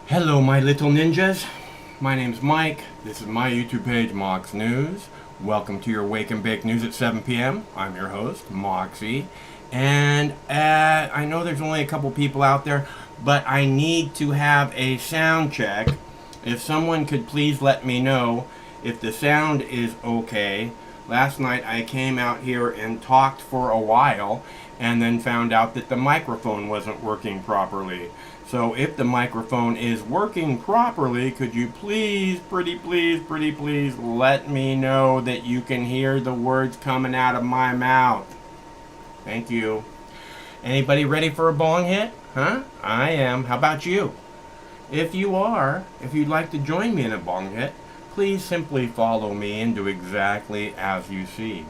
Hello, my little ninjas. My name's Mike. This is my YouTube page, Mox News. Welcome to your Wake and Bake News at 7 p.m. I'm your host, Moxie. And I know there's only a couple people out there, but I need to have a sound check. If someone could please let me know if the sound is okay. Last night I came out here and talked for a while and then found out that the microphone wasn't working properly. So if the microphone is working properly, could you please, pretty please, let me know that you can hear the words coming out of my mouth. Thank you. Anybody ready for a bong hit? Huh? I am. How about you? If you are, if you'd like to join me in a bong hit, please simply follow me and do exactly as you see.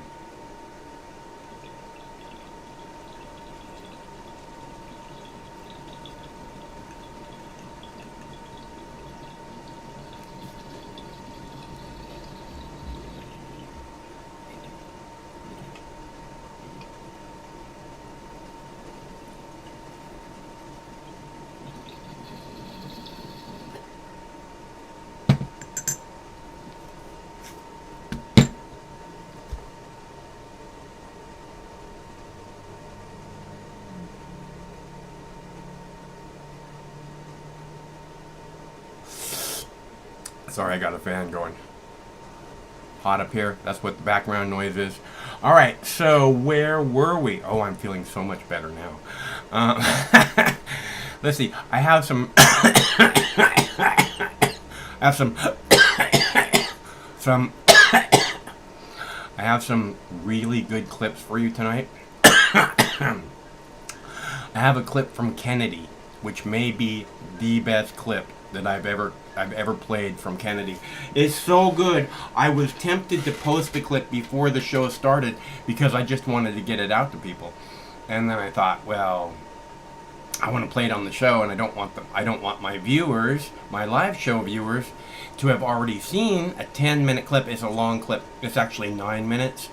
Sorry, I got a fan going. Hot up here. That's what the background noise is. All right, so where were we? Oh, I'm feeling so much better now. Let's see. I have some. Some. I have some really good clips for you tonight. I have a clip from Kennedy, which may be the best clip that I've ever played from Kennedy. It's so good. I was tempted to post the clip before the show started because I just wanted to get it out to people. And then I thought, well, I want to play it on the show, and I don't want my viewers, my live show viewers, to have already seen a 10-minute clip. It's a long clip. It's actually 9 minutes.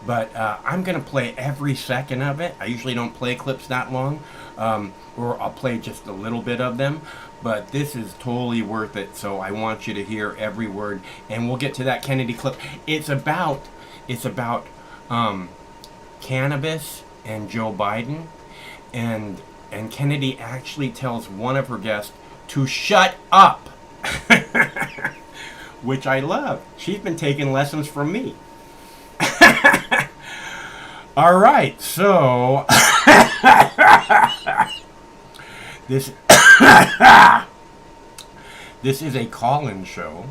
But I'm going to play every second of it. I usually don't play clips that long, or I'll play just a little bit of them. But this is totally worth it, so I want you to hear every word. And we'll get to that Kennedy clip. It's about cannabis and Joe Biden. And Kennedy actually tells one of her guests to shut up, which I love. She's been taking lessons from me. All right, so this is a call-in show,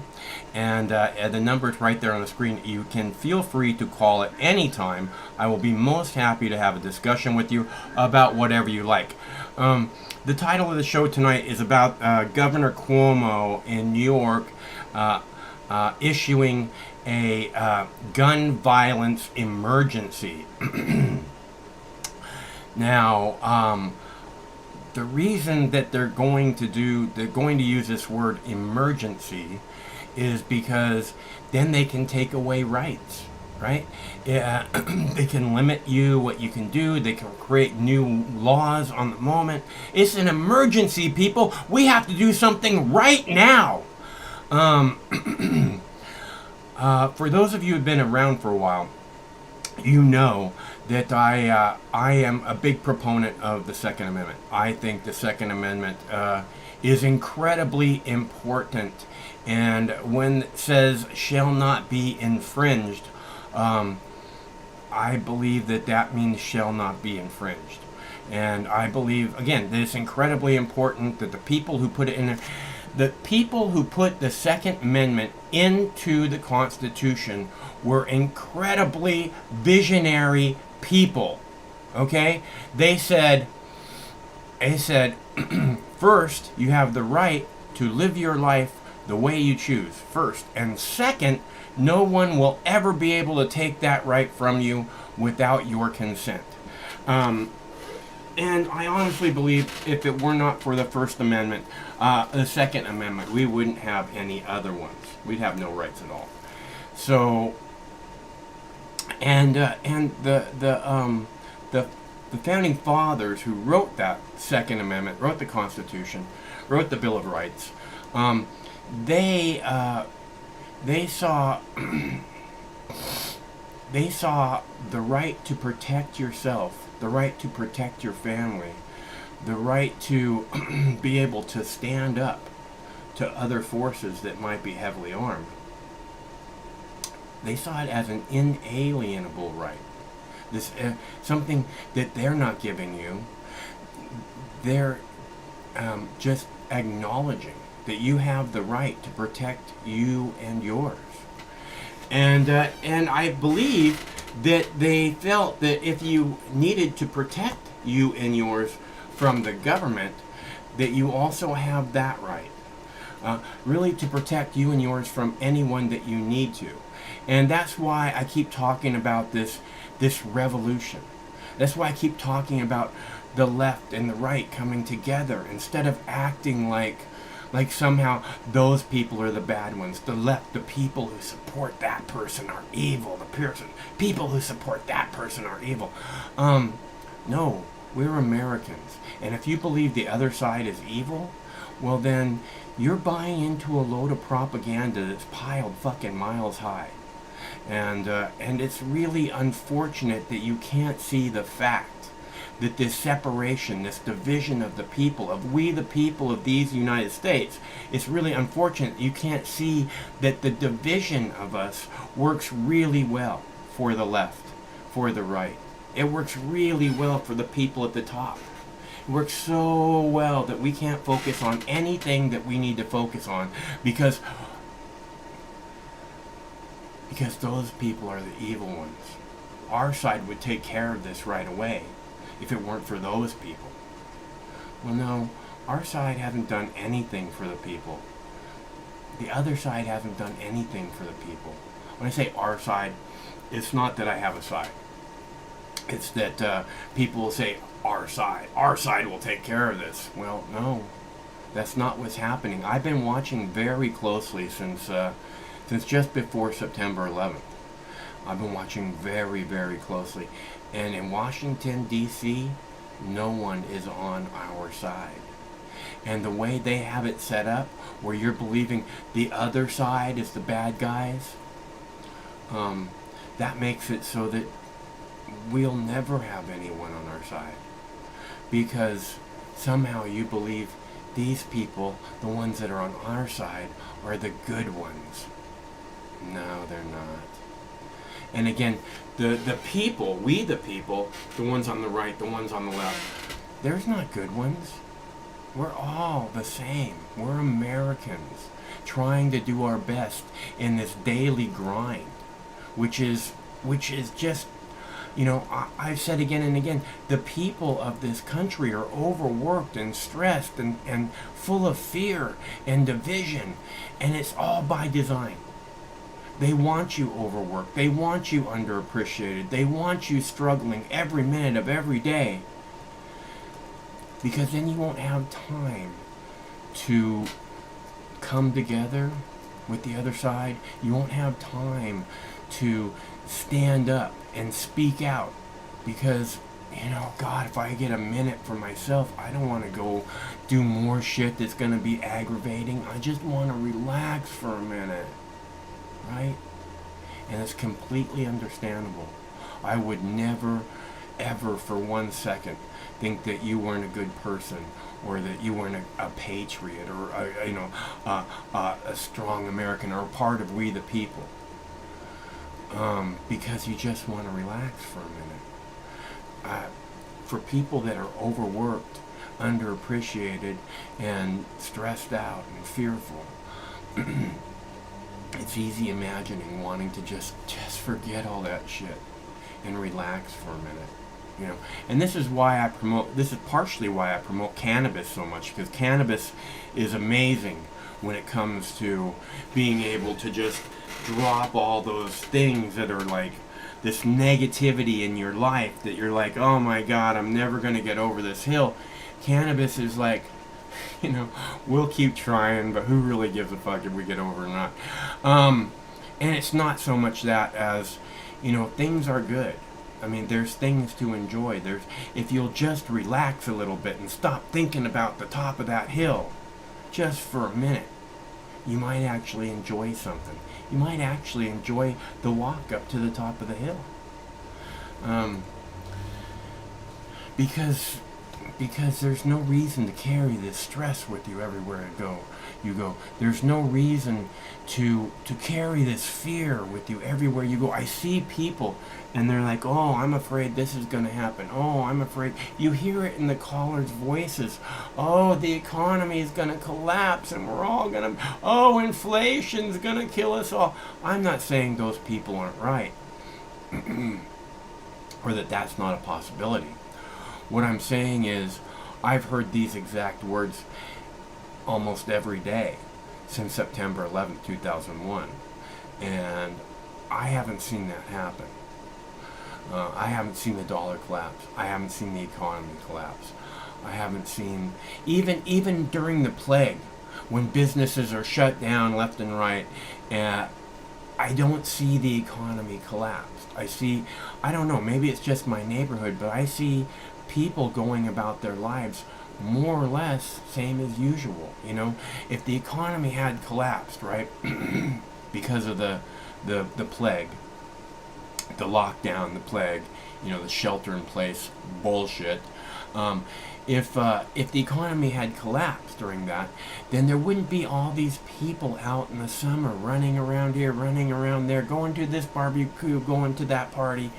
and the number's right there on the screen. You can feel free to call at any time. I will be most happy to have a discussion with you about whatever you like. The title of the show tonight is about Governor Cuomo in New York issuing a gun violence emergency. Now, the reason that they're going to use this word emergency is because then they can take away rights, right? Yeah, they can limit you, what you can do. They can create new laws on the moment. It's an emergency, people. We have to do something right now. For those of you who've been around for a while, you know that I am a big proponent of the Second Amendment. I think the Second Amendment is incredibly important, and when it says shall not be infringed, I believe that means shall not be infringed. And I believe, again, that it's incredibly important that the people who put it in there, the people who put the Second Amendment into the Constitution were incredibly visionary people. Okay? They said, first, you have the right to live your life the way you choose, first. And second, no one will ever be able to take that right from you without your consent. And I honestly believe if it were not for the First Amendment, the Second Amendment, we wouldn't have any other ones. We'd have no rights at all. So, and the the founding fathers who wrote that Second Amendment, wrote the Constitution, wrote the Bill of Rights, they saw they saw the right to protect yourself, the right to protect your family, the right to be able to stand up to other forces that might be heavily armed. They saw it as an inalienable right. This something that they're not giving you. They're just acknowledging that you have the right to protect you and yours. And I believe that they felt that if you needed to protect you and yours from the government, that you also have that right. Really to protect you and yours from anyone that you need to. And that's why I keep talking about this revolution. That's why I keep talking about the left and the right coming together instead of acting like somehow those people are the bad ones. The left, the people who support that person are evil. People who support that person are evil. No, we're Americans. And if you believe the other side is evil, well then you're buying into a load of propaganda that's piled fucking miles high. And it's really unfortunate that you can't see the fact that this separation, this division of the people, of we the people of these United States, it's really unfortunate you can't see that the division of us works really well for the left, for the right. It works really well for the people at the top. It works so well that we can't focus on anything that we need to focus on because those people are the evil ones. Our side would take care of this right away if it weren't for those people. Well, no, our side hasn't done anything for the people. The other side hasn't done anything for the people. When I say our side, it's not that I have a side. It's that people will say, our side will take care of this. Well, no, that's not what's happening. I've been watching very closely since just before September 11th. I've been watching very, very closely. And in Washington, D.C., no one is on our side. And the way they have it set up, where you're believing the other side is the bad guys, that makes it so that we'll never have anyone on our side. Because somehow you believe these people, the ones that are on our side, are the good ones. No, they're not. And again, the people, we the people, the ones on the right, the ones on the left, there's not good ones. We're all the same. We're Americans trying to do our best in this daily grind, which is just, you know, I've said again and again, the people of this country are overworked and stressed and full of fear and division, and it's all by design. They want you overworked. They want you underappreciated. They want you struggling every minute of every day. Because then you won't have time to come together with the other side. You won't have time to stand up and speak out. Because, you know, God, if I get a minute for myself, I don't want to go do more shit that's going to be aggravating. I just want to relax for a minute. Right? And it's completely understandable. I would never, ever for 1 second think that you weren't a good person or that you weren't a patriot or a strong American or a part of we the people. Because you just want to relax for a minute. For people that are overworked, underappreciated, and stressed out and fearful, it's easy imagining wanting to just forget all that shit and relax for a minute, you know. And this is partially why I promote cannabis so much, because cannabis is amazing when it comes to being able to just drop all those things that are like this negativity in your life that you're like, oh my God, I'm never going to get over this hill. Cannabis is like, you know, we'll keep trying, but who really gives a fuck if we get over or not? And it's not so much that as, you know, things are good. I mean, there's things to enjoy. If you'll just relax a little bit and stop thinking about the top of that hill just for a minute, you might actually enjoy something. You might actually enjoy the walk up to the top of the hill. Because there's no reason to carry this stress with you everywhere you go. There's no reason to carry this fear with you everywhere you go. I see people and they're like, oh, I'm afraid this is going to happen. Oh, I'm afraid. You hear it in the callers' voices. Oh, the economy is going to collapse and we're all going to, oh, inflation's going to kill us all. I'm not saying those people aren't right or that that's not a possibility. What I'm saying is, I've heard these exact words almost every day since September 11th, 2001. And I haven't seen that happen. I haven't seen the dollar collapse. I haven't seen the economy collapse. I haven't seen, even during the plague, when businesses are shut down left and right, I don't see the economy collapsed. I don't know, maybe it's just my neighborhood, but I see people going about their lives more or less same as usual. If the economy had collapsed, right, because of the plague, the lockdown, the plague, the shelter-in-place bullshit. If the economy had collapsed during that, then there wouldn't be all these people out in the summer running around here, running around there, going to this barbecue, going to that party.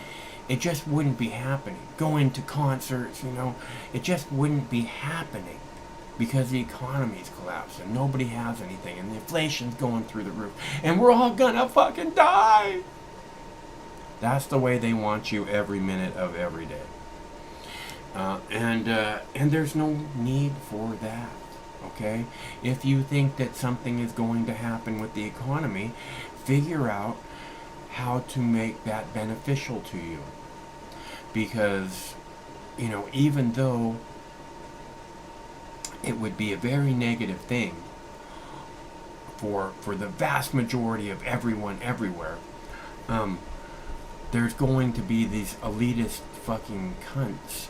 It just wouldn't be happening. Going to concerts, it just wouldn't be happening because the economy's collapsed and nobody has anything and the inflation's going through the roof and we're all gonna fucking die. That's the way they want you every minute of every day. And there's no need for that, okay? If you think that something is going to happen with the economy, figure out how to make that beneficial to you. Because, even though it would be a very negative thing for the vast majority of everyone everywhere, there's going to be these elitist fucking cunts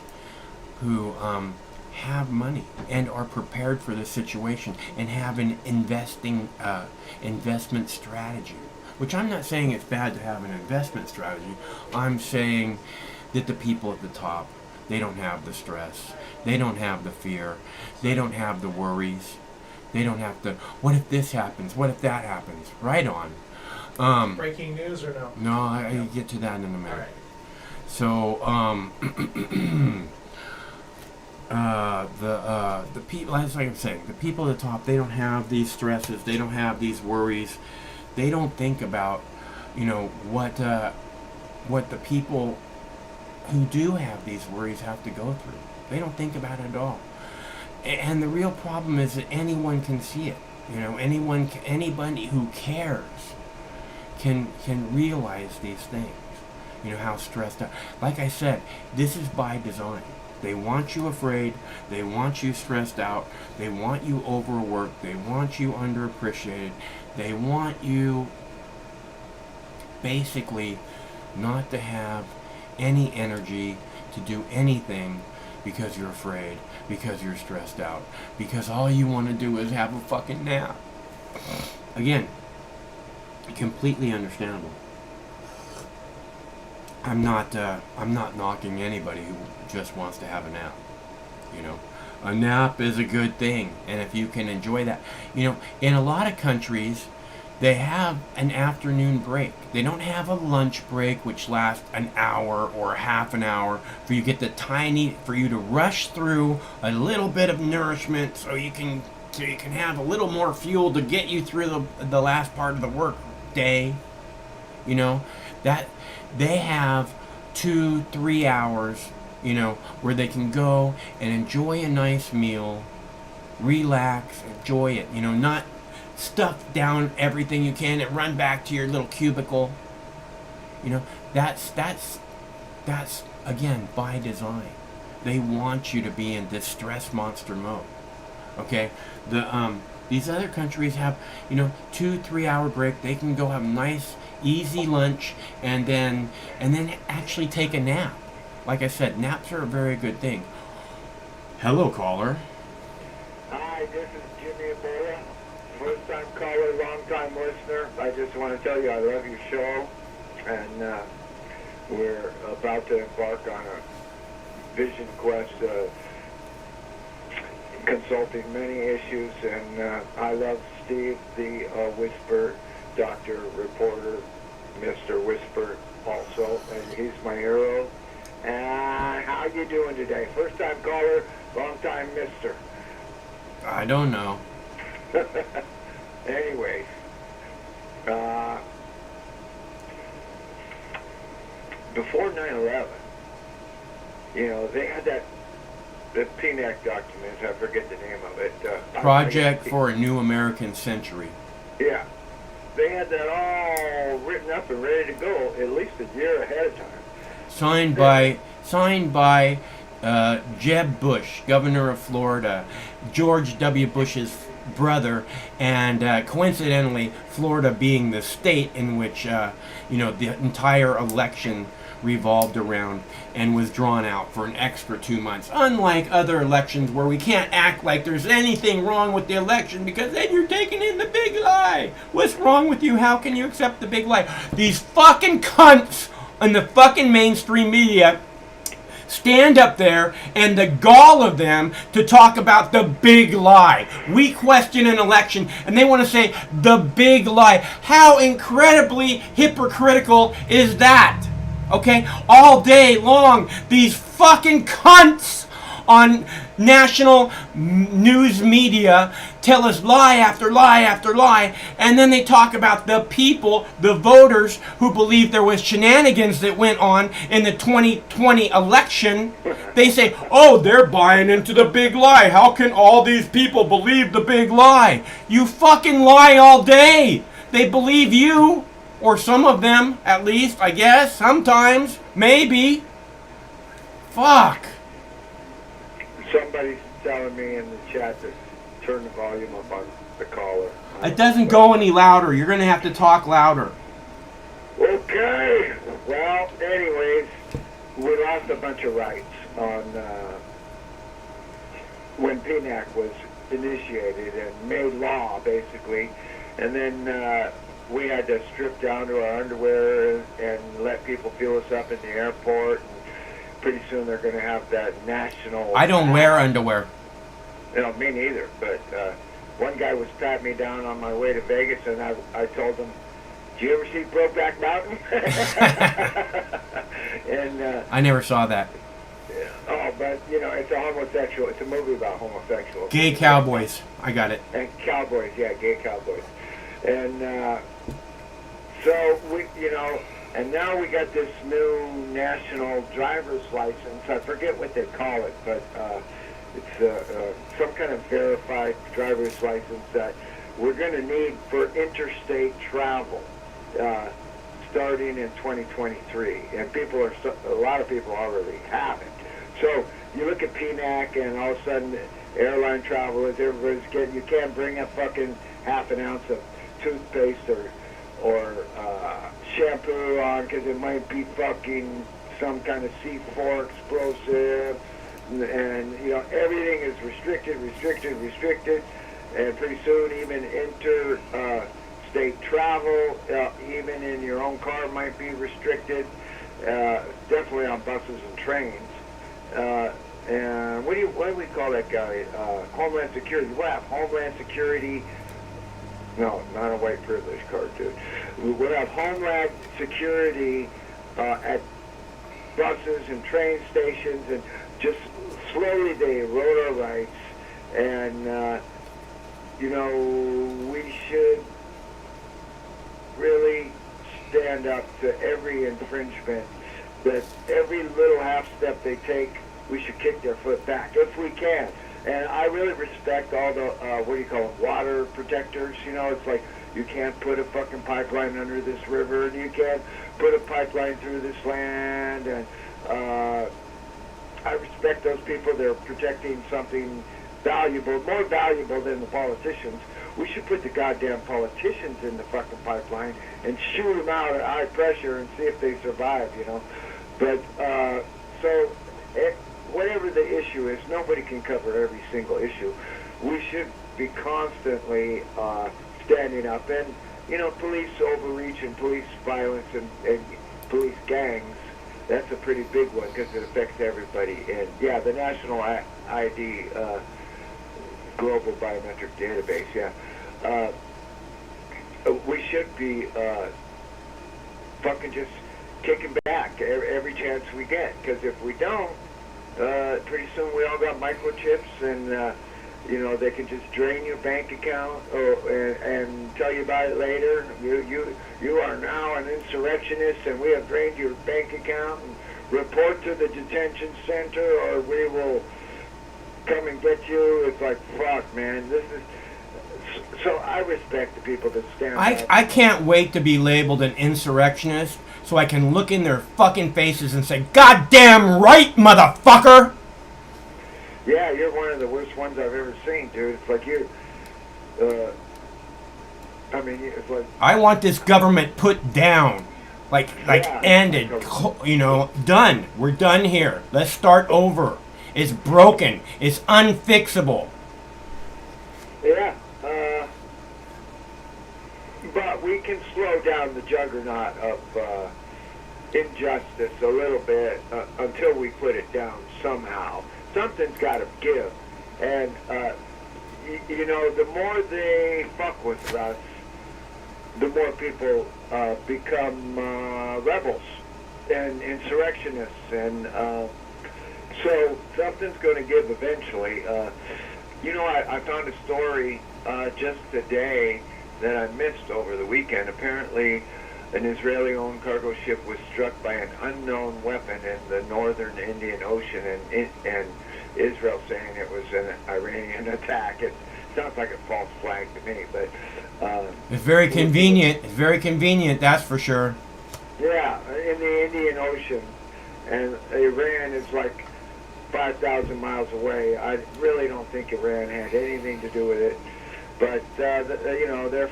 who have money and are prepared for this situation and have an investment strategy. Which I'm not saying it's bad to have an investment strategy. I'm saying that the people at the top, they don't have the stress. They don't have the fear. They don't have the worries. They don't have to, what if this happens? What if that happens? Right on. Breaking news or no? No, I get to that in a minute. All right. So, the people, as I'm saying, the people at the top, they don't have these stresses. They don't have these worries. They don't think about, what the people who do have these worries have to go through. They don't think about it at all. And the real problem is that anyone can see it. Anybody who cares can realize these things. How stressed out. Like I said, this is by design. They want you afraid. They want you stressed out. They want you overworked. They want you underappreciated. They want you basically not to have any energy to do anything because you're afraid, because you're stressed out, because all you want to do is have a fucking nap. Again, completely understandable. I'm not knocking anybody who just wants to have a nap. A nap is a good thing, and if you can enjoy that, in a lot of countries, they have an afternoon break. They don't have a lunch break, which lasts an hour or half an hour, for you to rush through a little bit of nourishment, so you can have a little more fuel to get you through the last part of the work day. That they have 2-3 hours, where they can go and enjoy a nice meal, relax, enjoy it, not stuff down everything you can and run back to your little cubicle. That's again by design. They want you to be in this stress monster mode. Okay? These other countries have, 2-3 hour break. They can go have a nice, easy lunch, and then actually take a nap. Like I said, naps are a very good thing. Hello, caller. Hi, this is Jimmy Ebola. First time caller, long time listener. I just want to tell you I love your show, and we're about to embark on a vision quest, consulting many issues, and I love Steve, the Whisper Doctor Reporter, Mr. Whisper also, and he's my hero. And how you doing today? First time caller, long time mister. I don't know. Anyways, before 9/11, they had the PNAC document, I forget the name of it. Project for a New American Century. Yeah. They had that all written up and ready to go at least a year ahead of time. Signed by Jeb Bush, governor of Florida, George W. Bush's brother, and coincidentally, Florida being the state in which the entire election revolved around and was drawn out for an extra 2 months. Unlike other elections where we can't act like there's anything wrong with the election because then you're taking in the big lie. What's wrong with you? How can you accept the big lie? These fucking cunts in the fucking mainstream media stand up there, and the gall of them to talk about the big lie. We question an election, and they want to say the big lie. How incredibly hypocritical is that? Okay? All day long, these fucking cunts on national news media tell us lie after lie after lie, and then they talk about the people, the voters, who believe there was shenanigans that went on in the 2020 election. They say, oh, they're buying into the big lie. How can all these people believe the big lie? You fucking lie all day. They believe you, or some of them, at least, I guess, sometimes, maybe. Fuck. Somebody's telling me in the chat to turn the volume up on the caller. It doesn't go any louder. You're going to have to talk louder. Okay. Well, anyways, we lost a bunch of rights on when PNAC was initiated and made law, basically. And then we had to strip down to our underwear and let people feel us up in the airport. Pretty soon they're going to have that national... I don't wear underwear. No, me neither. But one guy was patting me down on my way to Vegas, and I told him, "Did you ever see Brokeback Mountain?" And I never saw that. Yeah. Oh, but it's a homosexual. It's a movie about homosexuals. Gay cowboys. I got it. And cowboys, yeah, gay cowboys. And so and now we got this new national driver's license. I forget what they call it, but it's some kind of verified driver's license that we're going to need for interstate travel starting in 2023. And a lot of people already have it. So you look at PNAC, and all of a sudden, airline travelers, you can't bring a fucking half an ounce of toothpaste or shampoo on because it might be fucking some kind of C4 explosive, and everything is restricted, and pretty soon even interstate travel, even in your own car, might be restricted. Definitely on buses and trains. And what do we call that guy? Homeland Security. We'll have Homeland Security. No, not a white privilege card, dude. We'll have Homeland Security at buses and train stations, and just slowly they erode our rights. And, we should really stand up to every infringement, that every little half step they take, we should kick their foot back, if we can. And I really respect all the, water protectors. It's like, you can't put a fucking pipeline under this river, and you can't put a pipeline through this land. And I respect those people. They're protecting something valuable, more valuable than the politicians. We should put the goddamn politicians in the fucking pipeline and shoot them out at high pressure and see if they survive, you know. But, whatever the issue is, nobody can cover every single issue. We should be constantly standing up. And, you know, police overreach and police violence and police gangs, that's a pretty big one because it affects everybody. And, yeah, the National ID, Global Biometric Database, yeah. We should be fucking just kicking back every chance we get, because if we don't, pretty soon we all got microchips, and you know, they can just drain your bank account and tell you about it later. You are now an insurrectionist, and we have drained your bank account, and report to the detention center, or we will come and get you. It's like, fuck, man, this is... So I respect the people that stand up. I can't wait to be labeled an insurrectionist so I can look in their fucking faces and say, "Goddamn right, motherfucker!" Yeah, you're one of the worst ones I've ever seen, dude. It's like you... I mean, it's like... I want this government put down. Like Yeah. ended. You know, done. We're done here. Let's start over. It's broken. It's unfixable. Yeah. But we can slow down the juggernaut of injustice a little bit until we put it down somehow. Something's got to give. And, you know, the more they fuck with us, the more people become rebels and insurrectionists. And so something's going to give eventually. You know, I found a story just today that I missed over the weekend. Apparently, an Israeli-owned cargo ship was struck by an unknown weapon in the northern Indian Ocean, and Israel saying it was an Iranian attack. It sounds like a false flag to me, but... It's very convenient. It's very convenient, that's for sure. Yeah, in the Indian Ocean. And Iran is like 5,000 miles away. I really don't think Iran had anything to do with it. But, you know, they're,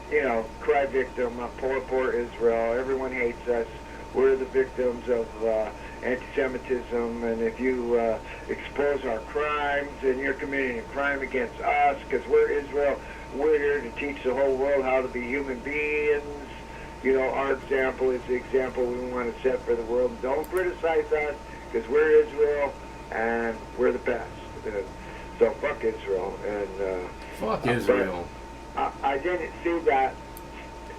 you know, cry victim, poor Israel. Everyone hates us. We're the victims of anti-Semitism. And if you expose our crimes, and you're committing a crime against us, because we're Israel, we're here to teach the whole world how to be human beings. You know, our example is the example we want to set for the world. Don't criticize us, because we're Israel, and we're the best. So fuck Israel. And Fuck Israel. I didn't see that.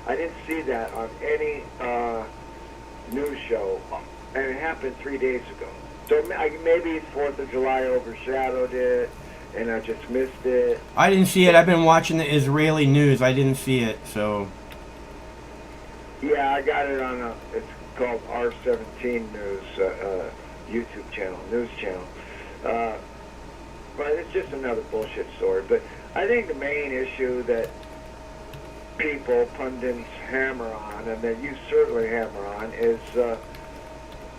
I didn't see that on any news show, and it happened 3 days ago. So maybe 4th of July overshadowed it, and I just missed it. I didn't see it. I've been watching the Israeli news. I didn't see it, so... Yeah, I got it on it's called R17 News, YouTube channel, news channel. But it's just another bullshit story. But I think the main issue that people, pundits, hammer on, and that you certainly hammer on, is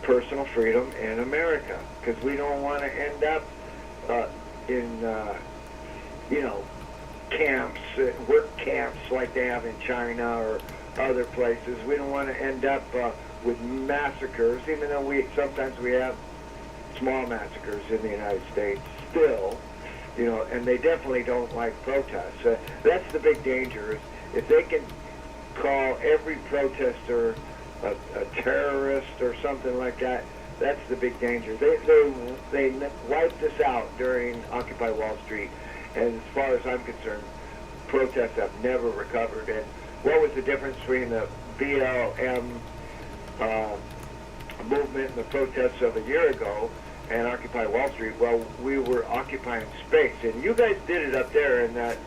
personal freedom in America. Because we don't want to end up in, you know, camps, work camps like they have in China or other places. We don't want to end up with massacres, even though sometimes we have small massacres in the United States still, you know, and they definitely don't like protests. That's the big danger, is if they can call every protester a terrorist or something like that, that's the big danger. They wiped us out during Occupy Wall Street, and as far as I'm concerned, protests have never recovered. And what was the difference between the BLM movement and the protests of a year ago and Occupy Wall Street? Well, we were occupying space, and you guys did it up there in that,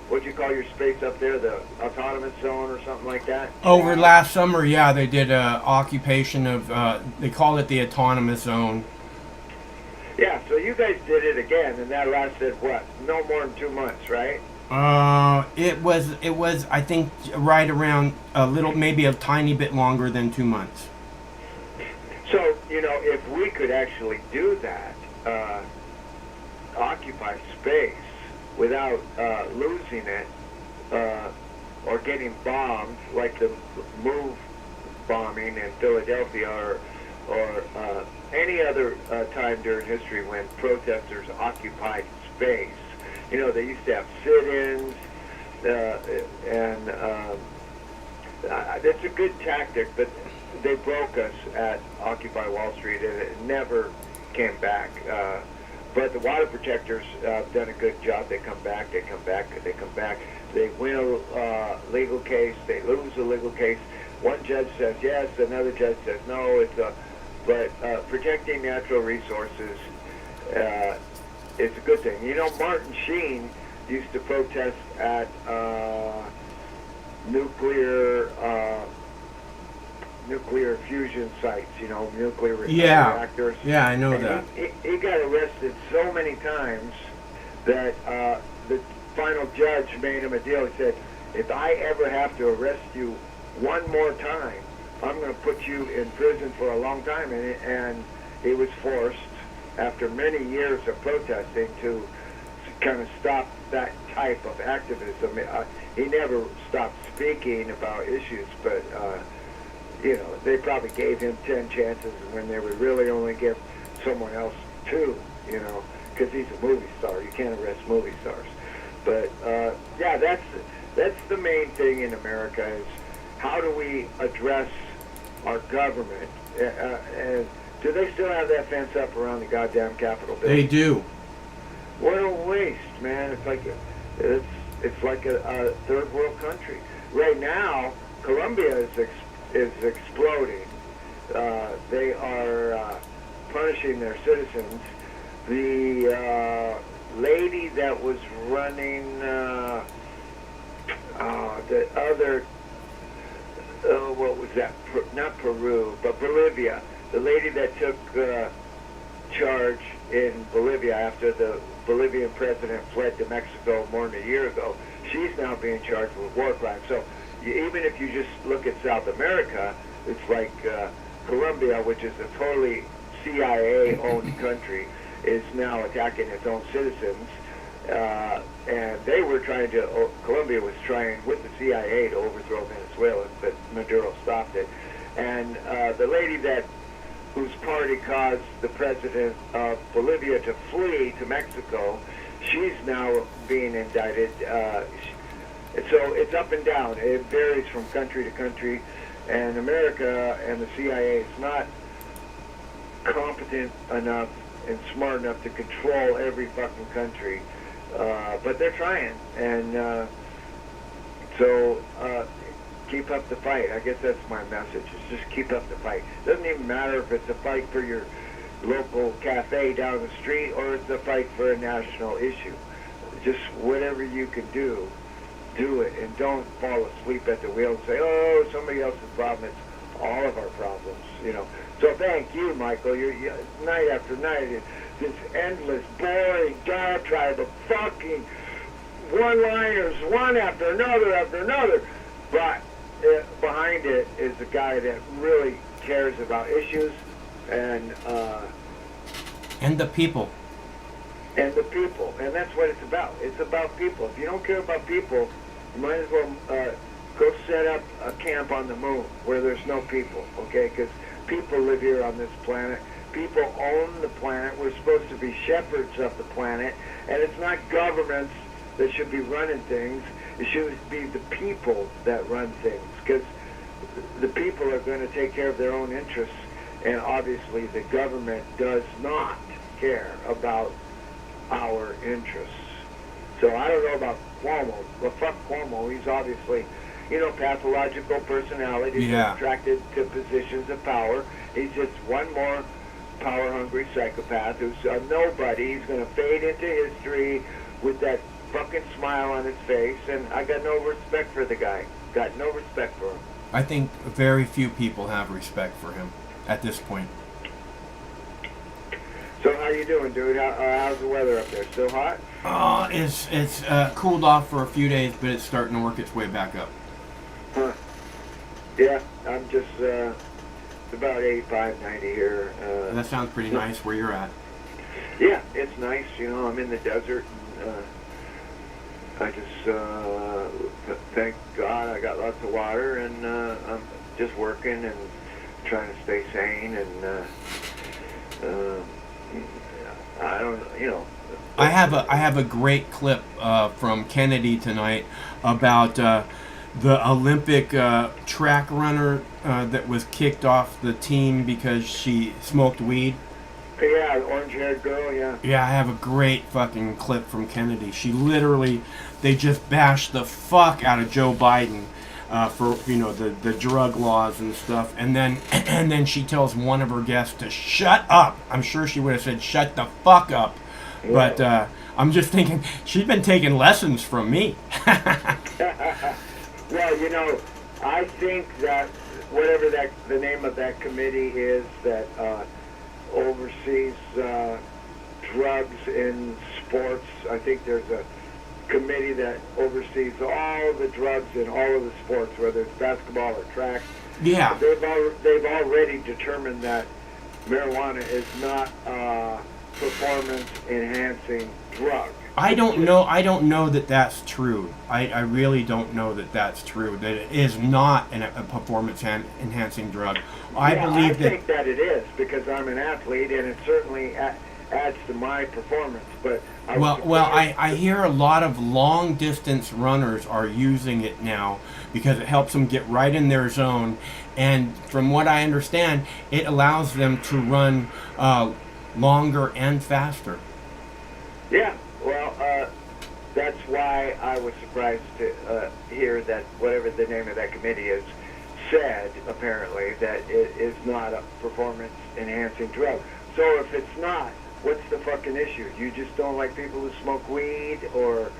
what'd you call your space up there, the autonomous zone or something like that? Over last summer, yeah, they did occupation of, they call it the autonomous zone. Yeah, so you guys did it again, and that lasted, what, no more than 2 months, right? It was, I think, right around maybe a tiny bit longer than 2 months. So, you know, if we could actually do that, occupy space without losing it or getting bombed, like the MOVE bombing in Philadelphia, or any other time during history when protesters occupied space. You know, they used to have sit-ins, and it's a good tactic, but they broke us at Occupy Wall Street, and it never came back. But the water protectors have done a good job. They come back, they come back, they come back. They win a legal case, they lose a legal case. One judge says yes, another judge says no. But protecting natural resources is a good thing. You know, Martin Sheen used to protest at nuclear fusion sites, you know, nuclear reactors. Yeah, I know and that. He got arrested so many times that the final judge made him a deal. He said, if I ever have to arrest you one more time, I'm going to put you in prison for a long time. And he was forced, after many years of protesting, to kind of stop that type of activism. He never stopped speaking about issues, but you know, they probably gave him 10 chances when they would really only give someone else 2, you know, because he's a movie star. You can't arrest movie stars. But yeah, that's the main thing in America, is how do we address our government? And do they still have that fence up around the goddamn Capitol building? They do. What a waste, man! It's like a third world country right now. Colombia is exploding. They are punishing their citizens. The lady that was running the other, what was that? Not Peru, but Bolivia. The lady that took charge in Bolivia after the Bolivian president fled to Mexico more than a year ago. She's now being charged with war crimes. So even if you just look at South America, it's like Colombia, which is a totally CIA-owned country, is now attacking its own citizens. And they were Colombia was trying with the CIA to overthrow Venezuela, but Maduro stopped it. And the lady whose party caused the president of Bolivia to flee to Mexico, she's now being indicted. So it's up and down. It varies from country to country. And America and the CIA is not competent enough and smart enough to control every fucking country. But they're trying. And so keep up the fight. I guess that's my message, is just keep up the fight. Doesn't even matter if it's a fight for your local cafe down the street or it's a fight for a national issue. Just whatever you can do it, and don't fall asleep at the wheel and say, oh, somebody else's problem. It's all of our problems, you know. So thank you, Michael. You're night after night, this endless, boring diatribe of fucking one-liners, one after another. But behind it is a guy that really cares about issues and the people. And the people, and that's what it's about. It's about people. If you don't care about people, you might as well go set up a camp on the moon where there's no people, okay? Because people live here on this planet. People own the planet. We're supposed to be shepherds of the planet, and it's not governments that should be running things. It should be the people that run things, because the people are going to take care of their own interests, and obviously the government does not care about our interests. So I don't know about Cuomo, but fuck Cuomo. He's obviously, you know, pathological personality, Yeah. attracted to positions of power. He's just one more power-hungry psychopath who's a nobody. He's going to fade into history with that fucking smile on his face, and I got no respect for the guy. Got no respect for him. I think very few people have respect for him at this point. So how you doing, dude? How's the weather up there? Still hot? It's cooled off for a few days, but it's starting to work its way back up. Huh. Yeah, I'm just it's about 85, 90 here. That sounds pretty nice where you're at. Yeah, it's nice. You know, I'm in the desert. And, I just thank God I got lots of water, and I'm just working and trying to stay sane. And I don't, you know. I have a great clip from Kennedy tonight about the Olympic track runner that was kicked off the team because she smoked weed. Yeah, the orange-haired girl. Yeah. Yeah, I have a great fucking clip from Kennedy. She literally, they just bashed the fuck out of Joe Biden for the drug laws and stuff, and then she tells one of her guests to shut up. I'm sure she would have said shut the fuck up, but I'm just thinking she's been taking lessons from me. Well, you know, I think that whatever the name of that committee is that oversees drugs in sports, I think there's a committee that oversees all the drugs in all of the sports, whether it's basketball or track. Yeah. They've already determined that marijuana is not a performance-enhancing drug. I don't know that that's true. I really don't know that that's true. That it is not a performance-enhancing drug. I think that it is, because I'm an athlete, and it certainly adds to my performance. But I hear a lot of long-distance runners are using it now because it helps them get right in their zone, and from what I understand, it allows them to run longer and faster. Yeah. Well, that's why I was surprised to hear that whatever the name of that committee is said, apparently, that it is not a performance-enhancing drug. So if it's not, what's the fucking issue? You just don't like people who smoke weed, or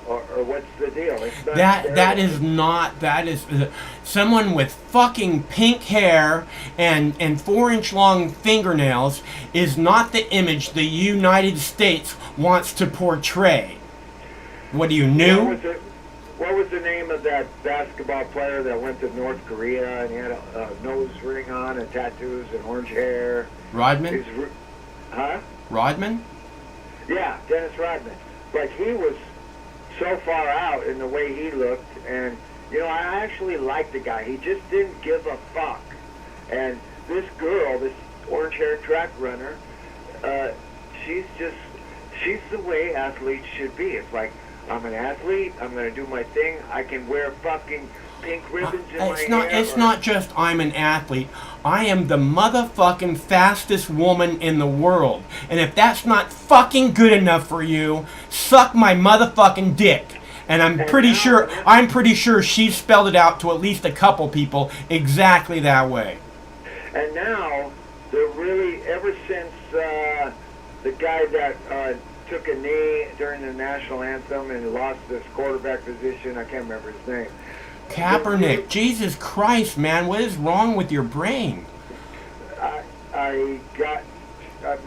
what's the deal? It's not that is someone with fucking pink hair and 4-inch long fingernails is not the image the United States wants to portray. What do you new? What was the name of that basketball player that went to North Korea and he had a nose ring on and tattoos and orange hair? Rodman? Huh? Rodman? Yeah, Dennis Rodman. Like, he was so far out in the way he looked, and you know, I actually liked the guy. He just didn't give a fuck. And this girl, this orange-haired track runner, she's the way athletes should be. It's like, I'm an athlete, I'm going to do my thing, I can wear fucking pink ribbons in my hair. It's not just I'm an athlete. I am the motherfucking fastest woman in the world. And if that's not fucking good enough for you, suck my motherfucking dick. And I'm pretty sure she spelled it out to at least a couple people exactly that way. And now, they're really, ever since the guy that took a knee during the national anthem and lost his quarterback position, I can't remember his name. Kaepernick, Jesus Christ, man, what is wrong with your brain? I got,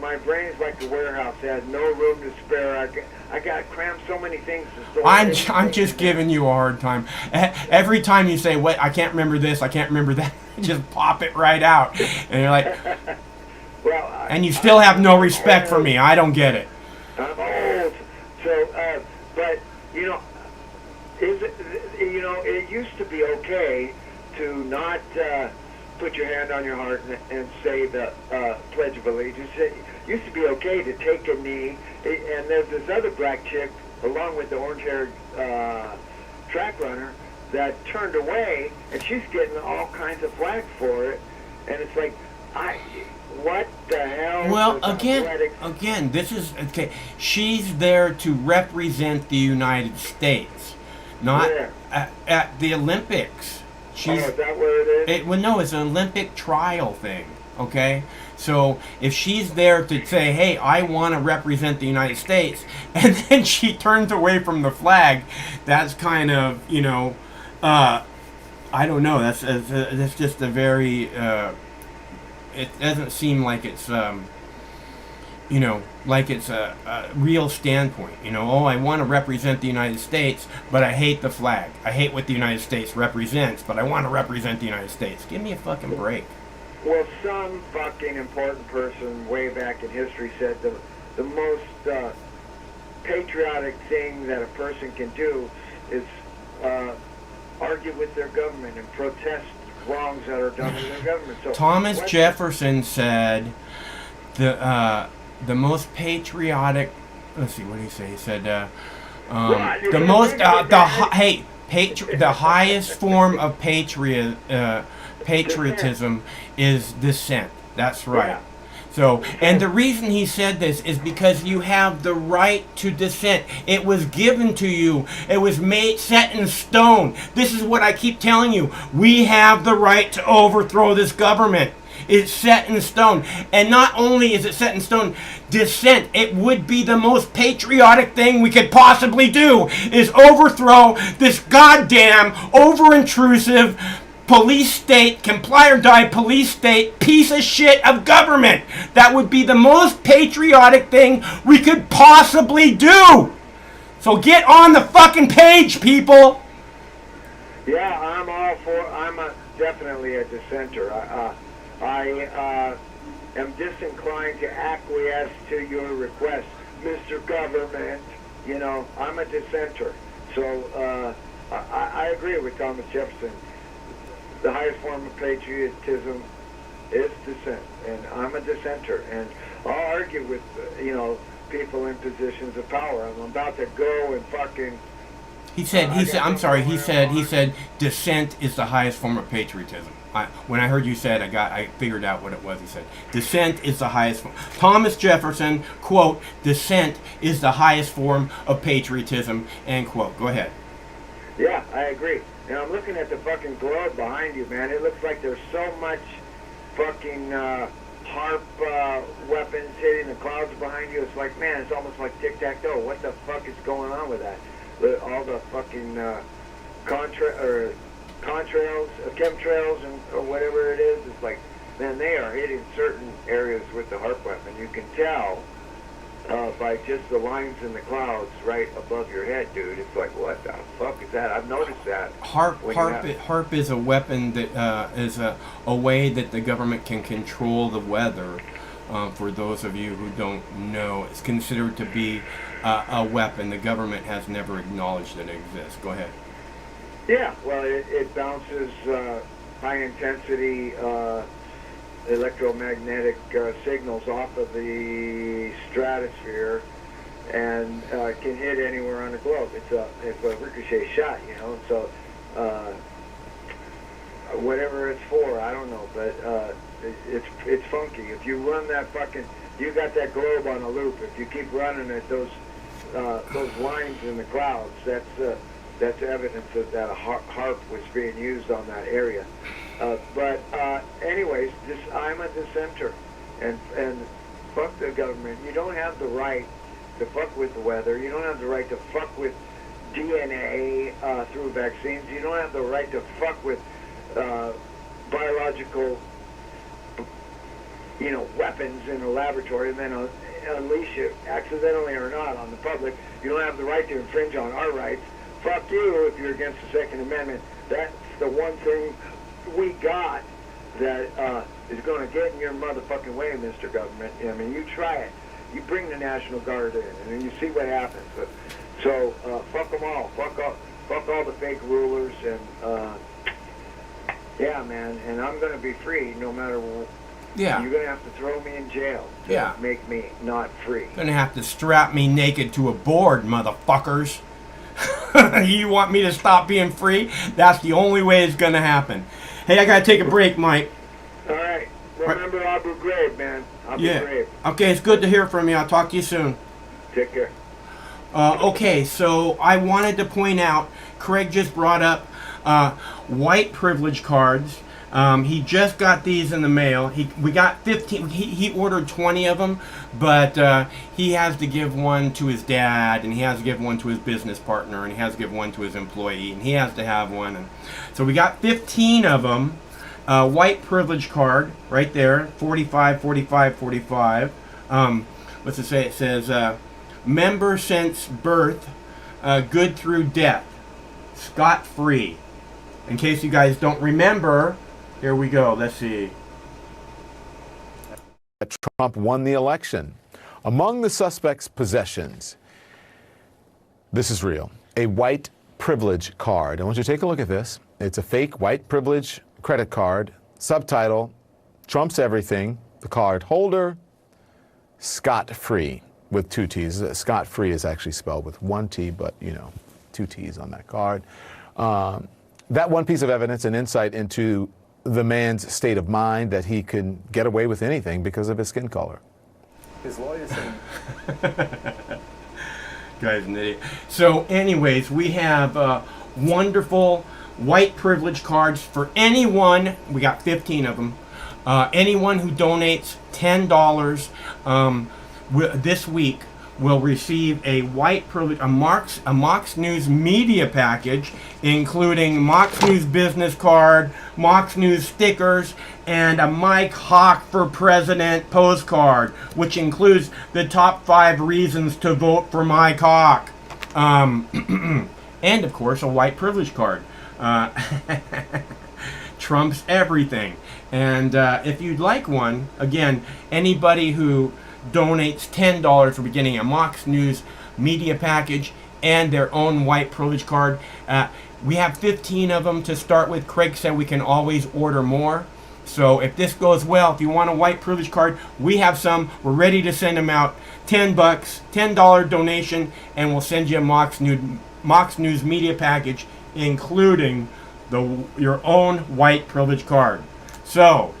my brain's like a warehouse. I had no room to spare. I got crammed so many things to store. I'm just giving you a hard time. Every time you say, "Wait, I can't remember this, I can't remember that," just pop it right out, and you're like, well, and you still have no respect for me. I don't get it. I'm old, so but you know, it used to be okay to not put your hand on your heart and say the Pledge of Allegiance. It used to be okay to take a knee, and there's this other black chick, along with the orange-haired track runner, that turned away, and she's getting all kinds of flack for it, and it's like, what the hell? Well, again, this is okay. She's there to represent the United States, not at the Olympics. Is that where it is? No, it's an Olympic trial thing. Okay, so if she's there to say, "Hey, I want to represent the United States," and then she turns away from the flag, that's kind of, I don't know. That's just a very. It doesn't seem like it's, like it's a real standpoint. Oh, I want to represent the United States, but I hate the flag. I hate what the United States represents, but I want to represent the United States. Give me a fucking break. Well, some fucking important person way back in history said the most patriotic thing that a person can do is argue with their government and protest wrongs that are done to their government. So Thomas Jefferson said the most patriotic. Let's see, what did he say? He said the most the highest form of patriotism is dissent. That's right. Yeah. So, and the reason he said this is because you have the right to dissent. It was given to you. It was set in stone. This is what I keep telling you. We have the right to overthrow this government. It's set in stone. And not only is it set in stone, dissent, it would be the most patriotic thing we could possibly do, is overthrow this goddamn over-intrusive police state, comply or die police state, piece of shit of government. That would be the most patriotic thing we could possibly do. So get on the fucking page, people. Yeah, I'm all for. Definitely a dissenter. I am disinclined to acquiesce to your request, Mr. Government. You know, I'm a dissenter. So I agree with Thomas Jefferson. The highest form of patriotism is dissent, and I'm a dissenter, and I'll argue with people in positions of power. I'm about to go and fucking. He said dissent is the highest form of patriotism. When I heard you said, I figured out what it was. He said dissent is the highest form. Thomas Jefferson, quote, dissent is the highest form of patriotism, end quote. Go ahead. Yeah, I agree. And I'm looking at the fucking globe behind you, man. It looks like there's so much fucking HARP weapons hitting the clouds behind you. It's like, man, it's almost like tic-tac-toe. What the fuck is going on with that? All the fucking chemtrails or whatever it is. It's like, man, they are hitting certain areas with the HARP weapon. You can tell by just the lines in the clouds right above your head, dude. It's like, what the fuck is that? I've noticed that. HARP is a weapon that is a way that the government can control the weather. For those of you who don't know, it's considered to be a weapon. The government has never acknowledged that it exists. Go ahead. Yeah, well, it bounces high-intensity electromagnetic signals off of the stratosphere and can hit anywhere on the globe. It's a ricochet shot, you know. So whatever it's for, I don't know, but it's funky. If you run that fucking, you got that globe on a loop. If you keep running it, those lines in the clouds, that's evidence that a HARP was being used on that area. But anyways, I'm a dissenter, and fuck the government. You don't have the right to fuck with the weather. You don't have the right to fuck with DNA through vaccines. You don't have the right to fuck with biological, weapons in a laboratory and then unleash it, accidentally or not, on the public. You don't have the right to infringe on our rights. Fuck you if you're against the Second Amendment. That's the one thing we got that is going to get in your motherfucking way, Mr. Government. I mean, you try it. You bring the National Guard in, and then you see what happens. So fuck them all. Fuck all the fake rulers, and yeah, man. And I'm going to be free no matter what. Yeah. You're going to have to throw me in jail to make me not free. Going to have to strap me naked to a board, motherfuckers. You want me to stop being free? That's the only way it's going to happen. Hey, I got to take a break, Mike. All right. Remember Abu Ghraib, man. Abu Ghraib. Okay, it's good to hear from you. I'll talk to you soon. Take care. Okay, so I wanted to point out, Craig just brought up white privilege cards. He just got these in the mail. We got 15. He ordered 20 of them, but he has to give one to his dad, and he has to give one to his business partner, and he has to give one to his employee, and he has to have one. And so we got 15 of them. White privilege card right there, 45, 45, 45. What's it say? It says, member since birth, good through death, scot-free. In case you guys don't remember, here we go. Let's see. Trump won the election. Among the suspect's possessions, this is real, a white privilege card. I want you to take a look at this. It's a fake white privilege credit card. Subtitle, Trump's everything. The card holder, scot-free, with 2 T's. Scot-free is actually spelled with 1 T, but, you know, 2 T's on that card. That one piece of evidence, an insight into the man's state of mind, that he can get away with anything because of his skin color. His lawyer said... Guy's an idiot. So anyways, we have wonderful white privilege cards for anyone. We got 15 of them. Anyone who donates $10 this week will receive a white privilege, a Mox News media package, including Mox News business card, Mox News stickers, and a Mike Hawk for President postcard, which includes the top 5 reasons to vote for Mike Hawk. And of course, a white privilege card. Trump's everything. And if you'd like one, again, anybody who donates $10 for beginning a Mox News media package and their own white privilege card. We have 15 of them to start with. Craig said we can always order more. So if this goes well, if you want a white privilege card, we have some. We're ready to send them out. $10, $10 donation, and we'll send you a Mox News media package, including your own white privilege card. So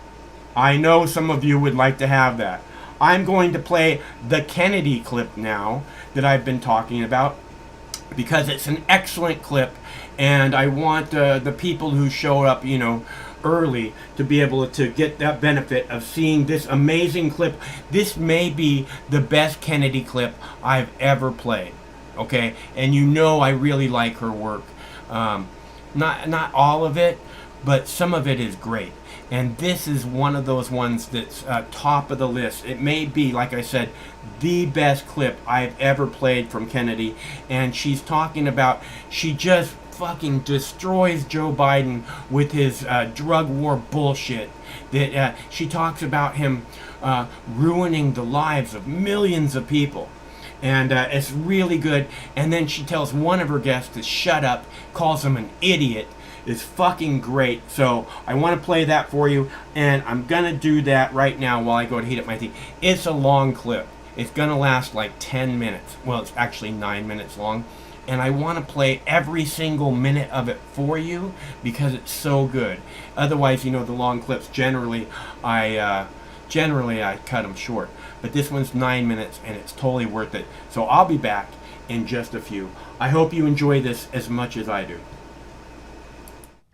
I know some of you would like to have that. I'm going to play the Kennedy clip now that I've been talking about, because it's an excellent clip, and I want the people who show up, you know, early to be able to get that benefit of seeing this amazing clip. This may be the best Kennedy clip I've ever played, okay? And you know I really like her work. Not all of it, but some of it is great. And this is one of those ones that's top of the list. It may be, like I said, the best clip I've ever played from Kennedy. And she's talking about, she just fucking destroys Joe Biden with his drug war bullshit. That she talks about him ruining the lives of millions of people. And it's really good. And then she tells one of her guests to shut up, calls him an idiot. Is fucking great. So I want to play that for you, and I'm gonna do that right now while I go to heat up my tea. It's a long clip. It's gonna last like 10 minutes. Well, it's actually 9 minutes long, and I want to play every single minute of it for you because it's so good. Otherwise, you know, the long clips generally I cut them short, but this one's 9 minutes and it's totally worth it. So I'll be back in just a few. I hope you enjoy this as much as I do.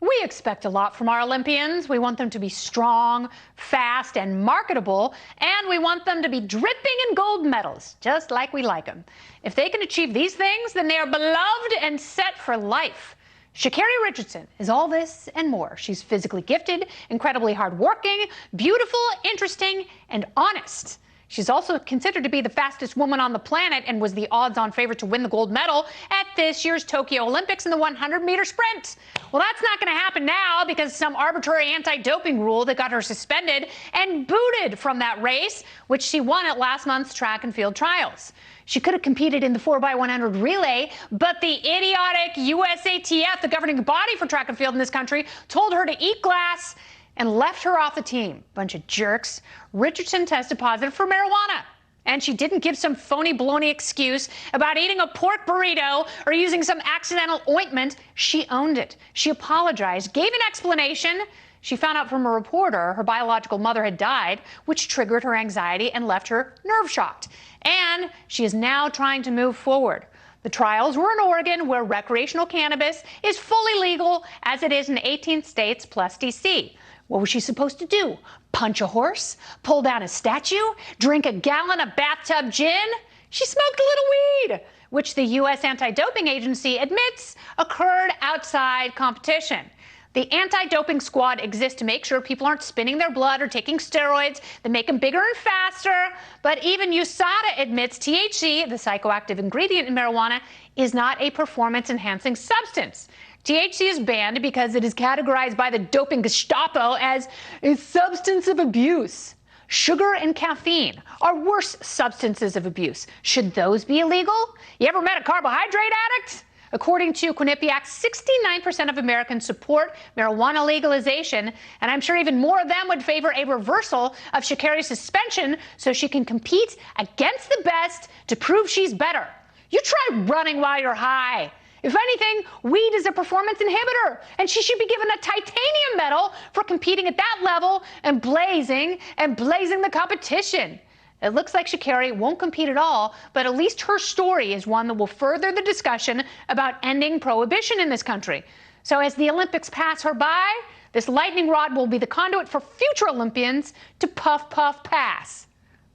We expect a lot from our Olympians. We want them to be strong, fast, and marketable, and we want them to be dripping in gold medals, just like we like them. If they can achieve these things, then they are beloved and set for life. Sha'Carri Richardson is all this and more. She's physically gifted, incredibly hardworking, beautiful, interesting, and honest. She's also considered to be the fastest woman on the planet and was the odds-on favorite to win the gold medal at this year's Tokyo Olympics in the 100-meter sprint. Well, that's not going to happen now because some arbitrary anti-doping rule that got her suspended and booted from that race, which she won at last month's track and field trials. She could have competed in the 4x100 relay, but the idiotic USATF, the governing body for track and field in this country, told her to eat glass and left her off the team. Bunch of jerks. Richardson tested positive for marijuana. And she didn't give some phony baloney excuse about eating a pork burrito or using some accidental ointment. She owned it. She apologized, gave an explanation. She found out from a reporter her biological mother had died, which triggered her anxiety and left her nerve shocked. And she is now trying to move forward. The trials were in Oregon, where recreational cannabis is fully legal, as it is in 18 states plus D.C. What was she supposed to do? Punch a horse? Pull down a statue? Drink a gallon of bathtub gin? She smoked a little weed, which the U.S. Anti-Doping Agency admits occurred outside competition. The anti-doping squad exists to make sure people aren't spinning their blood or taking steroids that make them bigger and faster. But even USADA admits THC, the psychoactive ingredient in marijuana, is not a performance-enhancing substance. THC is banned because it is categorized by the doping Gestapo as a substance of abuse. Sugar and caffeine are worse substances of abuse. Should those be illegal? You ever met a carbohydrate addict? According to Quinnipiac, 69% of Americans support marijuana legalization, and I'm sure even more of them would favor a reversal of Sha'Carri's suspension so she can compete against the best to prove she's better. You try running while you're high. If anything, weed is a performance inhibitor, and she should be given a titanium medal for competing at that level and blazing the competition. It looks like Sha'Carri won't compete at all, but at least her story is one that will further the discussion about ending prohibition in this country. So as the Olympics pass her by, this lightning rod will be the conduit for future Olympians to puff, puff, pass.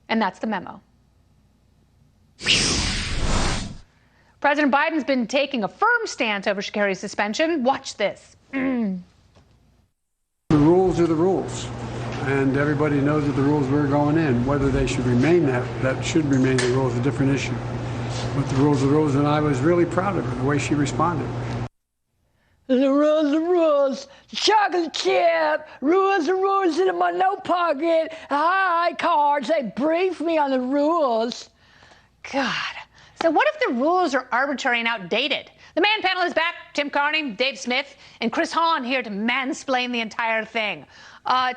And that's the memo. President Biden's been taking a firm stance over Sha'Carri's suspension. Watch this. The rules are the rules. And everybody knows that the rules were going in. Whether they should remain that should remain the rules, a different issue. But the rules are the rules, and I was really proud of her, the way she responded. The rules are rules. Chocolate chip. Rules are rules in my note pocket. Hi, cards. They brief me on the rules. God. So what if the rules are arbitrary and outdated? The Man panel is back. Tim Carney, Dave Smith, and Chris Hahn here to mansplain the entire thing.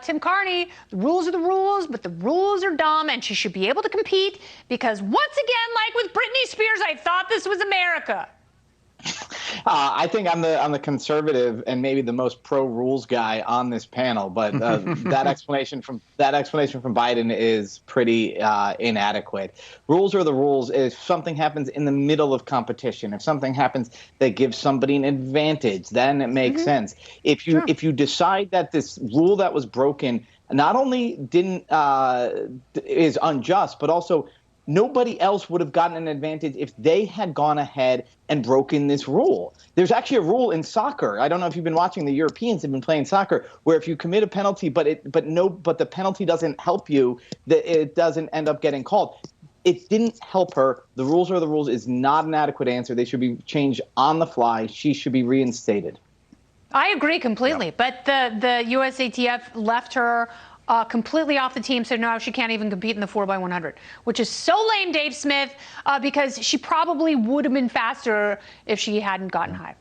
Tim Carney, the rules are the rules, but the rules are dumb, and she should be able to compete because once again, like with Britney Spears, I thought this was America. I think I'm the conservative and maybe the most pro-rules guy on this panel, but that explanation from Biden is pretty inadequate. Rules are the rules. If something happens in the middle of competition, if something happens that gives somebody an advantage, then it makes sense. If you decide that this rule that was broken not only is unjust, but also nobody else would have gotten an advantage if they had gone ahead and broken this rule. There's actually a rule in soccer. I don't know if you've been watching. The Europeans have been playing soccer, where if you commit a penalty, but the penalty doesn't help you, that it doesn't end up getting called. It didn't help her. The rules are the rules is not an adequate answer. They should be changed on the fly. She should be reinstated. I agree completely, but the USATF left her completely off the team, so now she can't even compete in the 4x100, which is so lame, Dave Smith, because she probably would have been faster if she hadn't gotten high.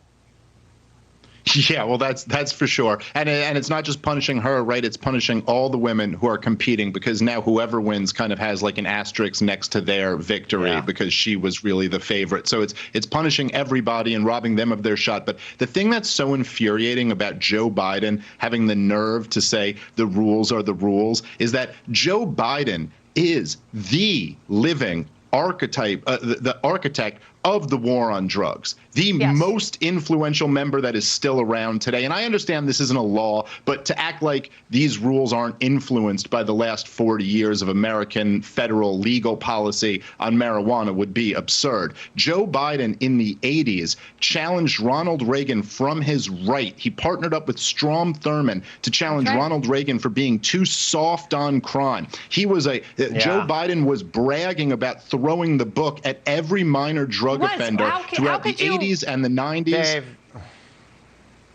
Yeah, well, that's for sure. And it's not just punishing her, right? It's punishing all the women who are competing, because now whoever wins kind of has like an asterisk next to their victory because she was really the favorite. So it's punishing everybody and robbing them of their shot. But the thing that's so infuriating about Joe Biden having the nerve to say the rules are the rules is that Joe Biden is the living archetype, the architect of the war on drugs, the most influential member that is still around today. And I understand this isn't a law, but to act like these rules aren't influenced by the last 40 years of American federal legal policy on marijuana would be absurd. Joe Biden in the 80s challenged Ronald Reagan from his right. He partnered up with Strom Thurmond to challenge Ronald Reagan for being too soft on crime. He was Joe Biden was bragging about throwing the book at every minor drug offender throughout the 80s and the 90s. Dave.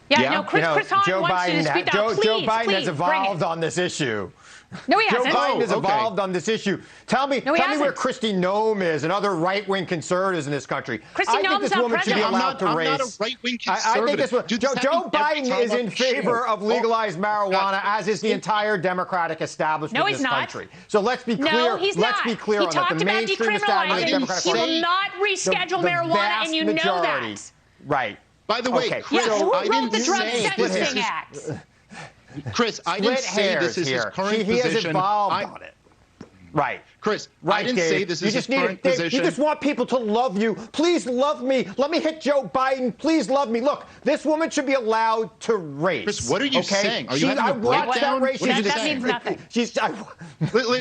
No, Chris Hahn Joe wants Biden, you to speak out. Please, Joe Biden has please, evolved on this issue. No, he hasn't. Joe Biden has evolved on this issue. Tell me where Kristi Noem is and other right-wing conservatives in this country. Kristi Noem's not president. I'm not a right-wing conservative. I think Joe Biden is in favor of legalized marijuana, as is the entire Democratic establishment in this country. So let's be clear. No, he's not. Let's be clear on that. The mainstream establishment of the Democratic Party. He will not reschedule marijuana, and you know that. Right. By the way, Chris, who I wrote didn't the Drug say Sentencing Act? Chris, I didn't say this is his current position. He has evolved on it. Right. Chris, I didn't say this is his current position. You just want people to love you. Please love me. Let me hit Joe Biden. Please love me. Look, this woman should be allowed to race. Chris, what are you saying? Are you having a breakdown? That means nothing.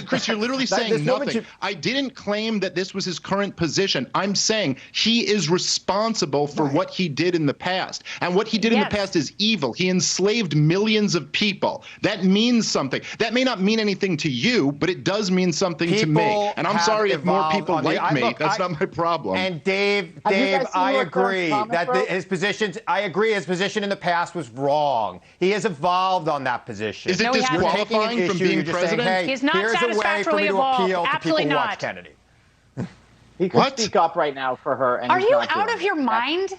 Chris, you're literally saying nothing. I didn't claim that this was his current position. I'm saying he is responsible for what he did in the past. And what he did in the past is evil. He enslaved millions of people. That means something. That may not mean anything to you, but it does mean something to me. me. And I'm sorry if more people like me. That's not my problem. And Dave, I agree that his position in the past was wrong. He has evolved on that position. Is it disqualifying from being president? Saying, hey, he's not here's satisfactorily a way for me to appeal Absolutely to people not. who watch Kennedy. He could speak up right now for her. And are you out of your mind?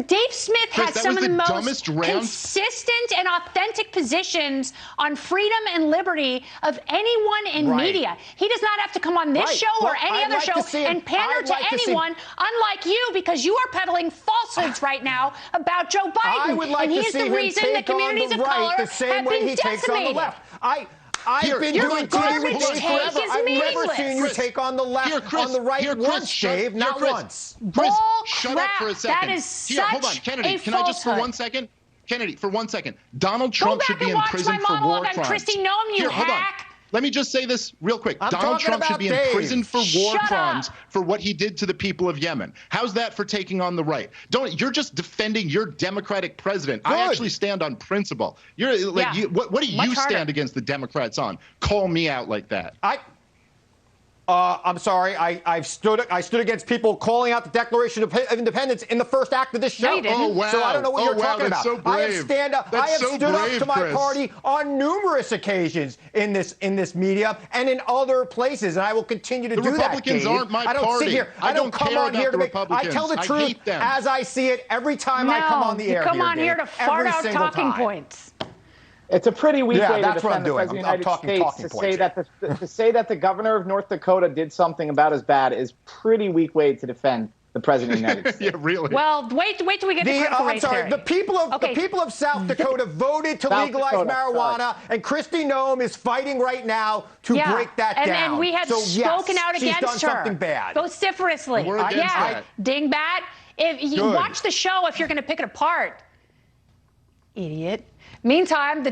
Dave Smith Chris, has some of the most round. consistent and authentic positions on freedom and liberty of anyone in media. He does not have to come on this show or any other show and pander to anyone, unlike you, because you are peddling falsehoods right now about Joe Biden. I would like and he to is see the reason that communities of color the same have way been he takes on the decimated. left. I've been doing TV with Dave forever. I've never seen you take on the left, on the right once, Dave, not once. Chris, shut up for a second. That is such hold on, Kennedy. Can I just for 1 second? Kennedy, for 1 second. Donald Go Trump back should be and in watch prison my for war monologue on crimes. Kristi Noem, you Hold on. hack. Let me just say this real quick. I'm Donald Trump should be in prison for war Shut crimes up. for what he did to the people of Yemen. How's that for taking on the right? You're just defending your Democratic president. Good. I actually stand on principle. You're like, what do you stand against the Democrats on? Call me out like that. I'm sorry. I stood against people calling out the Declaration of Independence in the first act of this show. No, you didn't. Oh, wow. So I don't know what you're talking that's about. So I have so stood up brave, to my Chris. party on numerous occasions in this media and in other places, and I will continue to do that. The Republicans aren't my I don't party. sit here. I don't don't come care on about here to the make. I Republicans. tell the I truth hate them. as I see it every time I come on the air. You come on here Dave, to fart out single talking time. points. It's a pretty weak way to that's what I'm defend the doing. president I'm of the United talking States to say that the governor of North Dakota did something about as bad is pretty weak way to defend the president of the United States. Yeah, really. Well, wait till we get to critical race theory. The people of South Dakota voted to legalize marijuana, and Kristi Noem is fighting right now to break that down. And we have spoken out she's against done her something bad. vociferously. And we're against that. Dingbat. If you Good. watch the show, if you're going to pick it apart, idiot. Meantime,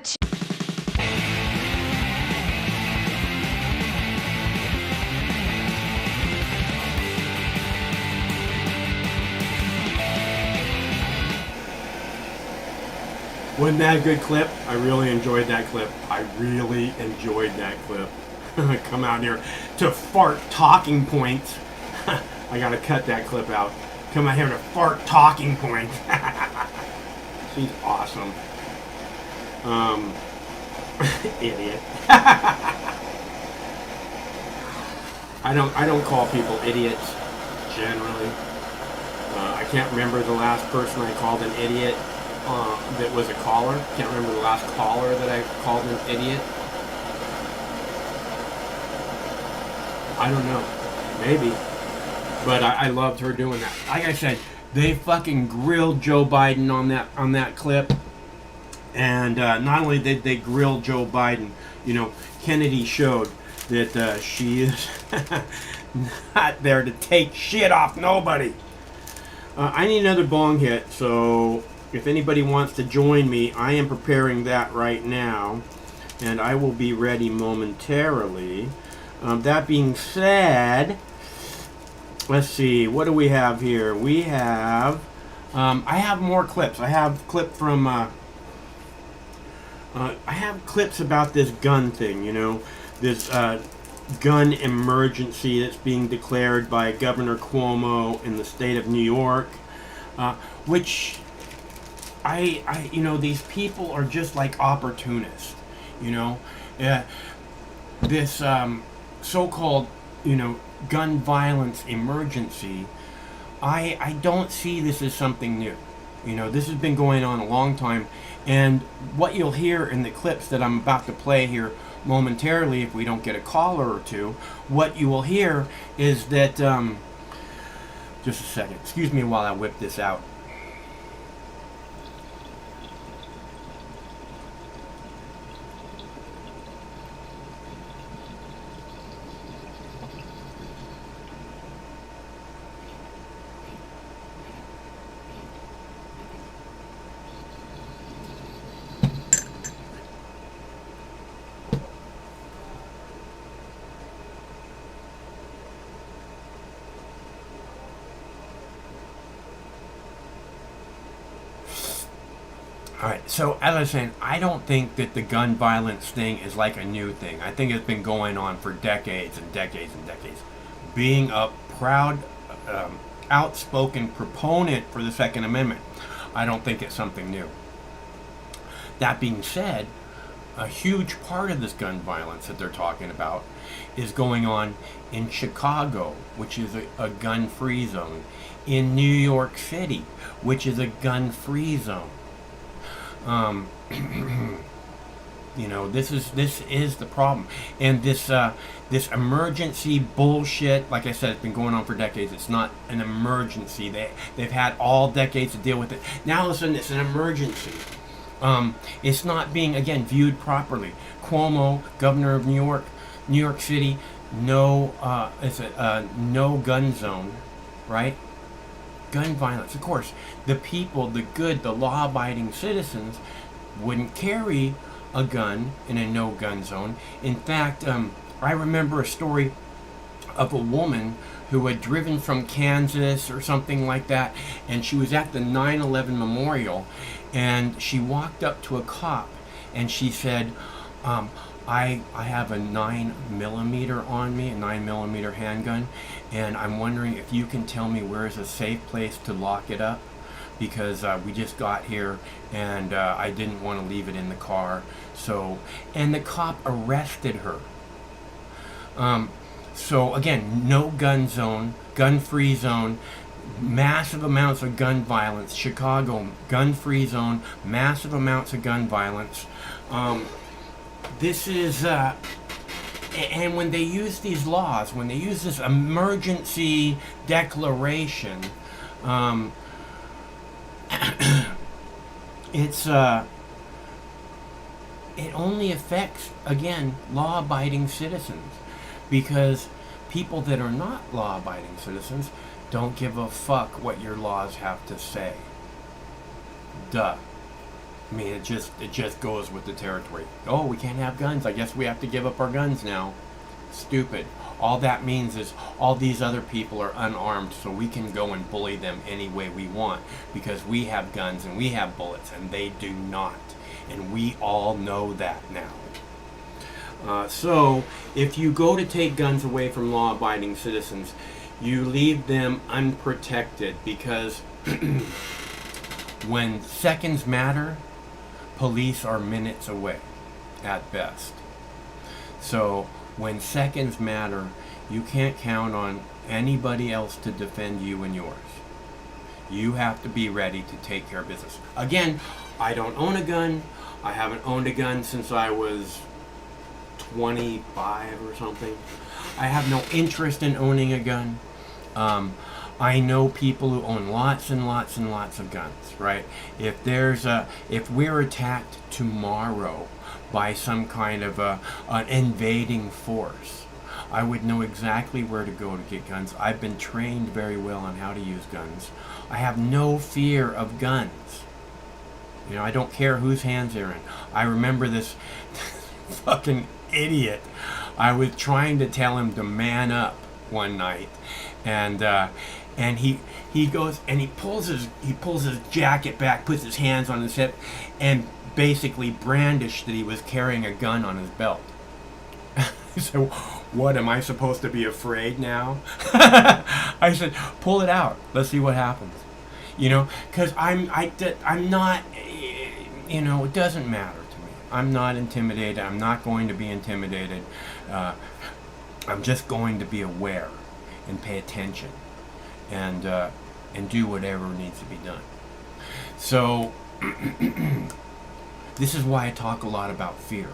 Wasn't that a good clip? I really enjoyed that clip. Come out here to fart talking points. I gotta cut that clip out. Come out here to fart talking points. She's awesome. Idiot. I don't call people idiots generally. I can't remember the last person I called an idiot. That was a caller. Can't remember the last caller that I called an idiot. I don't know. Maybe. But I loved her doing that. Like I said, they fucking grilled Joe Biden on that clip. And not only did they grill Joe Biden, Kennedy showed that she is not there to take shit off nobody. I need another bong hit, so if anybody wants to join me, I am preparing that right now, and I will be ready momentarily. That being said, let's see, what do we have here? We have, I have more clips. I have clip from, I have clips about this gun thing, this gun emergency that's being declared by Governor Cuomo in the state of New York, which these people are just like opportunists, this so-called, gun violence emergency, I don't see this as something new. This has been going on a long time, and what you'll hear in the clips that I'm about to play here momentarily, if we don't get a caller or two, what you will hear is that, just a second, excuse me while I whip this out. All right, so as I was saying, I don't think that the gun violence thing is like a new thing. I think it's been going on for decades and decades and decades. Being a proud, outspoken proponent for the Second Amendment, I don't think it's something new. That being said, a huge part of this gun violence that they're talking about is going on in Chicago, which is a gun-free zone, in New York City, which is a gun-free zone. You know, this is the problem, and this emergency bullshit. Like I said, it's been going on for decades. It's not an emergency. They've had all decades to deal with it. Now all of a sudden, it's an emergency. It's not being, again, viewed properly. Cuomo, governor of New York City, it's a no gun zone, right? Gun violence. Of course, the people, the good, the law-abiding citizens wouldn't carry a gun in a no-gun zone. In fact, I remember a story of a woman who had driven from Kansas or something like that, and she was at the 9/11 memorial, and she walked up to a cop, and she said, I have a 9mm on me, a 9mm handgun, and I'm wondering if you can tell me where is a safe place to lock it up, because we just got here, and I didn't want to leave it in the car. So, and the cop arrested her. So again, no gun zone, gun-free zone, massive amounts of gun violence. Chicago, gun-free zone, massive amounts of gun violence. This is, and when they use these laws, when they use this emergency declaration, it only affects, again, law-abiding citizens, because people that are not law-abiding citizens don't give a fuck what your laws have to say. Duh. I mean, it just goes with the territory. Oh, we can't have guns. I guess we have to give up our guns now. Stupid. All that means is all these other people are unarmed, so we can go and bully them any way we want, because we have guns and we have bullets and they do not. And we all know that now. So, if you go to take guns away from law-abiding citizens, you leave them unprotected, because when seconds matter, police are minutes away at best. So when seconds matter, you can't count on anybody else to defend you and yours. You have to be ready to take care of business. Again, I don't own a gun. I haven't owned a gun since I was 25 or something. I have no interest in owning a gun. I know people who own lots and lots and lots of guns, right? If we're attacked tomorrow by some kind of an invading force, I would know exactly where to go to get guns. I've been trained very well on how to use guns. I have no fear of guns. You know, I don't care whose hands they're in. I remember this fucking idiot. I was trying to tell him to man up one night, and he goes and he pulls his jacket back, puts his hands on his hip, and basically brandished that he was carrying a gun on his belt. So, what, am I supposed to be afraid now? I said, pull it out. Let's see what happens. You know, because I'm not, you know, it doesn't matter to me. I'm not intimidated. I'm not going to be intimidated. I'm just going to be aware and pay attention and do whatever needs to be done. So, this is why I talk a lot about fear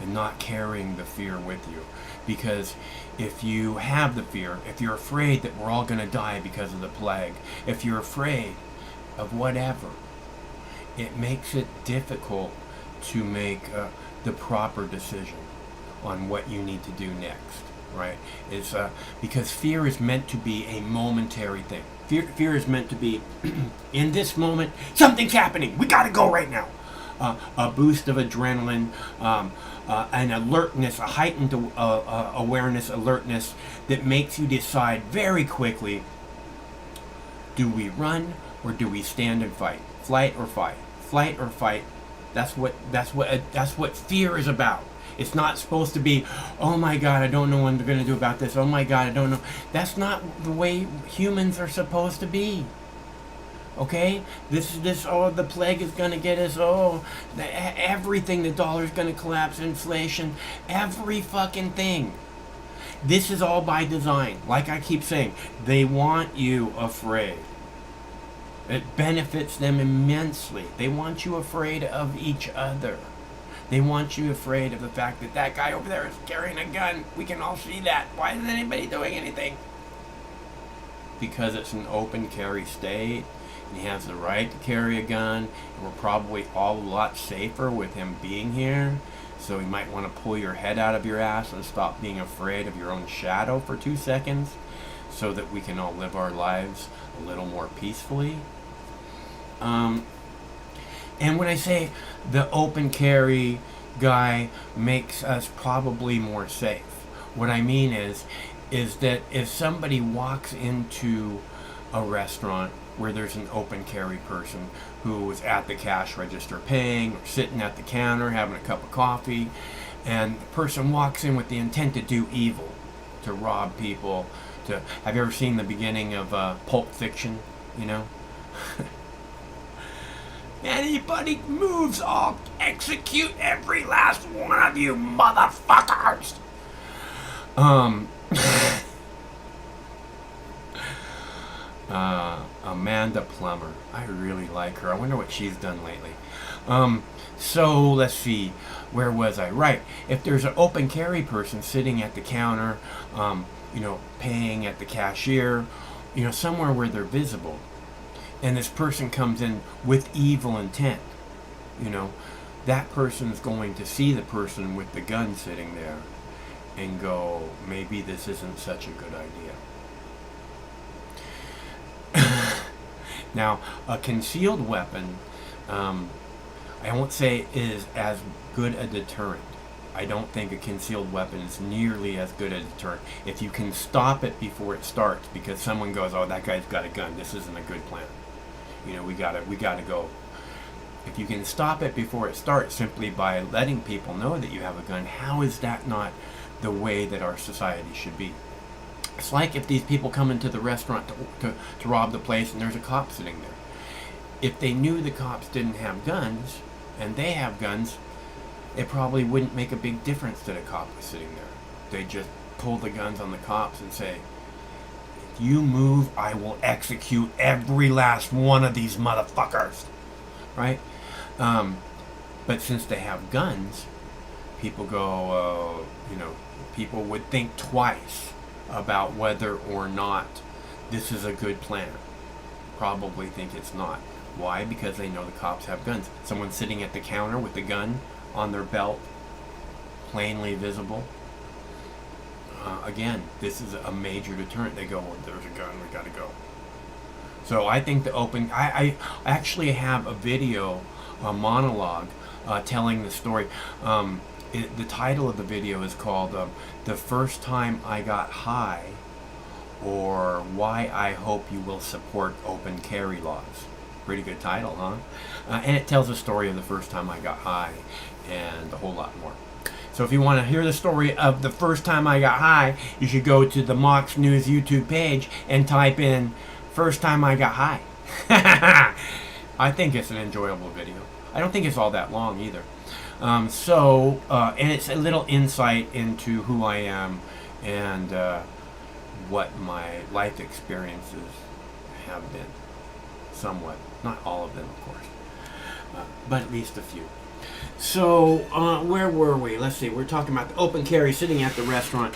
and not carrying the fear with you. Because if you have the fear, if you're afraid that we're all going to die because of the plague, if you're afraid of whatever, it makes it difficult to make the proper decision on what you need to do next, right? It's because fear is meant to be a momentary thing. Fear is meant to be, in this moment, something's happening, we gotta go right now. A boost of adrenaline, an alertness, a heightened awareness, alertness that makes you decide very quickly, do we run or do we stand and fight? Flight or fight? flight or fight. That's what fear is about. It's not supposed to be, oh my God, I don't know what they're going to do about this. Oh my God, I don't know. That's not the way humans are supposed to be. Okay? Oh, the plague is going to get us. Oh, everything, the dollar's going to collapse, inflation, every fucking thing. This is all by design. Like I keep saying, they want you afraid. It benefits them immensely. They want you afraid of each other. They want you afraid of the fact that that guy over there is carrying a gun. We can all see that. Why isn't anybody doing anything? Because it's an open carry state, and he has the right to carry a gun, and we're probably all a lot safer with him being here. So you might want to pull your head out of your ass and stop being afraid of your own shadow for 2 seconds, so that we can all live our lives a little more peacefully. And when I say the open carry guy makes us probably more safe, what I mean is that if somebody walks into a restaurant where there's an open carry person who is at the cash register paying, or sitting at the counter having a cup of coffee, and the person walks in with the intent to do evil, to rob people, have you ever seen the beginning of Pulp Fiction, you know? Anybody moves, I'll execute every last one of you motherfuckers. Amanda Plummer. I really like her. I wonder what she's done lately. So let's see. Where was I? Right. If there's an open carry person sitting at the counter, paying at the cashier, somewhere where they're visible, and this person comes in with evil intent, that person's going to see the person with the gun sitting there and go, maybe this isn't such a good idea. Now, a concealed weapon, I won't say is as good a deterrent. I don't think a concealed weapon is nearly as good a deterrent. If you can stop it before it starts, because someone goes, oh, that guy's got a gun, this isn't a good plan. We gotta go. If you can stop it before it starts simply by letting people know that you have a gun, how is that not the way that our society should be? It's like if these people come into the restaurant to rob the place and there's a cop sitting there. If they knew the cops didn't have guns and they have guns, it probably wouldn't make a big difference that a cop was sitting there. They'd just pull the guns on the cops and say, if you move, I will execute every last one of these motherfuckers. Right? But since they have guns, people go, people would think twice about whether or not this is a good plan. Probably think it's not. Why? Because they know the cops have guns. Someone sitting at the counter with the gun on their belt, plainly visible. Again, this is a major deterrent. They go, well, there's a gun, we gotta go. So I think I actually have a video, a monologue, telling the story. The title of the video is called The First Time I Got High, or Why I Hope You Will Support Open Carry Laws. Pretty good title, huh? And it tells the story of the first time I got high and a whole lot more. So if you want to hear the story of the first time I got high, you should go to the Mox News YouTube page and type in first time I got high. I think it's an enjoyable video. I don't think it's all that long either. And it's a little insight into who I am and what my life experiences have been. Somewhat. Not all of them, of course. But at least a few. So, where were we? Let's see. We're talking about the open carry sitting at the restaurant.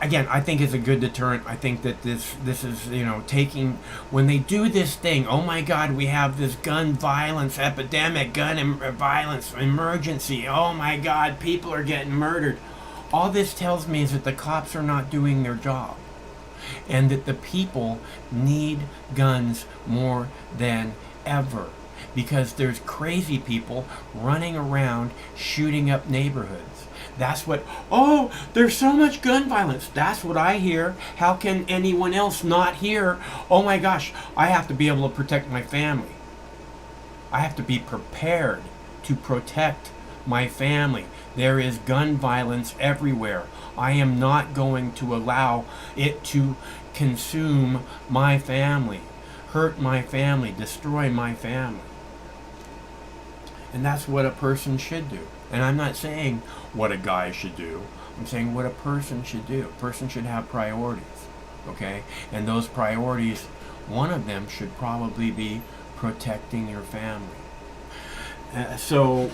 Again, I think it's a good deterrent. I think that this is, taking, when they do this thing, oh my God, we have this gun violence epidemic, violence emergency. Oh my God, people are getting murdered. All this tells me is that the cops are not doing their job. And that the people need guns more than ever. Because there's crazy people running around shooting up neighborhoods. That's what, oh, there's so much gun violence. That's what I hear. How can anyone else not hear, oh my gosh, I have to be able to protect my family. I have to be prepared to protect my family. There is gun violence everywhere. I am not going to allow it to consume my family, hurt my family, destroy my family. And that's what a person should do. And I'm not saying what a guy should do. I'm saying what a person should do. A person should have priorities, okay? And those priorities, one of them should probably be protecting your family. So,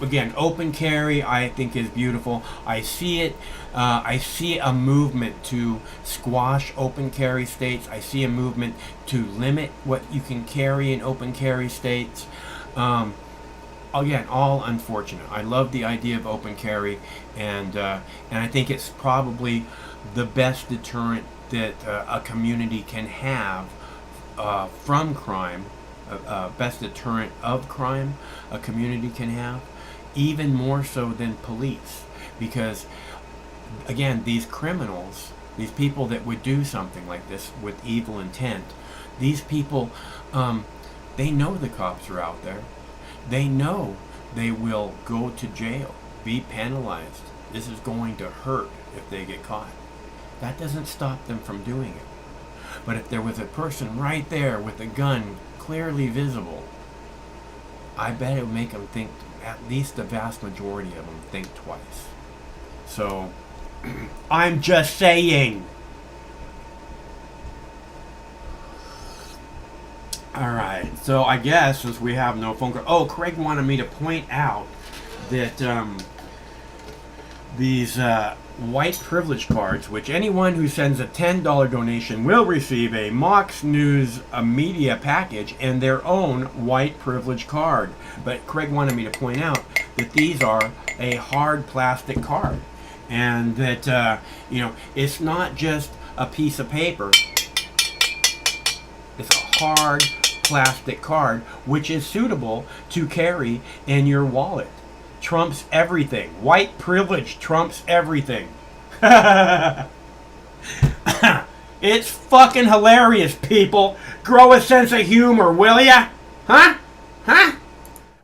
again, open carry I think is beautiful. I see it. I see a movement to squash open carry states. I see a movement to limit what you can carry in open carry states. Again, all unfortunate. I love the idea of open carry, and I think it's probably the best deterrent that a community can have from crime. Best deterrent of crime a community can have, even more so than police, because again, these criminals, these people that would do something like this with evil intent, these people, they know the cops are out there. They know they will go to jail, be penalized. This is going to hurt if they get caught. That doesn't stop them from doing it. But if there was a person right there with a gun clearly visible, I bet it would make them think, at least the vast majority of them think twice. So, I'm just saying. Alright, so I guess since we have no phone call. Oh, Craig wanted me to point out that these white privilege cards, which anyone who sends a $10 donation will receive a Mox News media package and their own white privilege card. But Craig wanted me to point out that these are a hard plastic card. And that, it's not just a piece of paper. It's a hard plastic card, which is suitable to carry in your wallet. Trumps everything. White privilege trumps everything. It's fucking hilarious, people. Grow a sense of humor, will ya? Huh?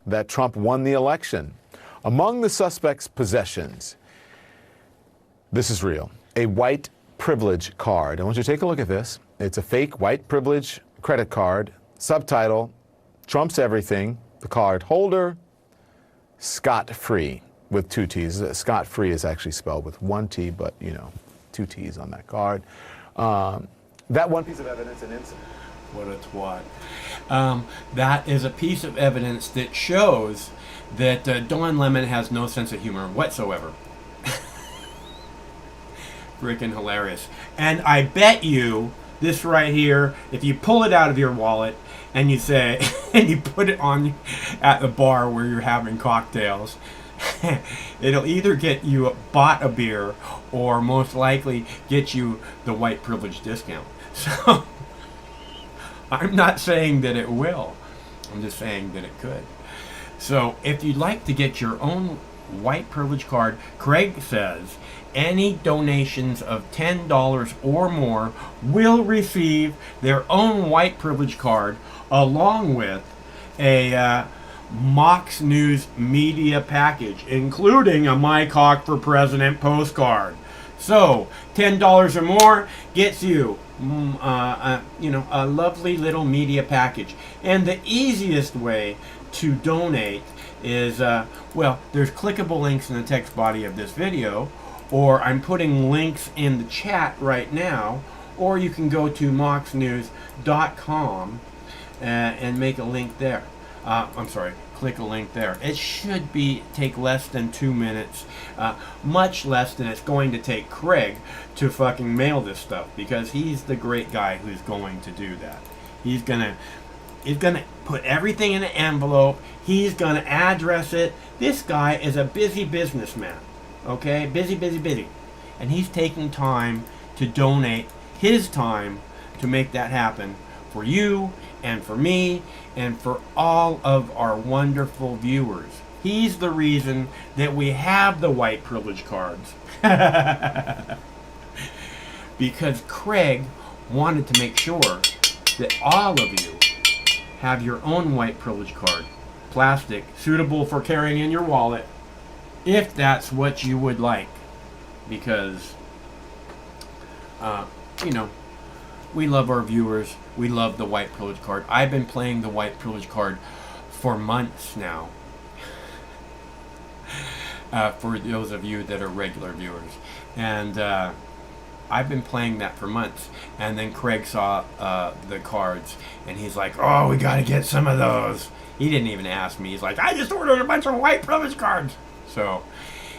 That Trump won the election. Among the suspects' possessions, this is real, a white privilege card. I want you to take a look at this. It's a fake white privilege credit card. Subtitle, Trump's everything. The card holder, scot-free, with 2 T's. Scot-free is actually spelled with 1 T, but, 2 T's on that card. That one piece of evidence, an incident. What a twat. That is a piece of evidence that shows that Don Lemon has no sense of humor whatsoever. Freaking hilarious. And I bet you, this right here, if you pull it out of your wallet and you say, and you put it on at the bar where you're having cocktails, it'll either get you bought a beer or most likely get you the white privilege discount. So, I'm not saying that it will. I'm just saying that it could. So, if you'd like to get your own white privilege card, Craig says any donations of $10 or more will receive their own white privilege card along with a Mox News media package, including a My Cock for President postcard. So, $10 or more gets you, a lovely little media package. And the easiest way to donate is, there's clickable links in the text body of this video, or I'm putting links in the chat right now, or you can go to moxnews.com and make a link there. Click a link there. It should take less than 2 minutes, much less than it's going to take Craig to fucking mail this stuff, because he's the great guy who's going to do that. He's gonna put everything in an envelope. He's gonna address it. This guy is a busy businessman. Okay, busy, and he's taking time to donate his time to make that happen for you and for me and for all of our wonderful viewers. He's the reason that we have the white privilege cards. Because Craig wanted to make sure that all of you have your own white privilege card, plastic, suitable for carrying in your wallet, if that's what you would like. Because, you know, we love our viewers. We love the white privilege card. I've been playing the white privilege card for months now. For those of you that are regular viewers. And I've been playing that for months. And then Craig saw the cards, and he's like, oh, we got to get some of those. He didn't even ask me. He's like, I just ordered a bunch of white privilege cards. So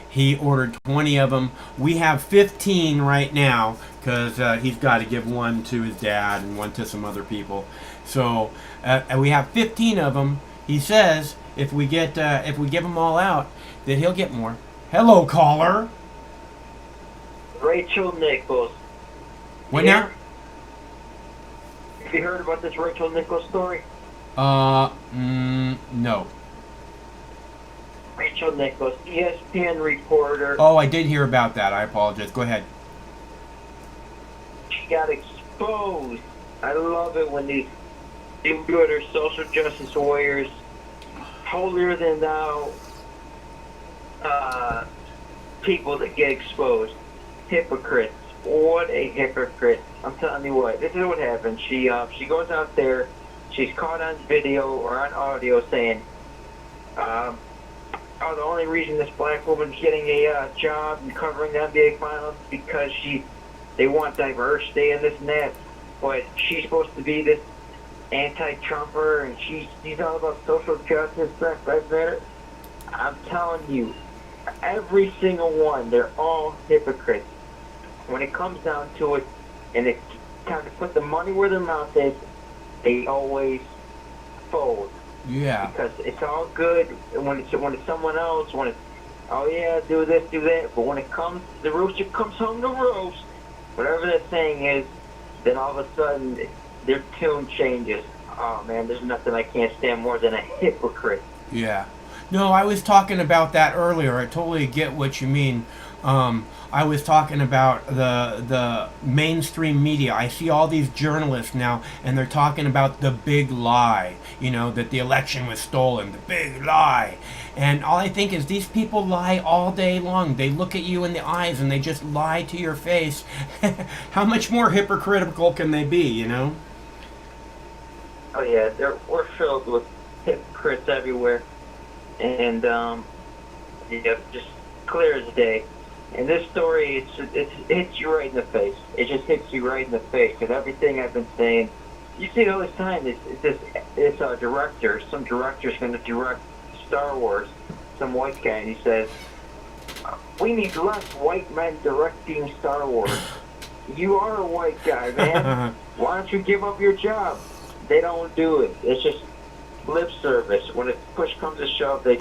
he ordered 20 of them. We have 15 right now, because he's got to give one to his dad and one to some other people. So and we have 15 of them. He says if we give them all out, that he'll get more. Hello, caller. Rachel Nichols. What now? Have you heard about this Rachel Nichols story? No. Rachel Nichols, ESPN reporter. Oh, I did hear about that. I apologize. Go ahead. She got exposed. I love it when these do-gooder social justice warriors, holier than thou people that get exposed. Hypocrites. What a hypocrite. I'm telling you what, this is what happened. She goes out there, she's caught on video or on audio saying, oh, the only reason this black woman's getting a job and covering the NBA Finals is because they want diversity and this and that. But she's supposed to be this anti-Trumper, and she's all about social justice, Black Lives Matter. I'm telling you, every single one, they're all hypocrites. When it comes down to it, and it's time to put the money where their mouth is, they always fold. Yeah. Because it's all good when it's someone else, when it's, oh yeah, do this, do that. But when it comes, the rooster comes home to roost, whatever that saying is, then all of a sudden their tune changes. Oh man, there's nothing I can't stand more than a hypocrite. Yeah. No, I was talking about that earlier. I totally get what you mean. I was talking about the mainstream media. I see all these journalists now, and they're talking about the big lie, you know, that the election was stolen, the big lie. And all I think is these people lie all day long. They look at you in the eyes, and they just lie to your face. How much more hypocritical can they be, you know? Oh yeah, we're filled with hypocrites everywhere. And, yeah, just clear as day. And this story, it hits you right in the face. It just hits you right in the face. And everything I've been saying, you see it all the time. It's a director. Some director's going to direct Star Wars. Some white guy, and he says, we need less white men directing Star Wars. You are a white guy, man. Why don't you give up your job? They don't do it. It's just lip service. When push comes to shove, they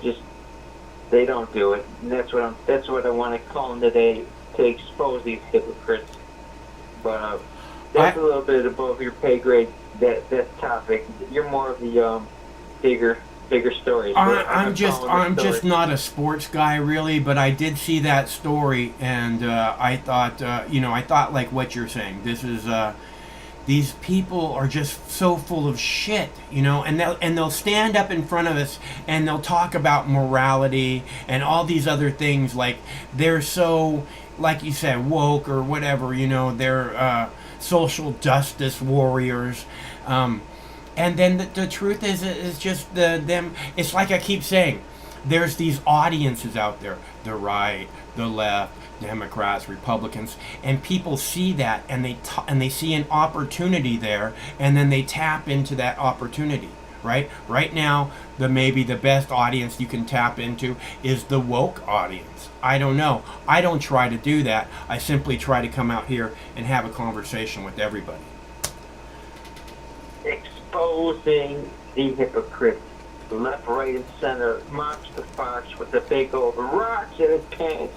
don't do it. And that's what I want to call them today, to expose these hypocrites. But that's a little bit above your pay grade, that topic. You're more of the bigger stories. I'm just not a sports guy really, but I did see that story, and I thought like what you're saying. This is these people are just so full of shit, you know, and they'll stand up in front of us and they'll talk about morality and all these other things, like they're so, like you said, woke or whatever, you know, they're social justice warriors. And then the truth is just them. It's like I keep saying, there's these audiences out there, the right, the left, Democrats, Republicans, and people see that, and they see an opportunity there, and then they tap into that opportunity. Right now, maybe the best audience you can tap into is the woke audience. I don't know. I don't try to do that. I simply try to come out here and have a conversation with everybody. Exposing the hypocrite, left, right, and center. March the Fox with the big old rocks in his pants.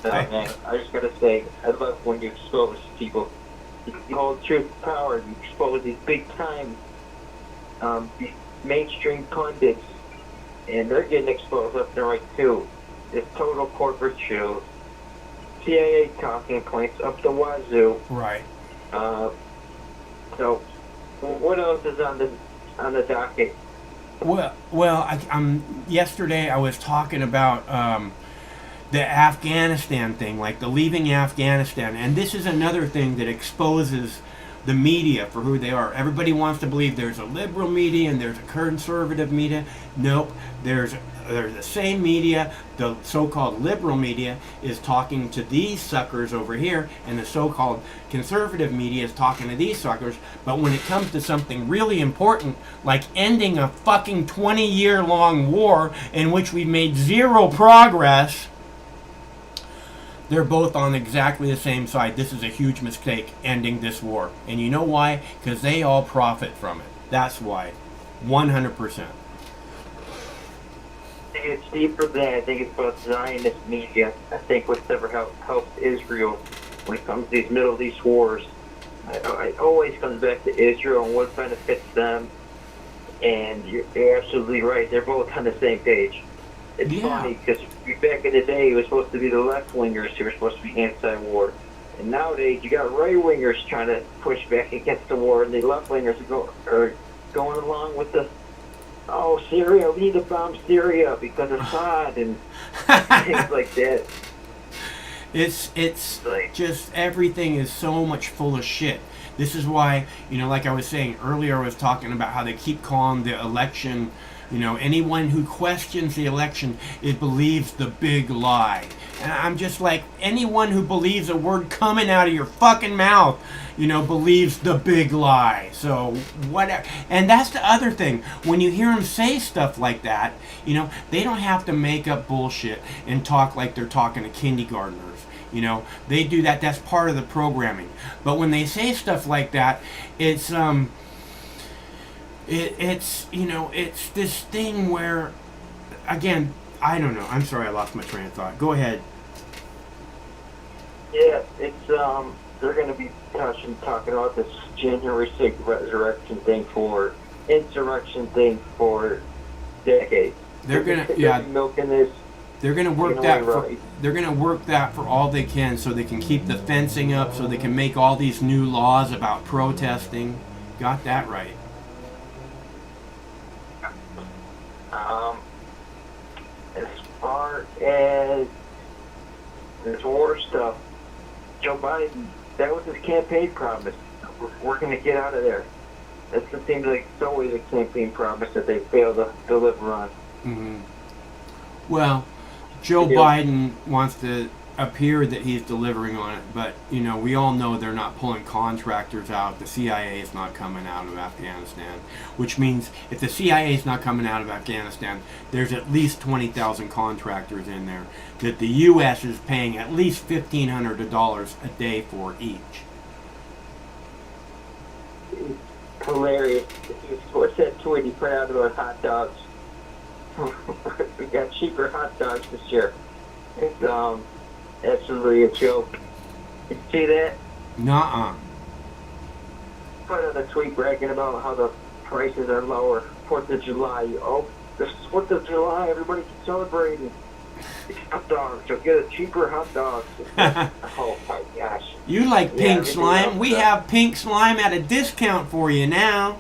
Man, I just gotta say, I love when you expose people. You hold truth to power. You expose these big time, these mainstream pundits, and they're getting exposed left and right too. This total corporate show, CIA talking points up the wazoo. Right. So, what else is on the on the docket? Yesterday I was talking about the Afghanistan thing, like the leaving Afghanistan, and this is another thing that exposes the media for who they are. Everybody wants to believe there's a liberal media and there's a conservative media. Nope, there's the same media. The so-called liberal media is talking to these suckers over here, and the so-called conservative media is talking to these suckers. But when it comes to something really important, like ending a fucking 20-year-long war in which we've made zero progress, they're both on exactly the same side. This is a huge mistake, ending this war. And you know why? Because they all profit from it. That's why. 100%. I think it's deeper than that. I think it's about Zionist media. I think what's ever helped Israel when it comes to these Middle East wars, it always comes back to Israel and what benefits them. And you're absolutely right. They're both on the same page. It's funny because back in the day, it was supposed to be the left-wingers who were supposed to be anti-war. And nowadays, you got right-wingers trying to push back against the war, and the left-wingers are going along with the, Syria, we need to bomb Syria because of Assad and things like that. It's like, just everything is so much full of shit. This is why, like I was saying earlier, I was talking about how they keep calling the election, anyone who questions the election believes the big lie. And I'm just like, anyone who believes a word coming out of your fucking mouth, believes the big lie. So, whatever. And that's the other thing. When you hear them say stuff like that, they don't have to make up bullshit and talk like they're talking to kindergartners. They do that. That's part of the programming. But when they say stuff like that, it's it's this thing where, again, I don't know. I'm sorry, I lost my train of thought. Go ahead. Yeah, it's they're going to be talking about this January 6th insurrection thing for decades. They're gonna milking this. They're gonna work that. They're gonna work that for all they can, so they can keep the fencing up, so they can make all these new laws about protesting. Got that right. As far as this war stuff, Joe Biden, that was his campaign promise. We're going to get out of there. That seems like it's always a campaign promise that they fail to deliver on. Mm-hmm. Well, Joe Biden wants to appear that he's delivering on it, but we all know they're not pulling contractors out. The CIA is not coming out of Afghanistan, which means if the CIA is not coming out of Afghanistan, there's at least 20,000 contractors in there that the U.S. is paying at least $1,500 a day for each. Hilarious. What's that tweet he put out about hot dogs? We got cheaper hot dogs this year. It's absolutely a joke. Did you see that? Nuh-uh. Put out a tweet bragging about how the prices are lower. 4th of July. Oh, this is 4th of July. Everybody can celebrate. It's hot dogs. So get a cheaper hot dog. Oh my gosh. You like pink slime? We have pink slime at a discount for you now.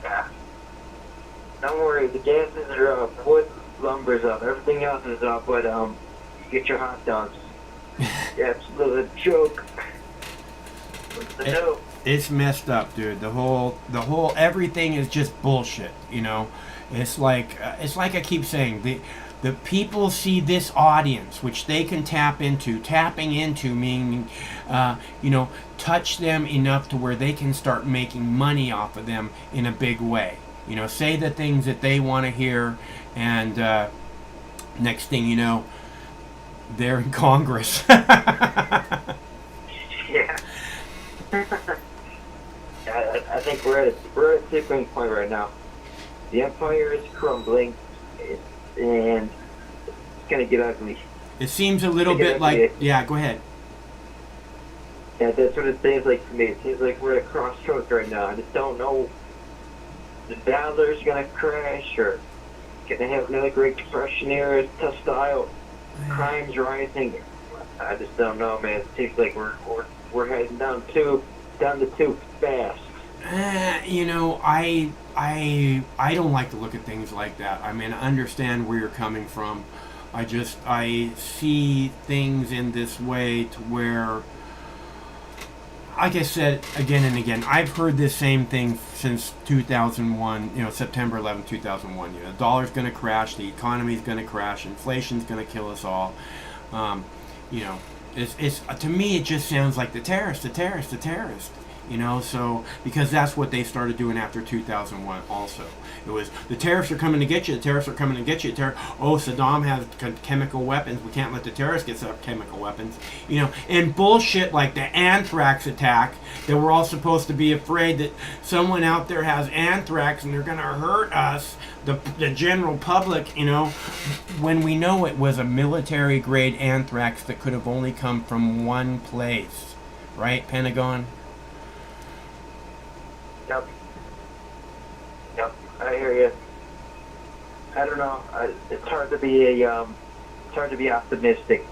Yeah. Don't worry. The gases are up. Wood lumber's up. Everything else is up. But get your hot dogs. Absolute joke. It's messed up, dude. The whole everything is just bullshit. It's like I keep saying, the people see this audience, which they can tap into. Tapping into meaning, touch them enough to where they can start making money off of them in a big way. Say the things that they want to hear, and next thing you know, they're in Congress. Yeah. I think we're at a tipping point right now. The empire is crumbling, and it's going to get ugly. It seems a little bit like... Yeah, go ahead. Yeah, that's what it seems like to me. It seems like we're at a crossroads right now. I just don't know if the dollar's going to crash or going to have another Great Depression era style. Crime's rising. I just don't know, man. It seems like we're heading down too fast. You know, I don't like to look at things like that. I mean, I understand where you're coming from. I see things in this way to where, like I said again and again, I've heard this same thing since 2001, you know, September 11, 2001. You know, the dollar's going to crash, the economy's going to crash, inflation's going to kill us all. You know, it's to me, it just sounds like the terrorist. You know, so because that's what they started doing after 2001 also. It was, the terrorists are coming to get you, the terrorists are coming to get you. Oh, Saddam has chemical weapons, we can't let the terrorists get some chemical weapons. You know, and bullshit like the anthrax attack, that we're all supposed to be afraid that someone out there has anthrax and they're going to hurt us, the general public, you know, when we know it was a military grade anthrax that could have only come from one place. Right, Pentagon? Yep, I hear you. I don't know. It's hard to be optimistic.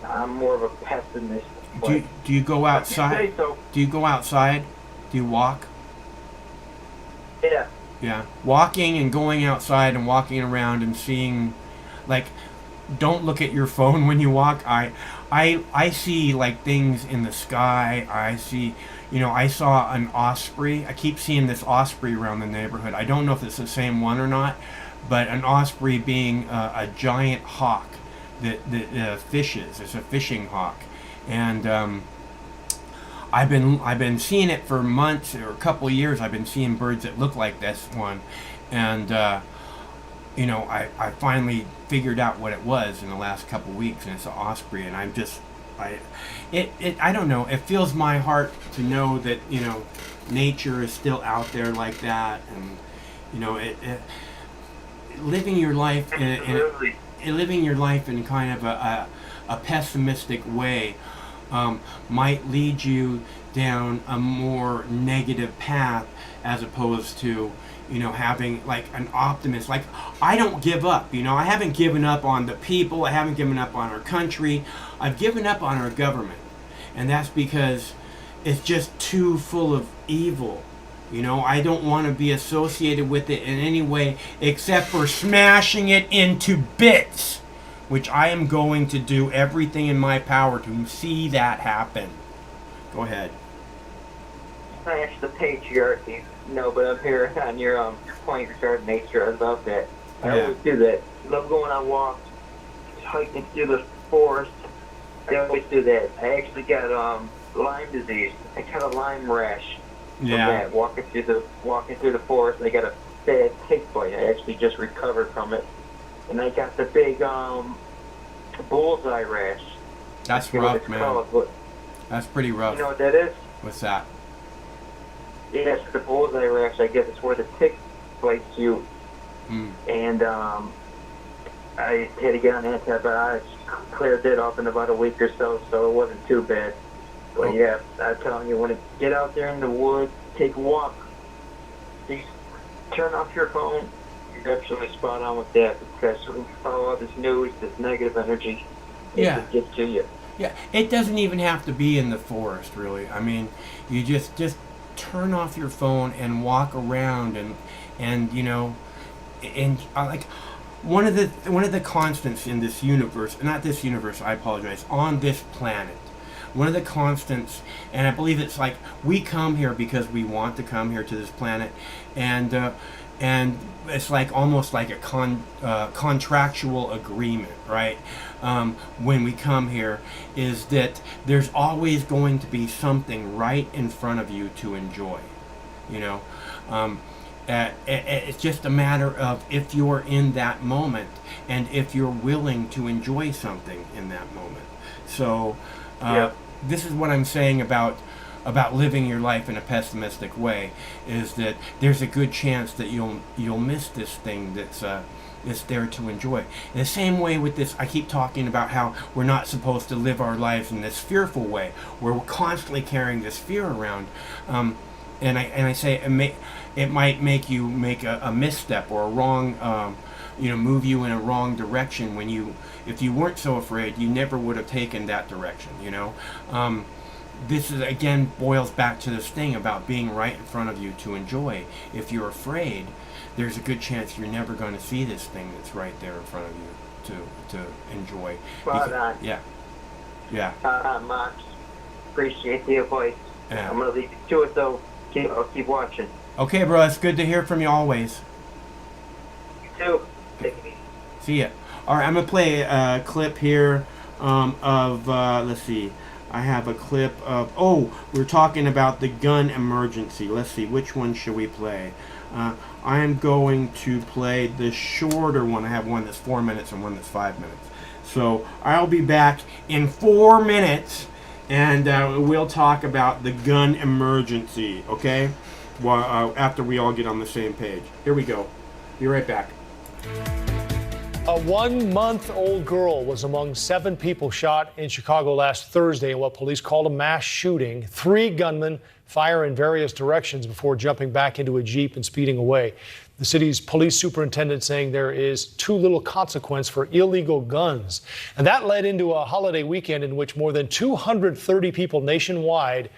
I'm more of a pessimist. Do you go outside? So. Do you go outside? Do you walk? Yeah. Yeah. Walking and going outside and walking around and seeing, like, don't look at your phone when you walk. I see like things in the sky. I see, you know, I saw an osprey. I keep seeing this osprey around the neighborhood. I don't know if it's the same one or not, but an osprey being a giant hawk that fishes. It's a fishing hawk, and I've been seeing it for months or a couple of years. I've been seeing birds that look like this one, and you know, I finally figured out what it was in the last couple of weeks, and it's an osprey, and I'm just, I don't know, it fills my heart to know that, you know, nature is still out there like that, and, you know, living your life in kind of a pessimistic way might lead you down a more negative path, as opposed to, you know, having like an optimist. Like, I don't give up, you know, I haven't given up on the people, I haven't given up on our country, I've given up on our government, and that's because it's just too full of evil. You know, I don't want to be associated with it in any way except for smashing it into bits, which I am going to do everything in my power to see that happen. Go ahead. Smash the patriarchy. No, but I'm here on your point regarding nature. I love that. I always do that. Love going on walks, hiking through the forest. I always do that. I actually got Lyme disease. I got a Lyme rash from that. Walking through the forest. I got a bad tick bite. I actually just recovered from it, and I got the big bullseye rash. That's rough, man. That's pretty rough. You know what that is? What's that? Yes, the bullseye rash. I guess it's where the tick bites you. And I had to get on antibiotics. Cleared it off in about a week or so it wasn't too bad. But yeah, I'm telling you, when you get out there in the woods, take a walk. Please turn off your phone. You're absolutely spot on with that, because we follow all this news, this negative energy. It just gets to you. Yeah, it doesn't even have to be in the forest, really. I mean, you just turn off your phone and walk around, and you know, and like one of the constants in this universe, not this universe, I apologize, on this planet, one of the constants, and I believe it's like we come here because we want to come here to this planet, and it's like almost like a contractual agreement, right? When we come here, is that there's always going to be something right in front of you to enjoy, you know. It's just a matter of if you're in that moment and if you're willing to enjoy something in that moment. So this is what I'm saying about living your life in a pessimistic way, is that there's a good chance that you'll miss this thing that's there to enjoy. In the same way with this, I keep talking about how we're not supposed to live our lives in this fearful way, where we're constantly carrying this fear around. And I say it might make you make a misstep or a wrong, move you in a wrong direction when if you weren't so afraid, you never would have taken that direction, you know. this is again boils back to this thing about being right in front of you to enjoy. If you're afraid, there's a good chance you're never going to see this thing that's right there in front of you to enjoy. Yeah. Max, appreciate the advice. Yeah. I'm gonna leave you to it though. I'll keep watching. Okay, bro. It's good to hear from you always. You too. Take it easy. See ya. All right, I'm gonna play a clip here of let's see. I have a clip of we're talking about the gun emergency. Let's see, which one should we play? I am going to play the shorter one. I have one that's 4 minutes and one that's 5 minutes. So I'll be back in 4 minutes, and we'll talk about the gun emergency. Okay? Well, after we all get on the same page. Here we go. Be right back. A 1-month-old girl was among 7 people shot in Chicago last Thursday in what police called a mass shooting. 3 gunmen fire in various directions before jumping back into a Jeep and speeding away. The city's police superintendent saying there is too little consequence for illegal guns. And that led into a holiday weekend in which more than 230 people nationwide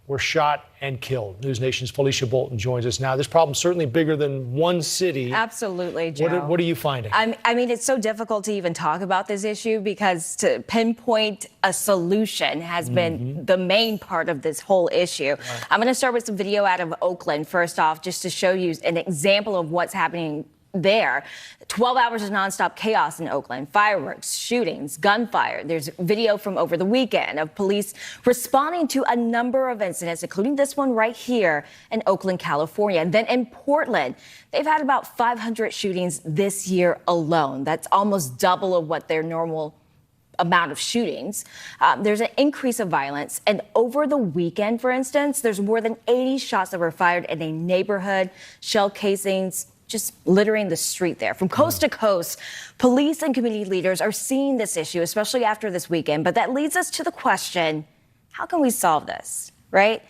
were shot and killed. News Nation's Felicia Bolton joins us now. This problem's certainly bigger than one city. Absolutely, Joe. What are you finding? I mean, it's so difficult to even talk about this issue because to pinpoint a solution has been the main part of this whole issue. Right. I'm going to start with some video out of Oakland, first off, just to show you an example of what's happening there. 12 hours of nonstop chaos in Oakland, fireworks, shootings, gunfire. There's video from over the weekend of police responding to a number of incidents, including this one right here in Oakland, California. And then in Portland, they've had about 500 shootings this year alone. That's almost double of what their normal amount of shootings. There's an increase of violence. And over the weekend, for instance, there's more than 80 shots that were fired in a neighborhood, shell casings, just littering the street there. From coast to coast, police and community leaders are seeing this issue, especially after this weekend. But that leads us to the question, how can we solve this, right?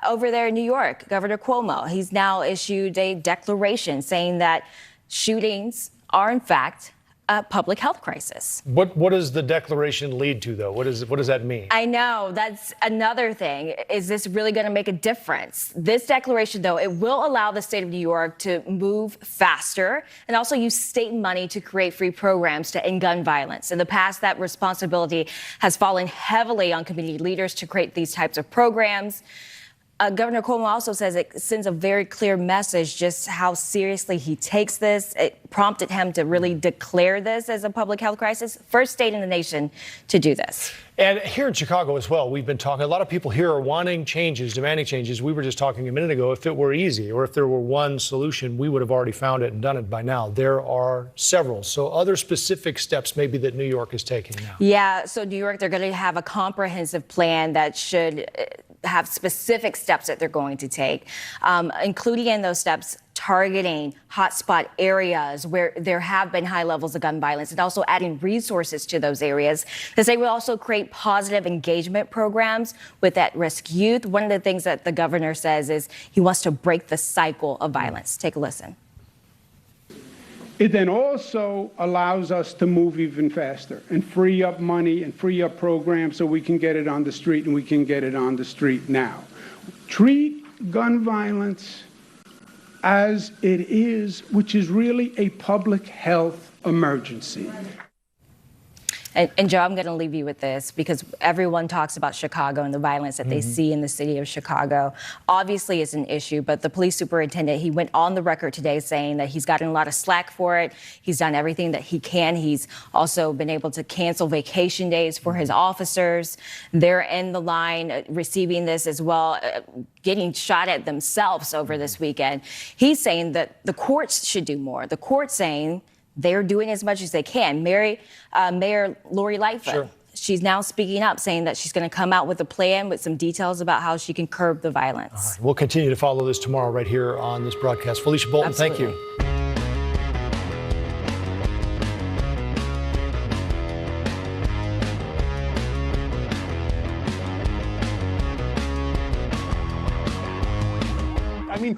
Over there in New York, Governor Cuomo, he's now issued a declaration saying that shootings are, in fact, a public health crisis. What does the declaration lead to, though? What does that mean? I know. That's another thing. Is this really going to make a difference? This declaration, though, it will allow the state of New York to move faster and also use state money to create free programs to end gun violence. In the past, that responsibility has fallen heavily on community leaders to create these types of programs. Governor Cuomo also says it sends a very clear message just how seriously he takes this. It prompted him to really declare this as a public health crisis. First state in the nation to do this. And here in Chicago as well, we've been talking, a lot of people here are wanting changes, demanding changes. We were just talking a minute ago, if it were easy or if there were one solution, we would have already found it and done it by now. There are several. So other specific steps maybe that New York is taking now. Yeah, so New York, they're going to have a comprehensive plan that should have specific steps that they're going to take, including in those steps targeting hotspot areas where there have been high levels of gun violence and also adding resources to those areas. They will also create positive engagement programs with at-risk youth. One of the things that the governor says is he wants to break the cycle of violence. Take a listen. It then also allows us to move even faster and free up money and free up programs so we can get it on the street, and we can get it on the street now. Treat gun violence as it is, which is really a public health emergency. And Joe, I'm going to leave you with this because everyone talks about Chicago and the violence that they see in the city of Chicago. Obviously, it's an issue, but the police superintendent, he went on the record today saying that he's gotten a lot of slack for it. He's done everything that he can. He's also been able to cancel vacation days for his officers. They're in the line receiving this as well, getting shot at themselves over this weekend. He's saying that the courts should do more. The court's saying they're doing as much as they can. Mayor Lori Lightfoot, she's now speaking up, saying that she's going to come out with a plan with some details about how she can curb the violence. All right. We'll continue to follow this tomorrow right here on this broadcast. Felicia Bolton, Absolutely. Thank you. I mean,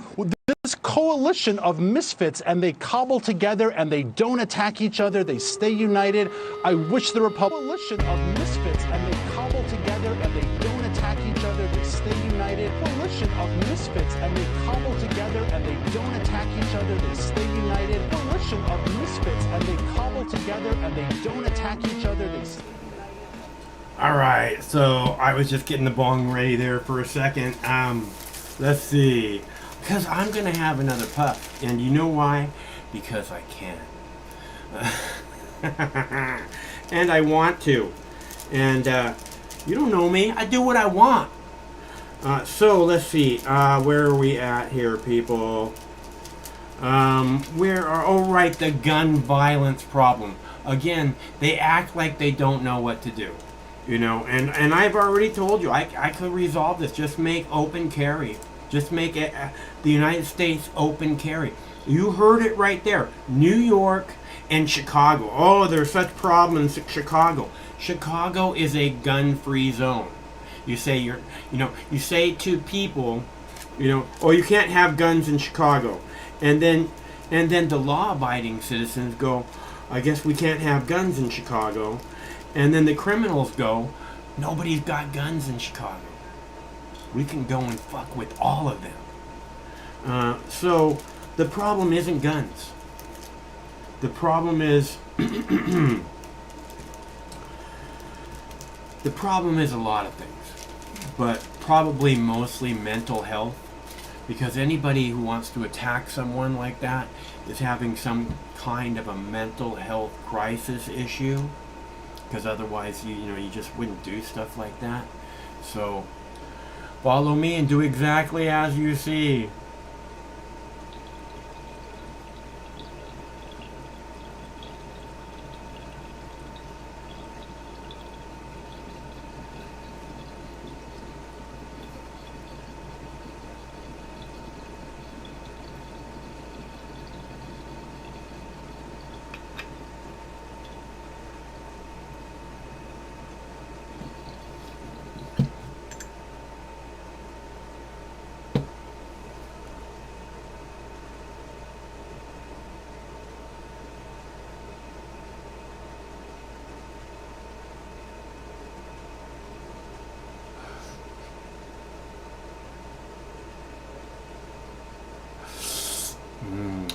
this coalition of misfits, and they cobble together and they don't attack each other. They stay united. I wish the coalition of misfits, and they cobble together and they don't attack each other. of misfits, and they cobble together, and they don't attack each other. They stay united. Coalition of misfits, and they cobble together, and they don't attack each other. They stay united. All right, so I was just getting the bong ready there for a second. Let's see, because I'm gonna have another puff, and you know why? Because I can. And I want to. And you don't know me. I do what I want. So let's see. Where are we at here, people? Right, the gun violence problem. Again, they act like they don't know what to do. You know, and I've already told you, I could resolve this. Just make open carry. Just make it, the United States open carry. You heard it right there. New York and Chicago. Oh, there's such problems in Chicago. Chicago is a gun-free zone. You say you say to people, oh, you can't have guns in Chicago. And then the law-abiding citizens go, I guess we can't have guns in Chicago. And then the criminals go, nobody's got guns in Chicago. We can go and fuck with all of them. So the problem isn't guns. The problem is the problem is a lot of things, but probably mostly mental health, because anybody who wants to attack someone like that is having some kind of a mental health crisis issue, because otherwise you just wouldn't do stuff like that. So follow me and do exactly as you see.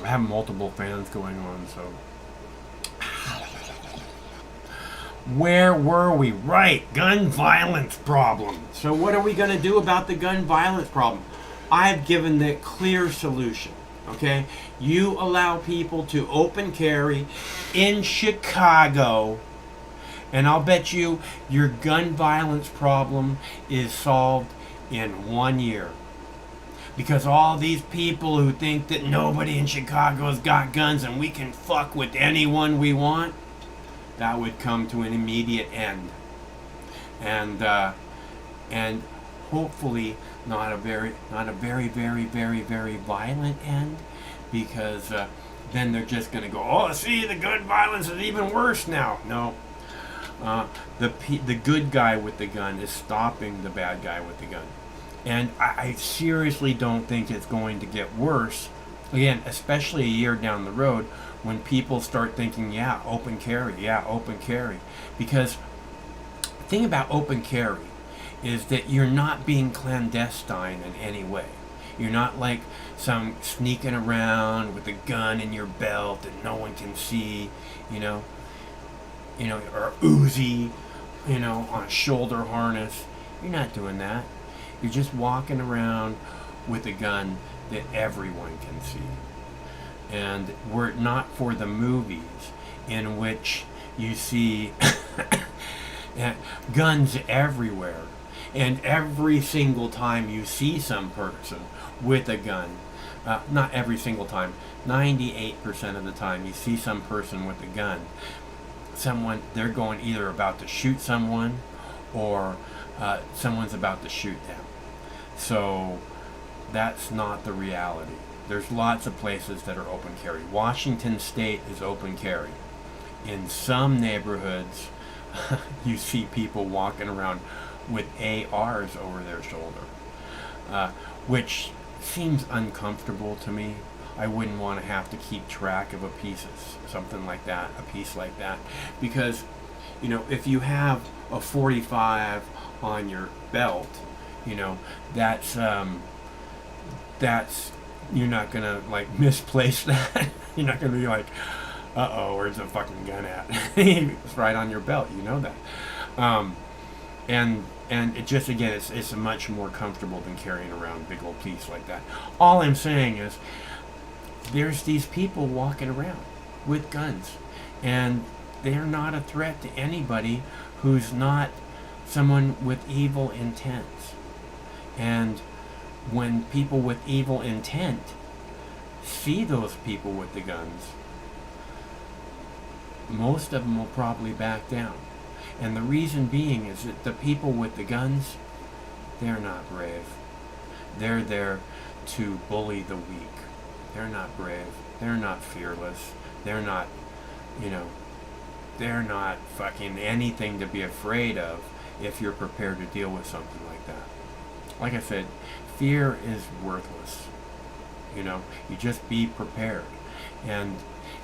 I have multiple fans going on, so. Where were we? Right, gun violence problem. So what are we going to do about the gun violence problem? I've given the clear solution, okay? You allow people to open carry in Chicago, and I'll bet you your gun violence problem is solved in 1 year. Because all these people who think that nobody in Chicago's got guns and we can fuck with anyone we want, that would come to an immediate end. And hopefully not a very, very, very violent end, because then they're just going to go, oh, see, the gun violence is even worse now. No. The good guy with the gun is stopping the bad guy with the gun. And I seriously don't think it's going to get worse, again, especially a year down the road, when people start thinking, yeah, open carry. Because the thing about open carry is that you're not being clandestine in any way. You're not like some sneaking around with a gun in your belt that no one can see, or Uzi, on a shoulder harness. You're not doing that. You're just walking around with a gun that everyone can see. And were it not for the movies in which you see guns everywhere, and every single time you see some person with a gun, not every single time, 98% of the time you see some person with a gun, they're going either about to shoot someone or someone's about to shoot them. So that's not the reality. There's lots of places that are open carry. Washington State is open carry. In some neighborhoods, you see people walking around with ARs over their shoulder, which seems uncomfortable to me. I wouldn't want to have to keep track of a piece like that, because, if you have a 45 on your belt, that's you're not gonna like misplace that. You're not gonna be like, uh-oh, where's the fucking gun at? It's right on your belt, you know that. And it just, again, it's much more comfortable than carrying around a big old piece like that. All I'm saying is, there's these people walking around with guns, and they're not a threat to anybody who's not someone with evil intents. And when people with evil intent see those people with the guns, most of them will probably back down. And the reason being is that the people with the guns, they're not brave. They're there to bully the weak. They're not brave. They're not fearless. They're not, they're not fucking anything to be afraid of if you're prepared to deal with something like that. Like I said, fear is worthless. You just be prepared. And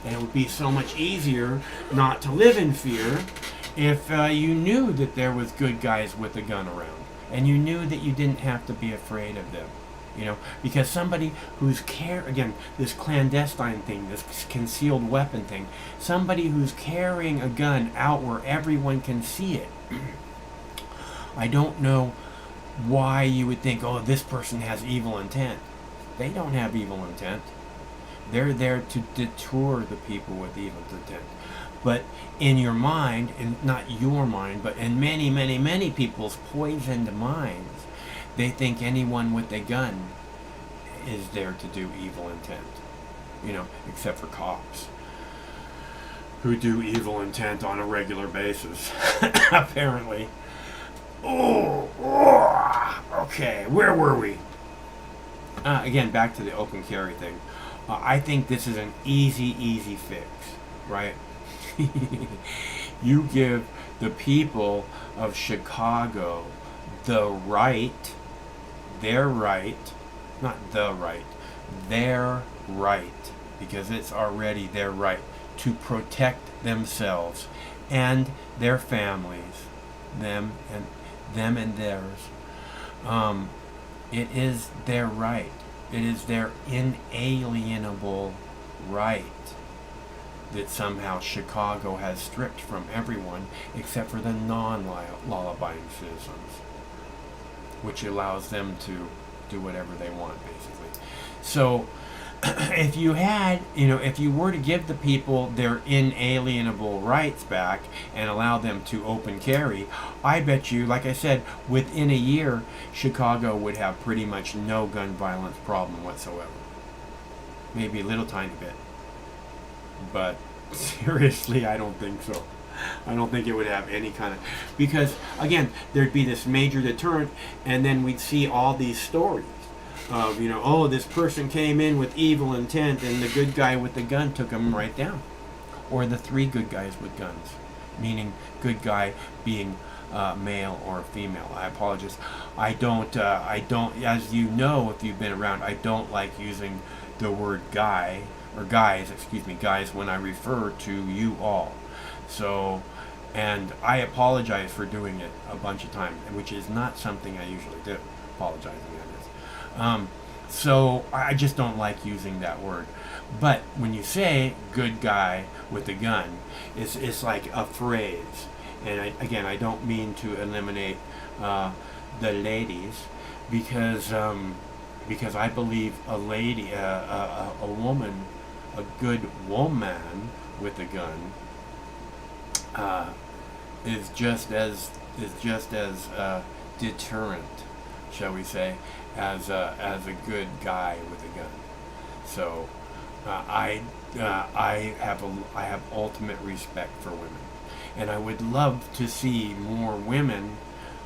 it would be so much easier not to live in fear if you knew that there was good guys with a gun around, and you knew that you didn't have to be afraid of them, because somebody who's again, this clandestine thing, this concealed weapon thing, somebody who's carrying a gun out where everyone can see it, I don't know why you would think, oh, this person has evil intent. They don't have evil intent. They're there to deter the people with evil intent. But in your mind, and not your mind, but in many, many, many people's poisoned minds, they think anyone with a gun is there to do evil intent. Except for cops, who do evil intent on a regular basis, apparently. Okay, where were we? Again, back to the open carry thing. I think this is an easy fix, right? You give the people of Chicago their right, because it's already their right to protect themselves and their families, them and theirs. It is their right. It is their inalienable right that somehow Chicago has stripped from everyone except for the non-law-abiding citizens, which allows them to do whatever they want, basically. So if you had, if you were to give the people their inalienable rights back and allow them to open carry, I bet you, like I said, within a year, Chicago would have pretty much no gun violence problem whatsoever. Maybe a little tiny bit. But seriously, I don't think so. I don't think it would have any kind of... Because, again, there'd be this major deterrent, and then we'd see all these stories of, oh, this person came in with evil intent, and the good guy with the gun took him right down. Or the three good guys with guns, meaning good guy being male or female. I apologize. I don't, as you know, if you've been around, I don't like using the word guy, or guys when I refer to you all. So, and I apologize for doing it a bunch of times, which is not something I usually do. Apologizing, that is. So I just don't like using that word. But when you say good guy with a gun, it's like a phrase. And I don't mean to eliminate the ladies, because I believe a lady, a woman, a good woman with a gun is just as deterrent, shall we say, as a good guy with a gun. So I have ultimate respect for women, and I would love to see more women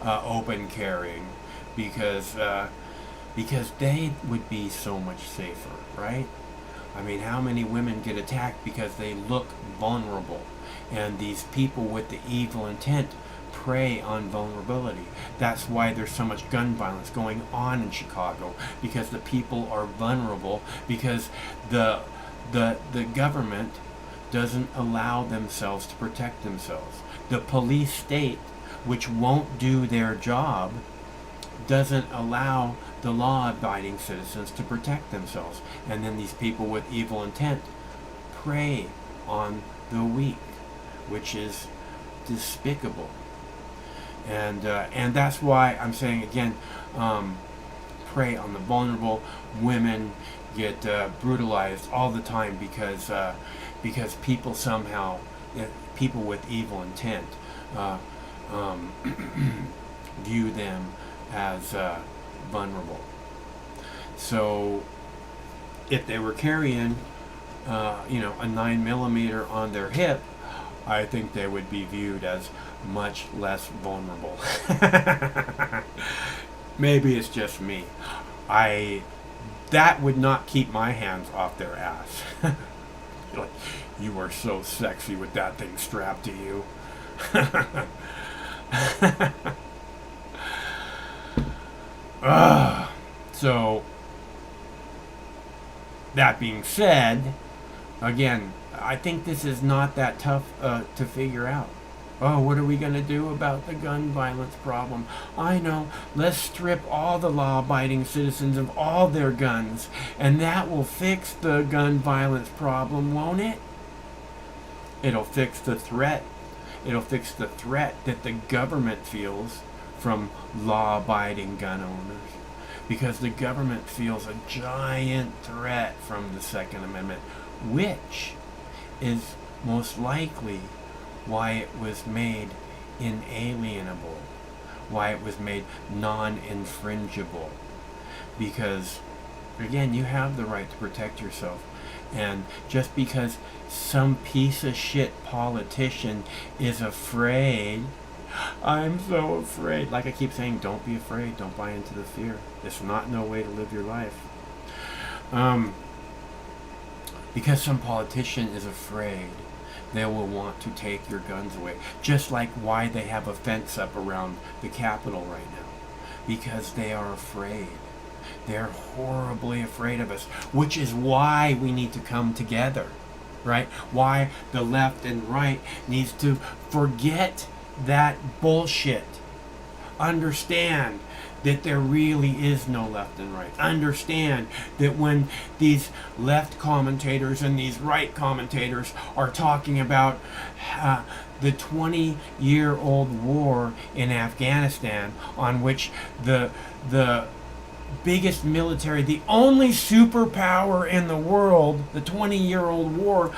open carrying, because they would be so much safer, right? I mean, how many women get attacked because they look vulnerable? And these people with the evil intent prey on vulnerability. That's why there's so much gun violence going on in Chicago, because the people are vulnerable, because the government doesn't allow themselves to protect themselves. The police state, which won't do their job, doesn't allow the law-abiding citizens to protect themselves. And then these people with evil intent prey on the weak, which is despicable. And that's why I'm saying again, prey on the vulnerable. Women get brutalized all the time because people somehow, people with evil intent, view them as vulnerable. So if they were carrying a 9mm on their hip, I think they would be viewed as much less vulnerable. Maybe it's just me. That would not keep my hands off their ass. Like, you are so sexy with that thing strapped to you. So, that being said, again, I think this is not that tough to figure out. Oh, what are we going to do about the gun violence problem? I know, let's strip all the law-abiding citizens of all their guns, and that will fix the gun violence problem, won't it? It'll fix the threat. It'll fix the threat that the government feels from law-abiding gun owners. Because the government feels a giant threat from the Second Amendment, which is most likely why it was made inalienable, why it was made non-infringible. Because, again, you have the right to protect yourself. And just because some piece of shit politician is afraid, I'm so afraid. Like I keep saying, don't be afraid. Don't buy into the fear. It's not no way to live your life. Because some politician is afraid, they will want to take your guns away. Just like why they have a fence up around the Capitol right now. Because they are afraid. They're horribly afraid of us. Which is why we need to come together. Right? Why the left and right needs to forget that bullshit. Understand that there really is no left and right. Understand that when these left commentators and these right commentators are talking about the 20-year-old war in Afghanistan, on which the biggest military, the only superpower in the world, the 20-year-old war,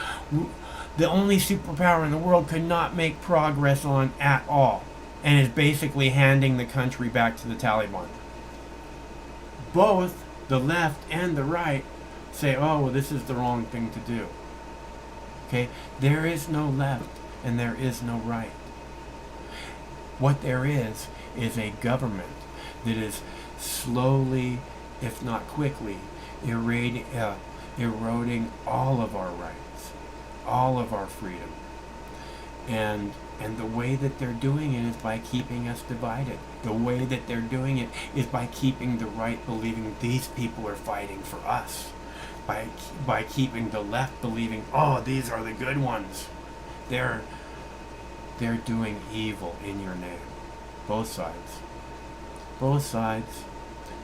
the only superpower in the world could not make progress on at all, and is basically handing the country back to the Taliban. Both the left and the right say, oh, well, this is the wrong thing to do. Okay? There is no left and there is no right. What there is a government that is slowly, if not quickly, eroding all of our rights, all of our freedom. And the way that they're doing it is by keeping us divided. The way that they're doing it is by keeping the right believing these people are fighting for us. By keeping the left believing, oh, these are the good ones. They're doing evil in your name. Both sides. Both sides.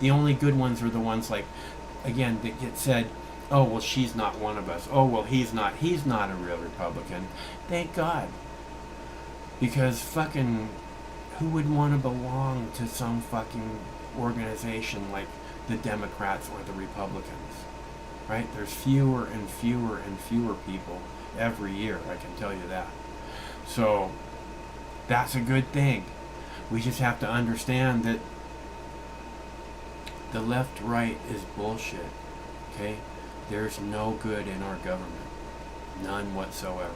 The only good ones are the ones, like, again, that get said, oh, well, she's not one of us. Oh, well, he's not a real Republican. Thank God. Because fucking, who would want to belong to some fucking organization like the Democrats or the Republicans? Right? There's fewer and fewer and fewer people every year, I can tell you that. So, that's a good thing. We just have to understand that the left-right is bullshit. Okay? There's no good in our government. None whatsoever.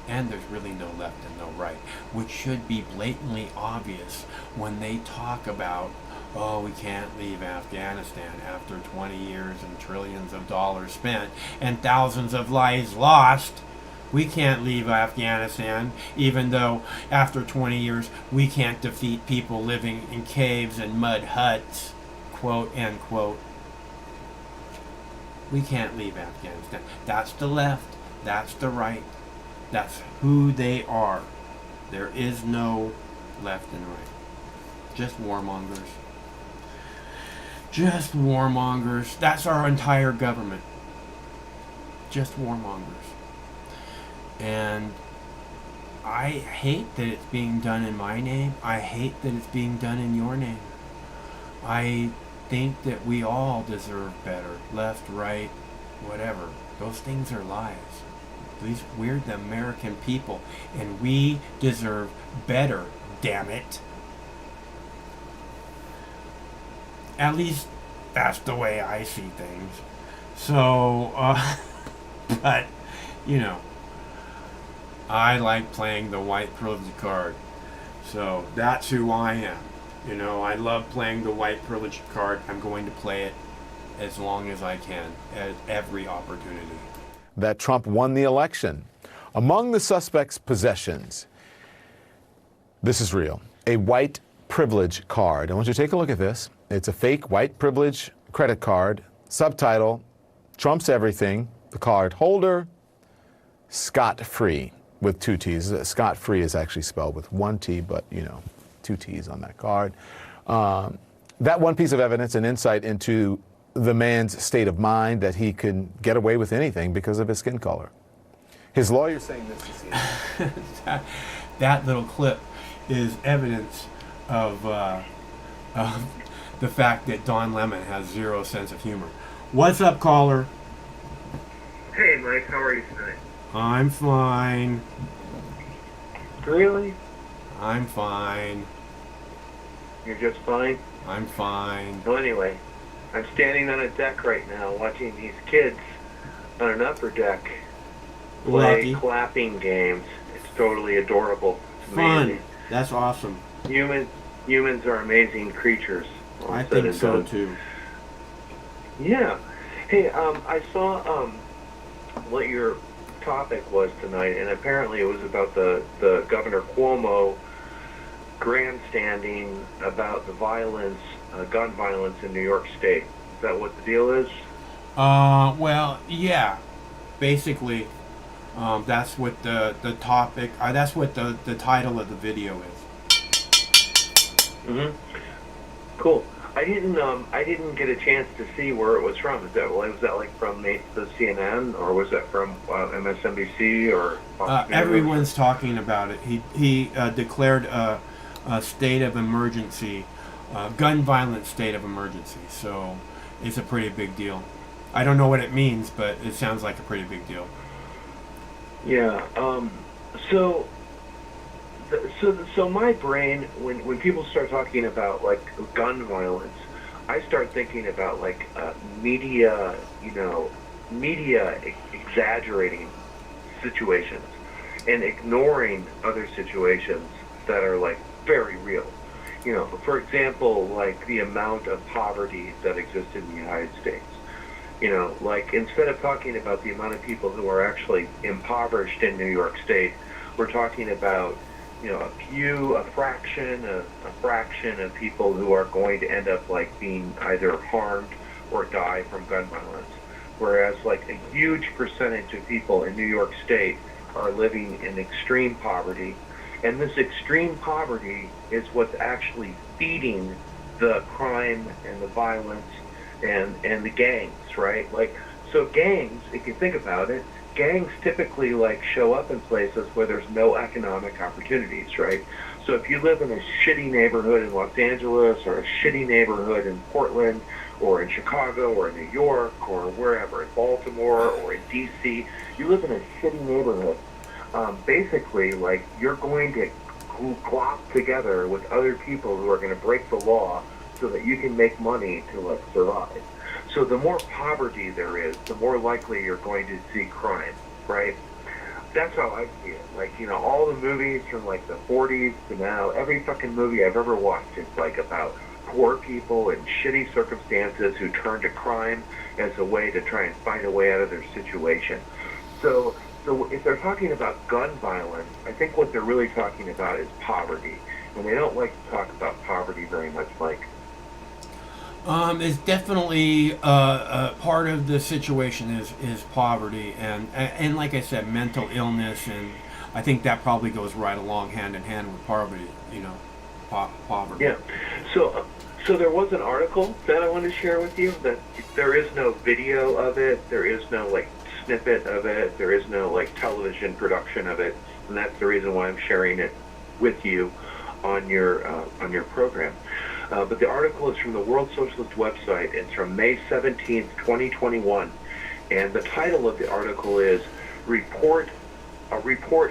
And there's really no left and no right, which should be blatantly obvious when they talk about, oh, we can't leave Afghanistan after 20 years and trillions of dollars spent and thousands of lives lost. We can't leave Afghanistan, even though after 20 years we can't defeat people living in caves and mud huts, quote, end quote. We can't leave Afghanistan. That's the left. That's the right. That's who they are. There is no left and right. Just warmongers. Just warmongers. That's our entire government. Just warmongers. And I hate that it's being done in my name. I hate that it's being done in your name. I think that we all deserve better. Left, right, whatever. Those things are lies. We're the American people, and we deserve better, damn it. At least that's the way I see things. So, but, you know, I like playing the white privilege card. So that's who I am. You know, I love playing the white privilege card. I'm going to play it as long as I can, at every opportunity. That Trump won the election. Among the suspects' possessions, this is real, a white privilege card. I want you to take a look at this. It's a fake white privilege credit card. Subtitle, Trump's everything. The card holder, scot-free, with 2 T's. Scot-free is actually spelled with 1 T, but, you know, 2 T's on that card. That one piece of evidence, an insight into the man's state of mind, that he can get away with anything because of his skin color. His lawyer saying this to CNN. that little clip is evidence of the fact that Don Lemon has zero sense of humor. What's up, caller? Hey, Mike, how are you tonight? I'm fine. Really? I'm fine. You're just fine? I'm fine. Well, anyway, I'm standing on a deck right now watching these kids on an upper deck play clapping games. It's totally adorable. It's amazing. Fun. That's awesome. Humans are amazing creatures. I think so too. Yeah. Hey, I saw what your topic was tonight, and apparently it was about the Governor Cuomo grandstanding about the violence, gun violence in New York State. Is that what the deal is? Well, yeah. Basically, that's what the topic. That's what the title of the video is. Mm-hmm. Cool. I didn't get a chance to see where it was from. Was that like from the CNN, or was that from MSNBC or? Everyone's talking about it. He declared a state of emergency, gun violence state of emergency. So it's a pretty big deal. I don't know what it means, but it sounds like a pretty big deal. Yeah. So my brain, when people start talking about like gun violence, I start thinking about like media exaggerating situations and ignoring other situations that are like very real. You know, for example, like the amount of poverty that exists in the United States. You know, like instead of talking about the amount of people who are actually impoverished in New York State, we're talking about, you know, a fraction of people who are going to end up like being either harmed or die from gun violence. Whereas like a huge percentage of people in New York State are living in extreme poverty. And this extreme poverty is what's actually feeding the crime and the violence and the gangs, right? Like, so gangs, if you think about it, gangs typically like show up in places where there's no economic opportunities, right? So if you live in a shitty neighborhood in Los Angeles, or a shitty neighborhood in Portland, or in Chicago, or in New York, or wherever, in Baltimore, or in DC, you live in a shitty neighborhood. Basically, like, you're going to glop together with other people who are going to break the law so that you can make money to like survive. So the more poverty there is, the more likely you're going to see crime, right? That's how I see it. Like, you know, all the movies from like the 40s to now, every fucking movie I've ever watched is like about poor people in shitty circumstances who turn to crime as a way to try and find a way out of their situation. So if they're talking about gun violence, I think what they're really talking about is poverty. And they don't like to talk about poverty very much, Mike. It's definitely part of the situation is poverty and like I said, mental illness, and I think that probably goes right along hand in hand with poverty. You know, poverty. Yeah. So there was an article that I wanted to share with you that there is no video of it, there is no like snippet of it, there is no like television production of it, and that's the reason why I'm sharing it with you on your program. But the article is from the World Socialist website. It's from May 17th, 2021, and the title of the article is "A report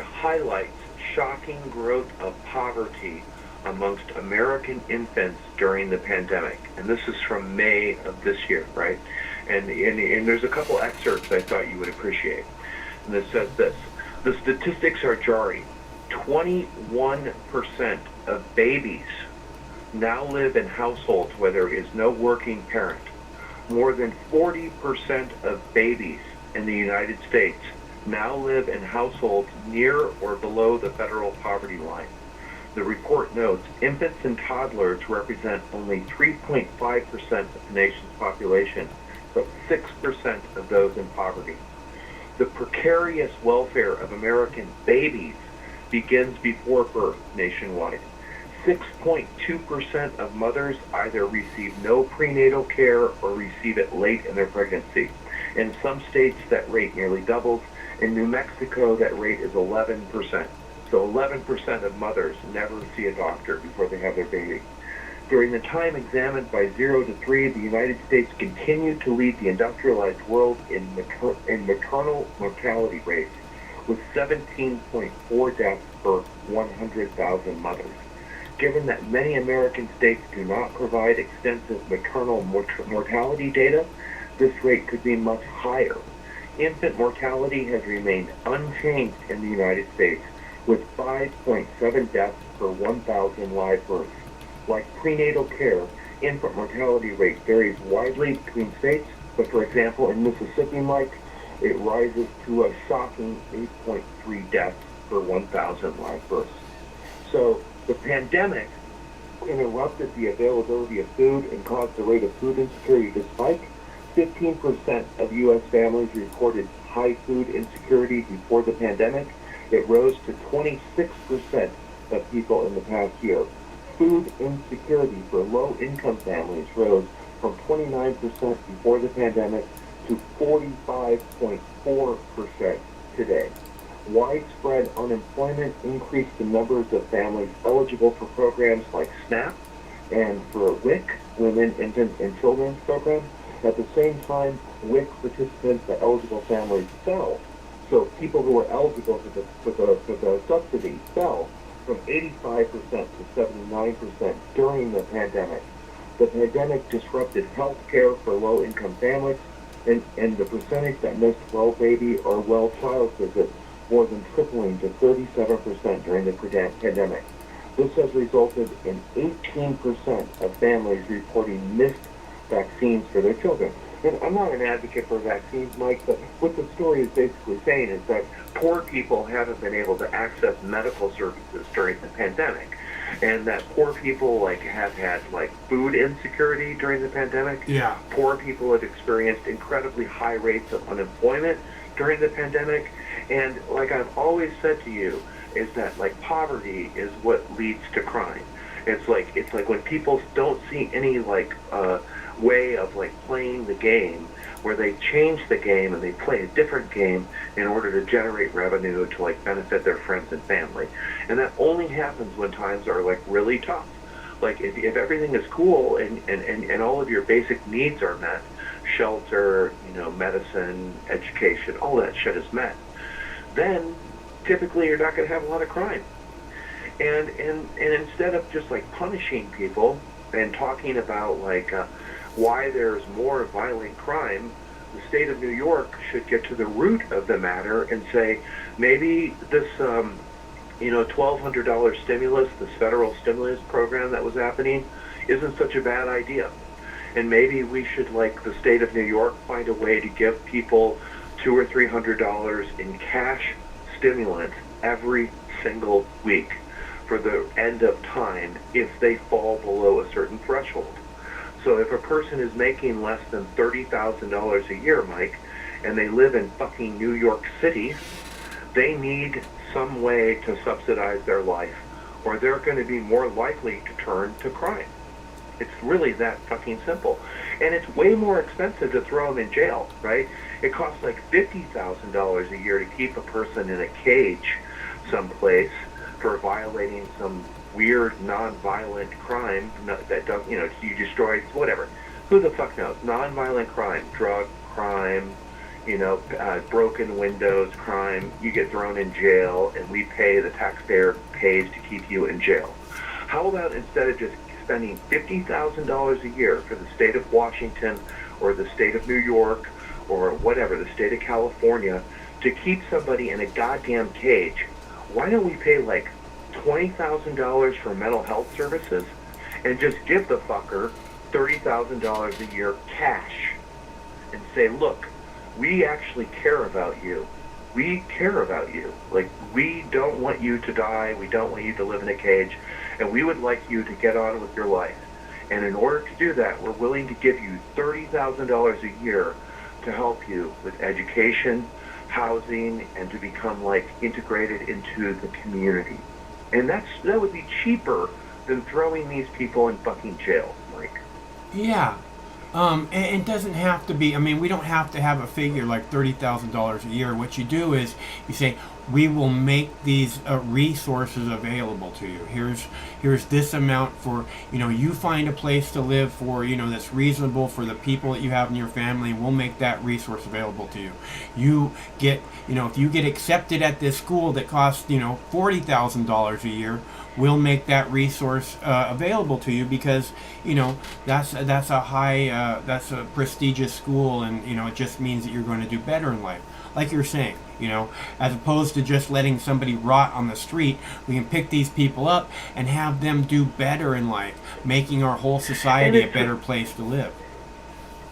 highlights shocking growth of poverty amongst American infants during the pandemic." And this is from May of this year, right? And there's a couple excerpts I thought you would appreciate. And it says this: the statistics are jarring. 21% of babies now live in households where there is no working parent. More than 40% of babies in the United States now live in households near or below the federal poverty line. The report notes infants and toddlers represent only 3.5% of the nation's population, but 6% of those in poverty. The precarious welfare of American babies begins before birth nationwide. 6.2% of mothers either receive no prenatal care or receive it late in their pregnancy. In some states, that rate nearly doubles. In New Mexico, that rate is 11%. So 11% of mothers never see a doctor before they have their baby. During the time examined by 0 to 3, the United States continued to lead the industrialized world in maternal mortality rates, with 17.4 deaths per 100,000 mothers. Given that many American states do not provide extensive maternal mortality data, this rate could be much higher. Infant mortality has remained unchanged in the United States, with 5.7 deaths per 1,000 live births. Like prenatal care, infant mortality rate varies widely between states, but for example, in Mississippi, Mike, it rises to a shocking 8.3 deaths per 1,000 live births. So the pandemic interrupted the availability of food and caused the rate of food insecurity to spike. 15% of U.S. families reported high food insecurity before the pandemic. It rose to 26% of people in the past year. Food insecurity for low-income families rose from 29% before the pandemic to 45.4% today. Widespread unemployment increased the numbers of families eligible for programs like SNAP and for WIC, Women, Infant, and Children's Program. At the same time, WIC participants, the eligible families, fell. So people who were eligible for the subsidy fell from 85% to 79% during the pandemic. The pandemic disrupted health care for low-income families, and the percentage that missed well baby or well child visits more than tripling to 37% during the pandemic. This has resulted in 18% of families reporting missed vaccines for their children. And I'm not an advocate for vaccines, Mike, but what the story is basically saying is that poor people haven't been able to access medical services during the pandemic, and that poor people have had food insecurity during the pandemic. Yeah. Poor people have experienced incredibly high rates of unemployment during the pandemic, and like I've always said to you, is that poverty is what leads to crime. It's like when people don't see any way of playing the game, where they change the game and they play a different game in order to generate revenue to benefit their friends and family. And that only happens when times are really tough. If everything is cool and all of your basic needs are met, shelter, medicine, education, all that shit is met, then typically you're not going to have a lot of crime. And instead of just punishing people and talking about why there's more violent crime, the state of New York should get to the root of the matter and say, maybe this $1,200 stimulus, this federal stimulus program that was happening, isn't such a bad idea. And maybe we should, the state of New York, find a way to give people $200 or $300 in cash stimulants every single week for the end of time if they fall below a certain threshold. So if a person is making less than $30,000 a year, Mike, and they live in fucking New York City, they need some way to subsidize their life, or they're going to be more likely to turn to crime. It's really that fucking simple. And it's way more expensive to throw them in jail, right? It costs like $50,000 a year to keep a person in a cage someplace for violating some weird non-violent crime that does, you destroy, whatever. Who the fuck knows? Non-violent crime, drug crime, broken windows crime. You get thrown in jail, and we pay, the taxpayer pays to keep you in jail. How about instead of just spending $50,000 a year for the state of Washington or the state of New York or whatever, the state of California, to keep somebody in a goddamn cage? Why don't we pay like $20,000 for mental health services and just give the fucker $30,000 a year cash and say, look, we actually care about you. We care about you. Like, we don't want you to die. We don't want you to live in a cage. And we would like you to get on with your life. And in order to do that, we're willing to give you $30,000 a year to help you with education, housing, and to become like integrated into the community. And that would be cheaper than throwing these people in fucking jail, Mike. Yeah. And it doesn't have to be, we don't have to have a figure like $30,000 a year. What you do is you say, we will make these resources available to you. Here's this amount for, you find a place to live for, that's reasonable for the people that you have in your family, and we'll make that resource available to you. You get, if you get accepted at this school that costs, $40,000 a year, we'll make that resource available to you because, that's a prestigious school, and, it just means that you're going to do better in life. Like you're saying, as opposed to just letting somebody rot on the street, we can pick these people up and have them do better in life, making our whole society a better place to live.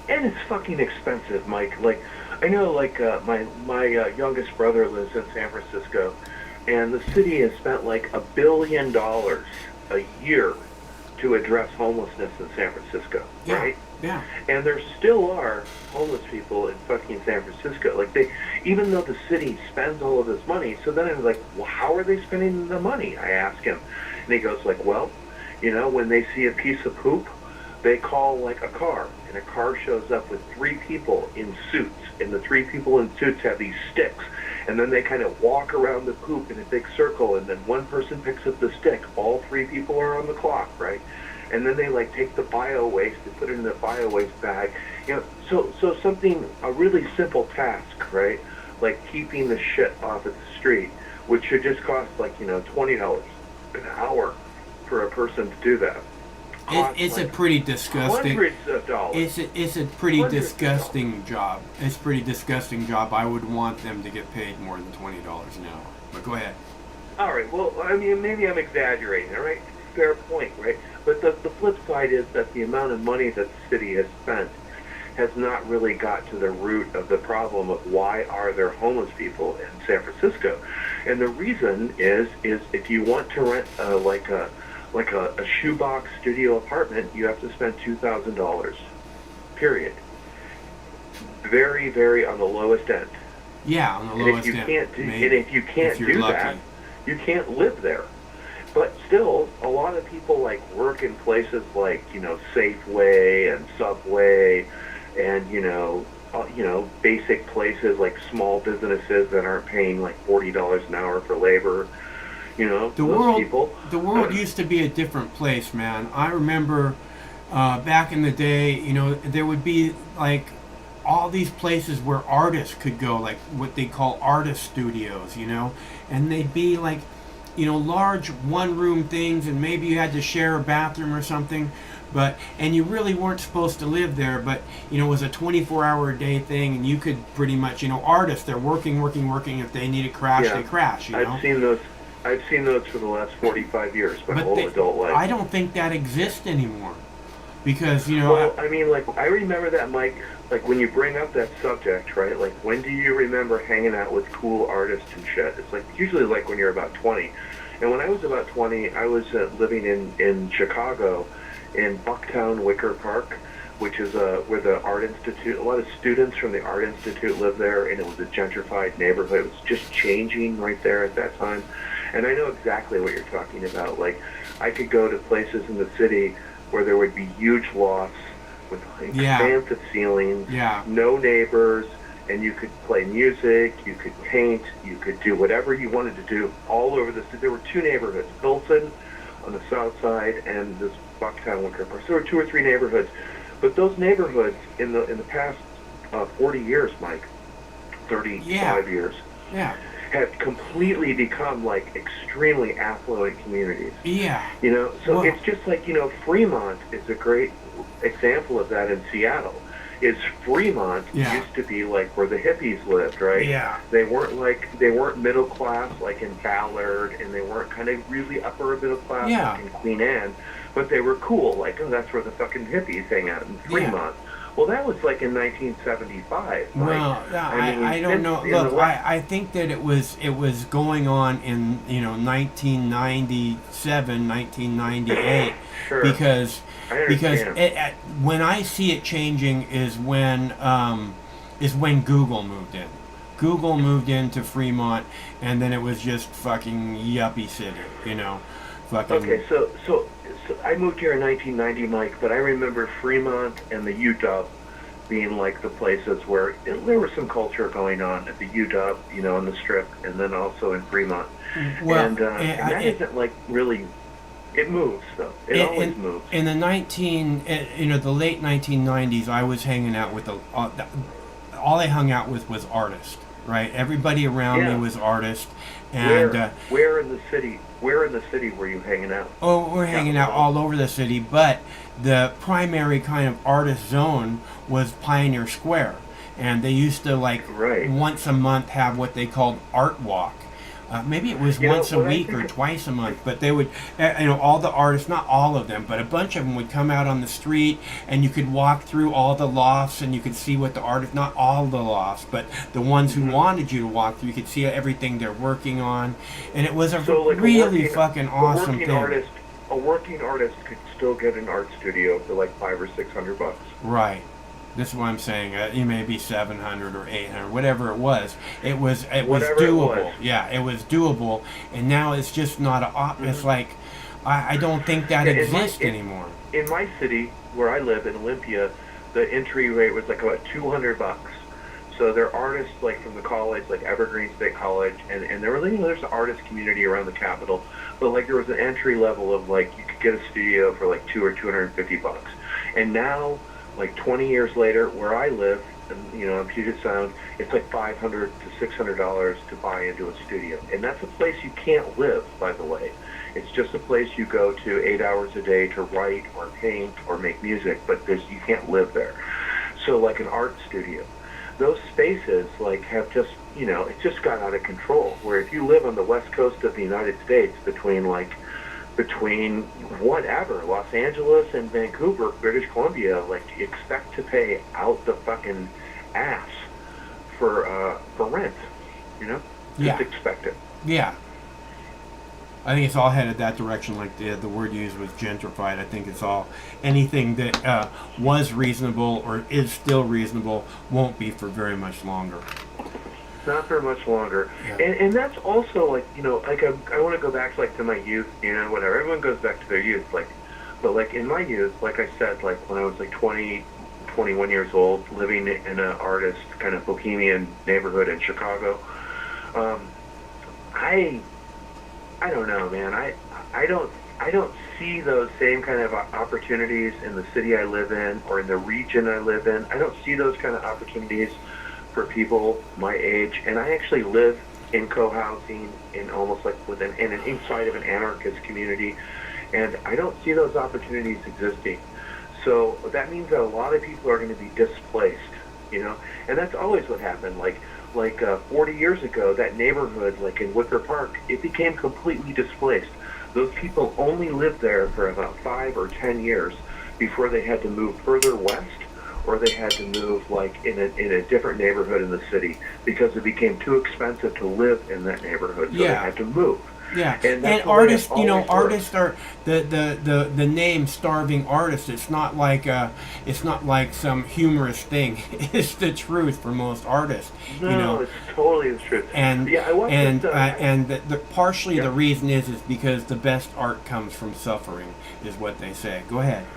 And it's fucking expensive, Mike. Like, I know, like, my youngest brother lives in San Francisco, and the city has spent like $1 billion a year to address homelessness in San Francisco, right? Yeah. And there still are homeless people in fucking San Francisco. Like, even though the city spends all of this money, so then I'm like, well, how are they spending the money? I ask him, and he goes like, well, when they see a piece of poop, they call like a car, and a car shows up with 3 people in suits, and the 3 people in suits have these sticks, and then they kind of walk around the poop in a big circle, and then one person picks up the stick. All 3 people are on the clock, right? And then they like take the bio waste and put it in the bio waste bag. So something, a really simple task, right? Like keeping the shit off of the street, which should just cost like, $20 an hour for a person to do that. It's like a pretty disgusting. Hundreds of dollars. It's a pretty disgusting job. It's a pretty disgusting job. I would want them to get paid more than $20 an hour. But go ahead. All right. Well, maybe I'm exaggerating. All right. Fair point, right? But the flip side is that the amount of money that the city has spent has not really got to the root of the problem of why are there homeless people in San Francisco. And the reason is if you want to rent like a shoebox studio apartment, you have to spend $2,000. Period. Very, very on the lowest end. Yeah, on the lowest end. And if you can't do that, you can't live there. But still, a lot of people like work in places like, Safeway and Subway and, basic places like small businesses that aren't paying like $40 an hour for labor. The world used to be a different place, man. I remember back in the day, there would be like all these places where artists could go, like what they call artist studios, and they'd be like, large one-room things, and maybe you had to share a bathroom or something, and you really weren't supposed to live there, but, it was a 24-hour-a-day thing, and you could pretty much, artists, they're working, if they need to crash, they crash, I've seen those for the last 45 years, my whole adult life. I don't think that exists anymore, because, Well, I remember that, Mike, like, when you bring up that subject, right, like, when do you remember hanging out with cool artists and shit? It's, like, usually, like, when you're about 20. And when I was about 20, I was living in Chicago, in Bucktown Wicker Park, which is where the Art Institute, a lot of students from the Art Institute live there, and it was a gentrified neighborhood. It was just changing right there at that time. And I know exactly what you're talking about. Like, I could go to places in the city where there would be huge lofts with expansive ceilings, no neighbors, and you could play music, you could paint, you could do whatever you wanted to do all over the city. There were two neighborhoods, Pilsen on the south side and this Bucktown Wicker Park. So there were 2 or 3 neighborhoods. But those neighborhoods in the past 40 years, Mike, 35 years, have completely become like extremely affluent communities. You know, so it's just like, you know, Fremont is a great example of that in Seattle. Is Fremont used to be like where the hippies lived, right? They weren't middle class like in Ballard, and they weren't kind of really upper middle class like in Queen Anne, but they were cool. Like, oh, that's where the fucking hippies hang out in Fremont. Well, that was like in 1975. Well, I don't know. Look, I think that it was going on in 1997, 1998, because when I see it changing is when Google moved in. Google moved into Fremont, and then it was just fucking yuppie city, you know. Fucking. Okay, so I moved here in 1990, Mike, but I remember Fremont and the UW being like the places where there was some culture going on at the UW, you know, on the Strip, and then also in Fremont. Well, and that isn't like really. It moves though. It always moves. In the the late 1990s, I was hanging out with all I hung out with was artists, right? Everybody around me was artists, and where in the city? Where in the city were you hanging out? Oh, we're hanging out all over the city, but the primary kind of artist zone was Pioneer Square, and they used to once a month have what they called Art Walk. Maybe it was once a week or twice a month, but they would, all the artists, not all of them, but a bunch of them would come out on the street, and you could walk through all the lofts, and you could see what the artists, not all the lofts, but the ones who wanted you to walk through, you could see everything they're working on, and it was really fucking awesome thing. A working artist could still get an art studio for like $500 or $600. Right. This is what I'm saying. It may be 700 or 800, whatever it was. It was doable. Yeah, it was doable, and now it's just not it's like I don't think that exists anymore. In my city, where I live in Olympia, the entry rate was like about $200. So there are artists like from the college, like Evergreen State College, and there really there's an artist community around the Capitol, but like there was an entry level of like you could get a studio for like $200 or $250, and now. Like 20 years later, where I live, in Puget Sound, it's like $500 to $600 to buy into a studio, and that's a place you can't live. By the way, it's just a place you go to 8 hours a day to write or paint or make music, but you can't live there. So, like an art studio, those spaces have just it's just got out of control. Where if you live on the west coast of the United States, between whatever, Los Angeles and Vancouver, British Columbia, you expect to pay out the fucking ass for rent, Just expect it. Yeah. I think it's all headed that direction, like the word used was gentrified. I think it's all, anything that was reasonable or is still reasonable won't be for very much longer. Not for much longer. And that's also I want to go back to my youth, whatever. Everyone goes back to their youth, but in my youth, like I said, when I was 20, 21 years old, living in an artist kind of bohemian neighborhood in Chicago, I don't know, man. I don't see those same kind of opportunities in the city I live in or in the region I live in. I don't see those kind of opportunities for people my age, and I actually live in co-housing in almost in an inside of an anarchist community, and I don't see those opportunities existing. So that means that a lot of people are going to be displaced, and that's always what happened. 40 years ago, that neighborhood, in Wicker Park, it became completely displaced. Those people only lived there for about 5 or 10 years before they had to move further west, or they had to move in a different neighborhood in the city because it became too expensive to live in that neighborhood, so they had to move. Yeah, and artists, artists are the name starving artist. It's not like some humorous thing. It's the truth for most artists. No, it's totally the truth. And partially the reason is because the best art comes from suffering, is what they say. Go ahead.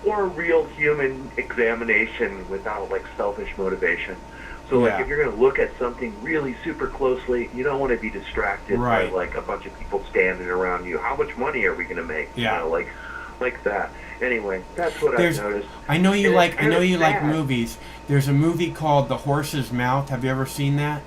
or real human examination without like selfish motivation. So like if you're going to look at something really super closely, you don't want to be distracted by like a bunch of people standing around you. How much money are we going to make? Yeah. You know, like that. Anyway, that's what I've noticed. I know you like sad. movies. There's a movie called The Horse's Mouth. Have you ever seen that?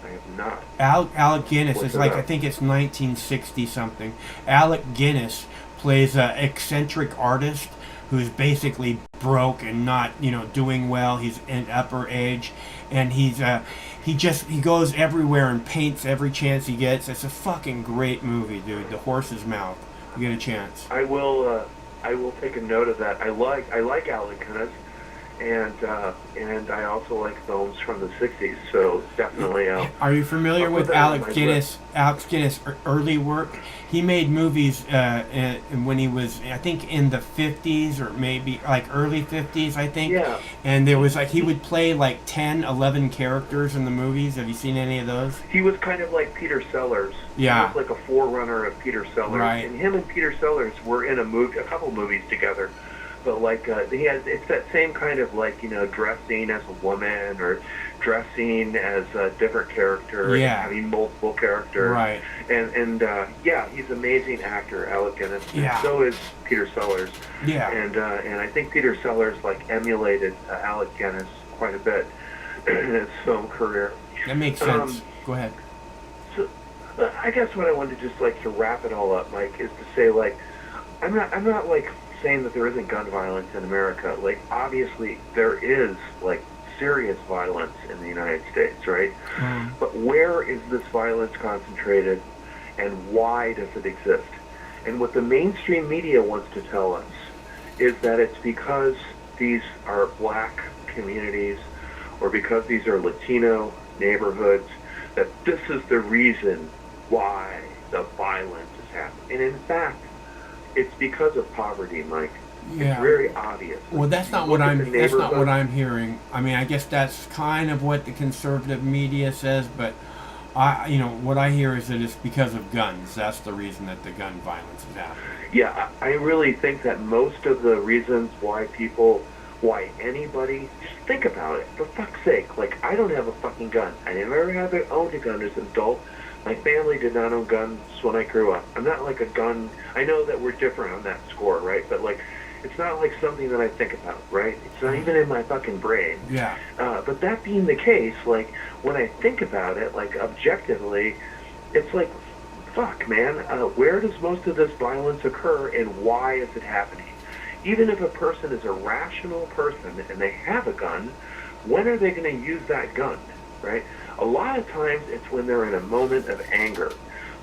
I have not. Alec Guinness is like, I think it's 1960 something. Alec Guinness plays an eccentric artist who's basically broke and not, doing well. He's in upper age, and he goes everywhere and paints every chance he gets. It's a fucking great movie, dude. The Horse's Mouth. You get a chance. I will take a note of that. I like Alec Guinness, and I also like films from the '60s. So definitely. Are you familiar with Alec Guinness' early work? He made movies when he was, I think, in the 50s or maybe like early 50s, I think. Yeah. And there was like, he would play like 10, 11 characters in the movies. Have you seen any of those? He was kind of like Peter Sellers. Yeah. He was like a forerunner of Peter Sellers. Right. And him and Peter Sellers were in a couple movies together. But like it's that same kind of like, dressing as a woman or dressing as a different character, and having multiple characters. Right. And he's an amazing actor, Alec Guinness. Yeah. And so is Peter Sellers. Yeah. And I think Peter Sellers like emulated Alec Guinness quite a bit in his film career. That makes sense. Go ahead. So I guess what I wanted to just like to wrap it all up, Mike, is to say like I'm not like saying that there isn't gun violence in America. Like obviously there is like serious violence in the United States, right? But where is this violence concentrated, and why does it exist? And what the mainstream media wants to tell us is that it's because these are black communities or because these are Latino neighborhoods, that this is the reason why the violence is happening. And in fact, it's because of poverty, Mike. Yeah. It's very obvious. Well, that's not what I'm hearing. I mean, I guess that's kind of what the conservative media says, but what I hear is that it's because of guns. That's the reason that the gun violence is happening. Yeah, I really think that most of the reasons why anybody, just think about it, for fuck's sake. Like, I don't have a fucking gun. I never ever owned a gun as an adult. My family did not own guns when I grew up. I'm not like a gun. I know that we're different on that score, right? But like, it's not like something that I think about, right? It's not even in my fucking brain. Yeah. But that being the case, like, when I think about it, like, objectively, it's like, fuck, man, where does most of this violence occur and why is it happening? Even if a person is a rational person and they have a gun, when are they going to use that gun, right? A lot of times it's when they're in a moment of anger,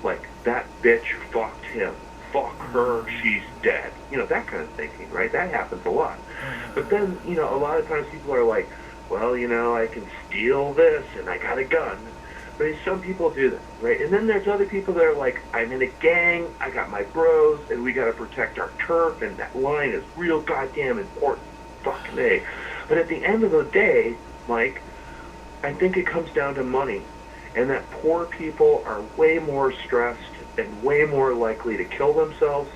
like, that bitch fucked him, fuck her, she's dead. That kind of thinking, right? That happens a lot. But then, a lot of times people are like, well, I can steal this and I got a gun. But some people do that, right? And then there's other people that are like, I'm in a gang, I got my bros, and we got to protect our turf, and that line is real goddamn important. Fuck me. But at the end of the day, Mike, I think it comes down to money, and that poor people are way more stressed and way more likely to kill themselves,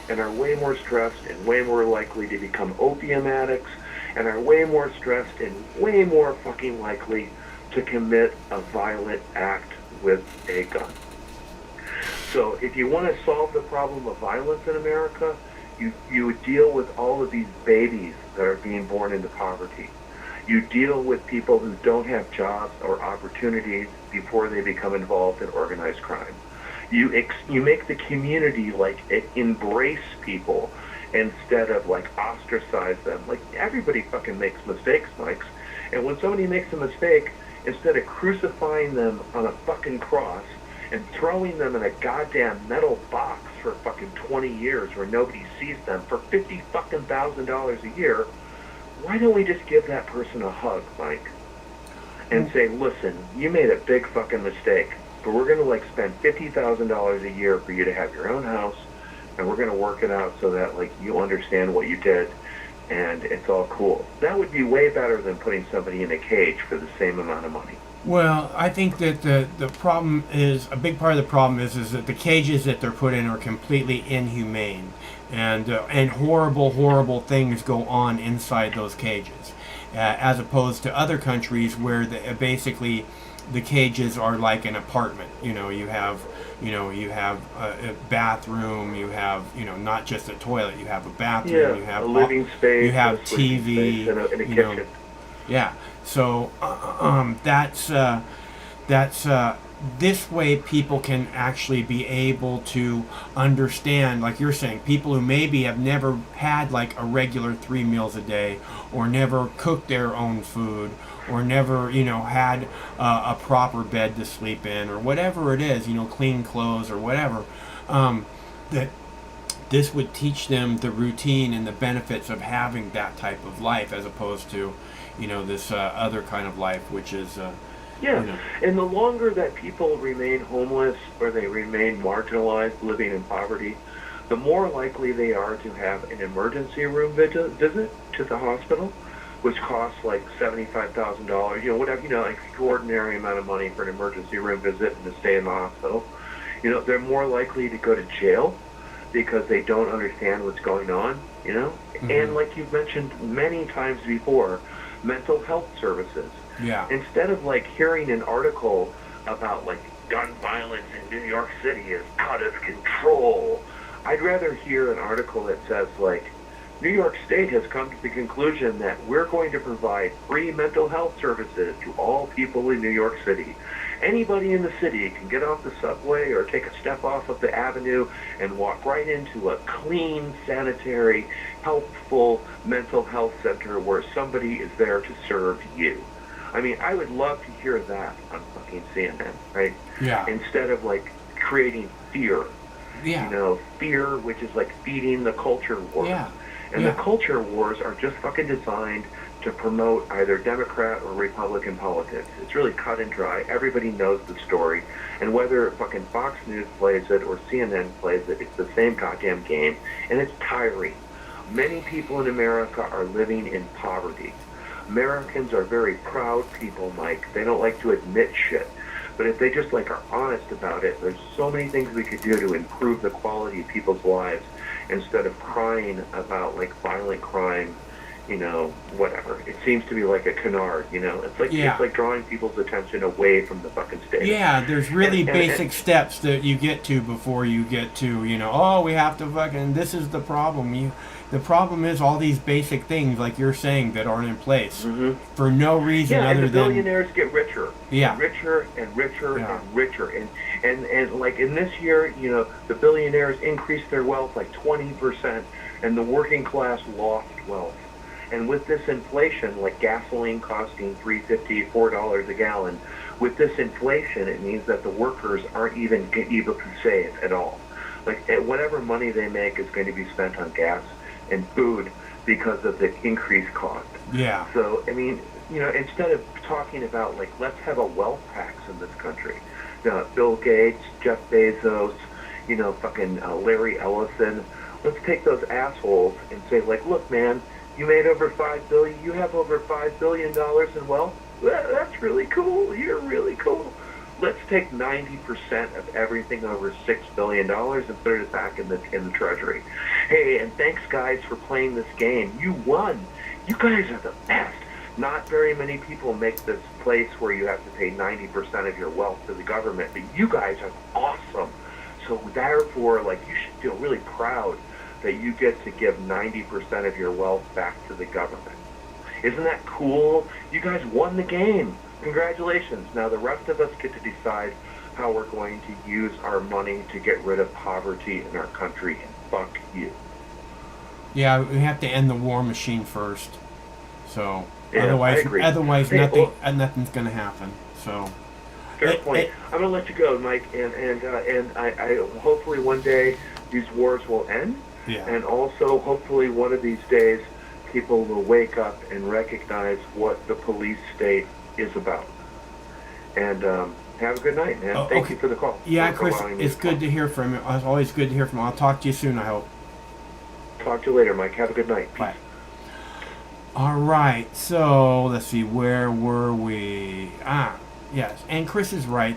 and are way more stressed and way more likely to become opium addicts, and are way more stressed and way more fucking likely to commit a violent act with a gun. So if you want to solve the problem of violence in America, you would deal with all of these babies that are being born into poverty. You deal with people who don't have jobs or opportunities before they become involved in organized crime. You make the community like embrace people instead of like ostracize them. Like, everybody fucking makes mistakes, Mike. And when somebody makes a mistake, instead of crucifying them on a fucking cross and throwing them in a goddamn metal box for fucking 20 years where nobody sees them for $50,000 a year, why don't we just give that person a hug, Mike, and say, listen, you made a big fucking mistake, but we're going to like spend $50,000 a year for you to have your own house, and we're going to work it out so that like you understand what you did, and it's all cool. That would be way better than putting somebody in a cage for the same amount of money. Well, I think that the problem is, a big part of the problem is that the cages that they're put in are completely inhumane. and horrible things go on inside those cages, as opposed to other countries where basically the cages are like an apartment. You have a bathroom, you have not just a toilet, you have a bathroom, you have a living space, you have TV, and a kitchen. Yeah. So that's this way people can actually be able to understand, like you're saying, people who maybe have never had like a regular 3 meals a day, or never cooked their own food, or never had a proper bed to sleep in, or whatever it is, clean clothes or whatever, that this would teach them the routine and the benefits of having that type of life, as opposed to this other kind of life, which is and the longer that people remain homeless or they remain marginalized, living in poverty, the more likely they are to have an emergency room visit to the hospital, which costs like $75,000, whatever, like extraordinary amount of money for an emergency room visit and to stay in the hospital. They're more likely to go to jail because they don't understand what's going on, And like you've mentioned many times before, mental health services. Yeah. Instead of like hearing an article about like gun violence in New York City is out of control, I'd rather hear an article that says like, New York State has come to the conclusion that we're going to provide free mental health services to all people in New York City. Anybody in the city can get off the subway or take a step off of the avenue and walk right into a clean, sanitary, helpful mental health center where somebody is there to serve you. I mean, I would love to hear that on fucking CNN, right? Yeah. Instead of like creating fear. Yeah. Fear, which is like feeding the culture wars. Yeah. And the culture wars are just fucking designed to promote either Democrat or Republican politics. It's really cut and dry. Everybody knows the story. And whether fucking Fox News plays it or CNN plays it, it's the same goddamn game. And it's tiring. Many people in America are living in poverty. Americans are very proud people, Mike. They don't like to admit shit. But if they just like are honest about it, there's so many things we could do to improve the quality of people's lives instead of crying about like violent crime, whatever. It seems to be like a canard, It's like it's like drawing people's attention away from the fucking state. Yeah, there's really basic steps that you get to before you get to, we have to fucking, this is the problem. The problem is all these basic things, like you're saying, that aren't in place for no reason other and the than billionaires get richer. Yeah. Richer and richer and richer. And like in this year, the billionaires increased their wealth like 20%, and the working class lost wealth. And with this inflation, like gasoline costing $3.50, $4 a gallon, with this inflation, it means that the workers aren't even able to save at all. Like whatever money they make is going to be spent on gas and food because of the increased cost. Yeah. So, I mean, instead of talking about, like, let's have a wealth tax in this country, Bill Gates, Jeff Bezos, fucking Larry Ellison, let's take those assholes and say, like, look, man, you made over $5 billion, you have over $5 billion in wealth? That's really cool. You're really cool. Let's take 90% of everything over $6 billion and put it back in the Treasury. Hey, and thanks, guys, for playing this game. You won. You guys are the best. Not very many people make this place where you have to pay 90% of your wealth to the government, but you guys are awesome. So therefore, like, you should feel really proud that you get to give 90% of your wealth back to the government. Isn't that cool? You guys won the game. Congratulations. Now the rest of us get to decide how we're going to use our money to get rid of poverty in our country, and fuck you. Yeah, we have to end the war machine first. So Yeah, otherwise, I agree. Hey, nothing's going to happen. So fair point. I'm going to let you go, Mike, and I hopefully one day these wars will end. Yeah. And also hopefully one of these days people will wake up and recognize what the police state is about. And have a good night, man. Thank you for the call. Yeah, Chris, it's good to hear from you. It's always good to hear from you. I'll talk to you soon, I hope. Talk to you later, Mike. Have a good night. Bye. All right, so let's see, where were we? Yes, and Chris is right.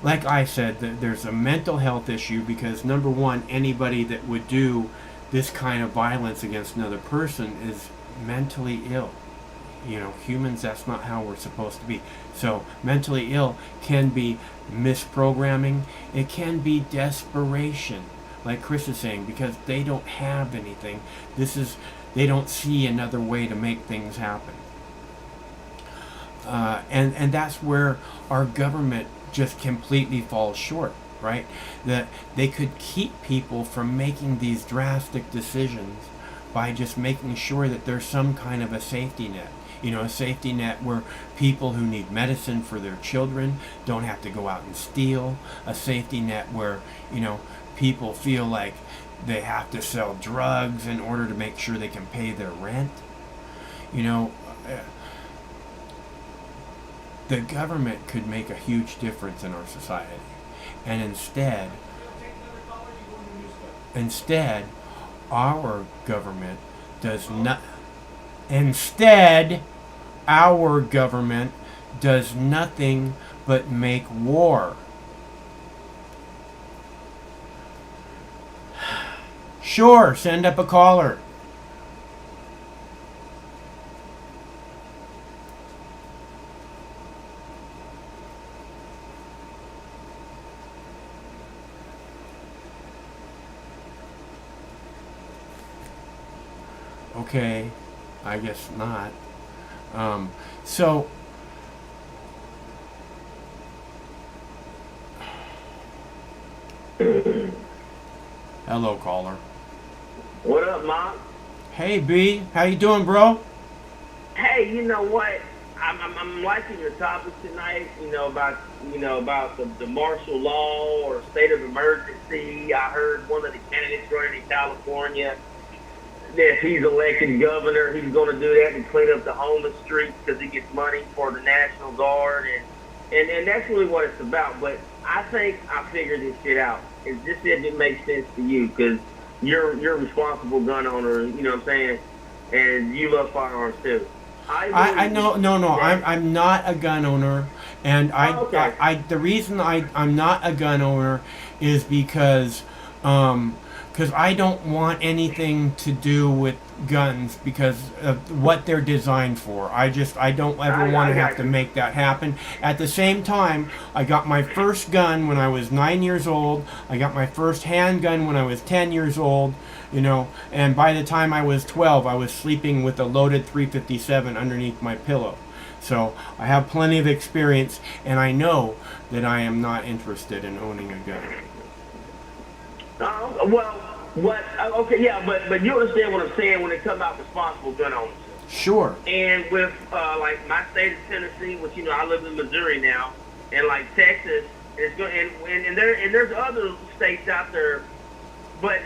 like I said, there's a mental health issue because, number one, anybody that would do this kind of violence against another person is mentally ill. You know, humans, that's not how we're supposed to be. So mentally ill can be misprogramming. It can be desperation, like Chris is saying, because they don't have anything. They don't see another way to make things happen. And that's where our government just completely falls short, right? That they could keep people from making these drastic decisions by just making sure that there's some kind of a safety net. You know, a safety net where people who need medicine for their children don't have to go out and steal. A safety net where, you know, people feel like they have to sell drugs in order to make sure they can pay their rent. You know, the government could make a huge difference in our society. And instead, our government does not. Instead, our government does nothing but make war. Sure, send up a caller. Okay, I guess not. So hello, caller. What up, Mom? Hey, B. How you doing, bro? Hey, you know what? I'm liking your topic tonight. You know about the martial law or state of emergency. I heard one of the candidates running in California, if he's elected governor, he's going to do that and clean up the homeless streets because he gets money for the National Guard, and that's really what it's about. But I think I figured this shit out. It just didn't make sense to you because you're a responsible gun owner, you know what I'm saying, and you love firearms too. I know, no. I'm not a gun owner, and the reason I'm not a gun owner is because I don't want anything to do with guns because of what they're designed for. I don't ever want to have to make that happen. At the same time, I got my first gun when I was 9 years old. I got my first handgun when I was 10 years old, you know, and by the time I was 12, I was sleeping with a loaded .357 underneath my pillow. So I have plenty of experience, and I know that I am not interested in owning a gun. Okay, yeah, but you understand what I'm saying when it comes out responsible gun ownership. Sure. And with like my state of Tennessee, which you know I live in Missouri now, and like Texas, it's going and there's other states out there, but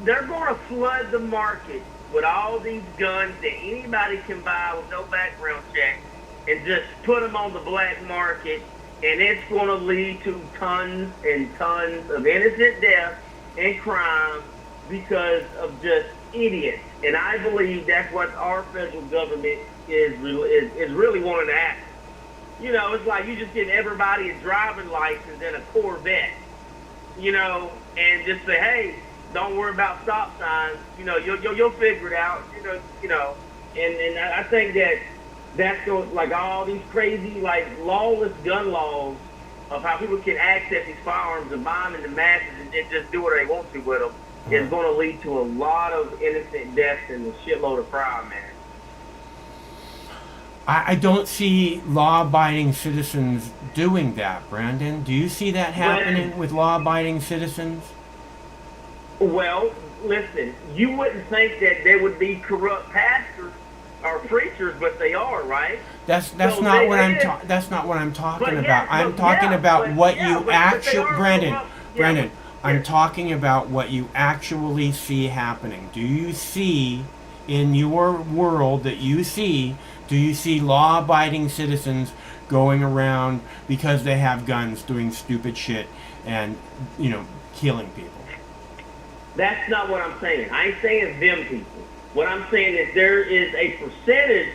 they're going to flood the market with all these guns that anybody can buy with no background check, and just put them on the black market, and it's going to lead to tons and tons of innocent deaths and crime because of just idiots. And I believe that's what our federal government is really wanting to act. You know, it's like you just give everybody a driving license and a Corvette, you know, and just say, hey, don't worry about stop signs. You know, you'll figure it out. You know, and I think that's like all these crazy like lawless gun laws of how people can access these firearms and buy them in the masses and just do what they want to with them is going to lead to a lot of innocent deaths and a shitload of crime, man. I don't see law-abiding citizens doing that, Brandon. Do you see that happening with law-abiding citizens? Well, listen, you wouldn't think that there would be corrupt pastors or preachers, but they are, right? That's not what I'm talking about. I'm talking about what you actually, Brandon. I'm talking about what you actually see happening. Do you see in your world that you see? Do you see law-abiding citizens going around because they have guns, doing stupid shit, and killing people? That's not what I'm saying. I ain't saying them people. What I'm saying is there is a percentage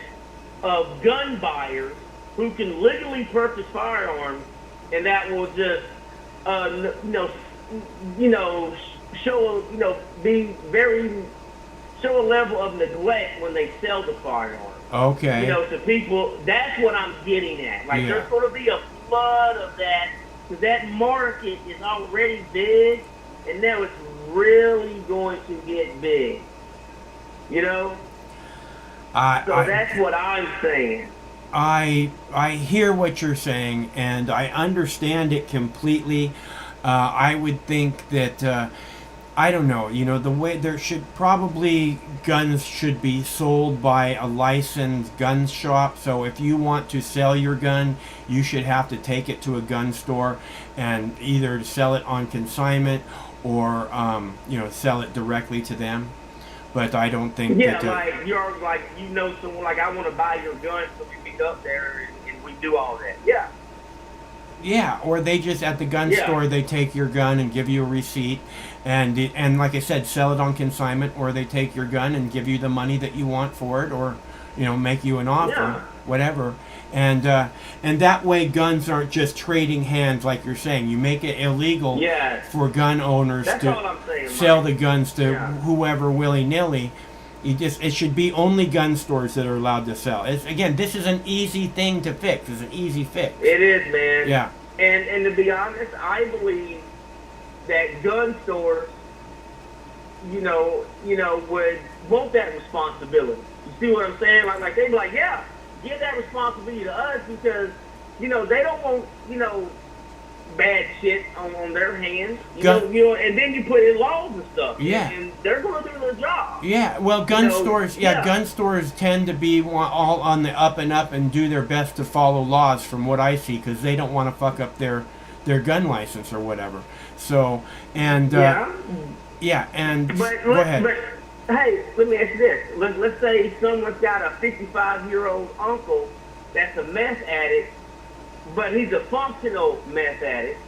of gun buyers who can legally purchase firearms, and that will just show show a level of neglect when they sell the firearm. Okay. To people, that's what I'm getting at. Like, Yeah. there's going to be a flood of that, because that market is already big, and now it's really going to get big. So that's what I'm saying. I hear what you're saying, and I understand it completely. I would think that I don't know. The way there should probably guns should be sold by a licensed gun shop. So if you want to sell your gun, you should have to take it to a gun store and either sell it on consignment or sell it directly to them. But I don't think that. Like you're like someone like, I want to buy your gun, so we meet up there and we do all that. Yeah. Yeah, or they just at the gun store they take your gun and give you a receipt, and like I said, sell it on consignment, or they take your gun and give you the money that you want for it, or make you an offer, whatever, and that way guns aren't just trading hands like you're saying. You make it illegal for gun owners to sell the guns to whoever willy nilly. It should be only gun stores that are allowed to sell. This is an easy thing to fix. It's an easy fix. It is, man. Yeah. And to be honest, I believe that gun stores, would want that responsibility. You see what I'm saying? Like they'd be like, yeah, give that responsibility to us, because, they don't want, bad shit on their hands, and then you put in laws and stuff. Yeah. And they're going to do their job. Yeah, well, gun stores tend to be all on the up and up and do their best to follow laws, from what I see, because they don't want to fuck up their gun license or whatever. So, and go ahead. But hey, let me ask you this. Let's say someone's got a 55-year-old uncle that's a meth addict, but he's a functional meth addict,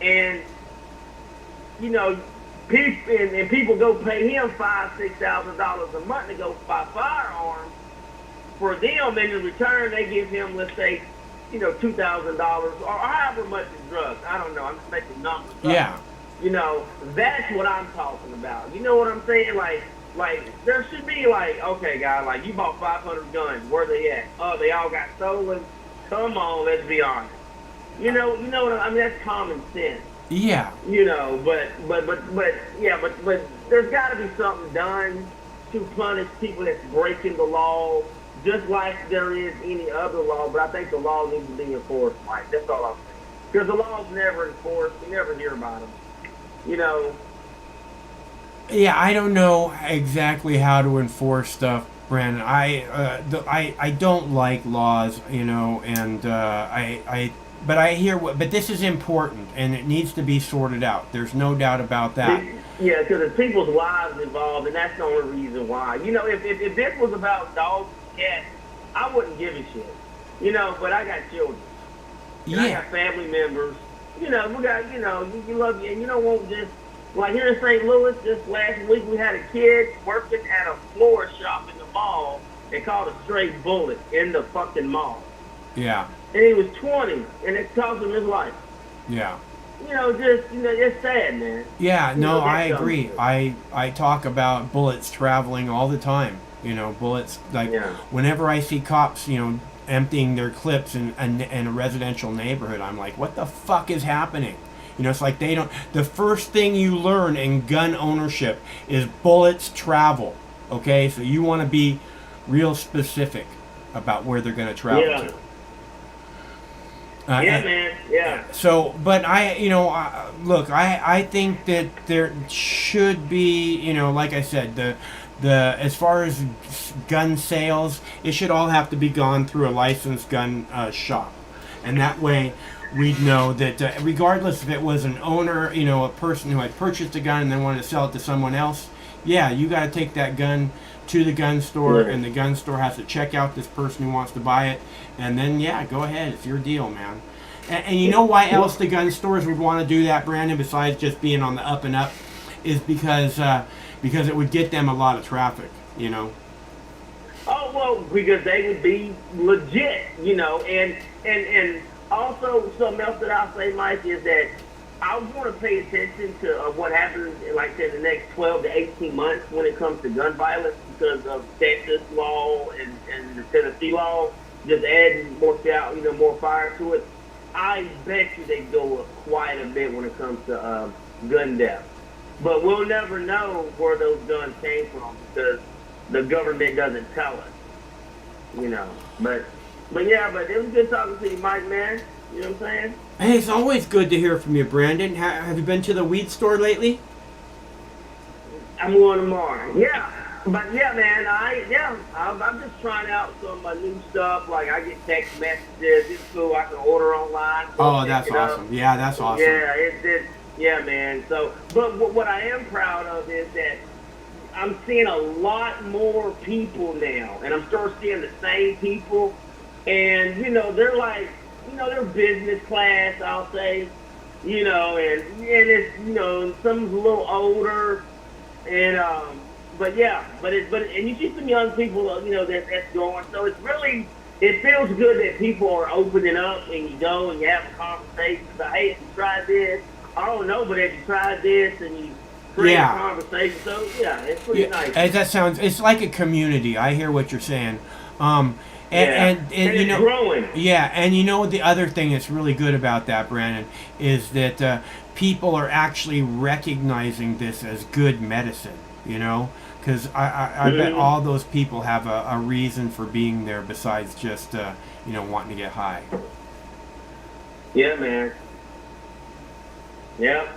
and people go pay him $5,000-$6,000 a month to go buy firearms for them, and in return they give him, let's say, $2,000 or however much in drugs. I don't know. I'm just making numbers up. Yeah. That's what I'm talking about. You know what I'm saying? Like there should be okay, guy, like you bought 500 guns. Where they at? Oh, they all got stolen. Come on, let's be honest. You know what I mean? That's common sense. Yeah. But there's got to be something done to punish people that's breaking the law, just like there is any other law. But I think the law needs to be enforced, Mike. That's all I'm saying. Because the law's never enforced. You never hear about them. Yeah, I don't know exactly how to enforce stuff, Brandon. I don't like laws, and but I hear but this is important, and it needs to be sorted out. There's no doubt about that. Yeah, because there's people's lives involved, and that's the only reason why. If this was about dogs and cats, I wouldn't give a shit. But I got children. And I got family members. We got, you love you, and you don't want just, like here in St. Louis, just last week we had a kid working at a floor shop in the mall and caught a stray bullet in the fucking mall. Yeah. And he was 20, and it cost him his life. Yeah. It's sad, man. Yeah, no, I agree. I talk about bullets traveling all the time. Bullets, whenever I see cops, emptying their clips in a residential neighborhood, I'm like, what the fuck is happening? It's like the first thing you learn in gun ownership is bullets travel. Okay, so you want to be real specific about where they're going to travel to. Man. Yeah. So, but look, I think that there should be, like I said, the as far as gun sales, it should all have to be gone through a licensed gun shop, and that way we'd know that regardless if it was an owner, a person who had purchased a gun and then wanted to sell it to someone else, you got to take that gun to the gun store, and the gun store has to check out this person who wants to buy it, and then go ahead, it's your deal, man. And you know why else the gun stores would want to do that, Brandon, besides just being on the up and up, is because it would get them a lot of traffic, Oh, well, because they would be legit, and also something else that I'll say, Mike, is that I want to pay attention to what happens, like I said, in the next 12 to 18 months when it comes to gun violence because of Texas law and the Tennessee law, just adding more more fire to it. I bet you they go up quite a bit when it comes to gun deaths. But we'll never know where those guns came from because the government doesn't tell us, But it was good talking to you, Mike, man. You know what I'm saying? Hey, it's always good to hear from you, Brandon. Have you been to the weed store lately? I'm going tomorrow. Yeah. But yeah, man, I'm just trying out some new stuff. Like I get text messages. It's cool. I can order online. Oh, that's awesome. Yeah, that's awesome. Yeah, yeah, man. So, but what I am proud of is that I'm seeing a lot more people now, and I'm still seeing the same people. And they're like, they're business class, I'll say. And it's some's a little older, and But you see some young people, that's going. So it feels good that people are opening up and you go and you have a conversation about, hey, have you tried this? I don't know, but have you tried this? And you create a conversation. So yeah, it's pretty nice. It's like a community. I hear what you're saying. And it's growing. Yeah, and the other thing that's really good about that, Brandon, is that people are actually recognizing this as good medicine, because I bet all those people have a reason for being there besides just, wanting to get high. Yeah, man. Yeah.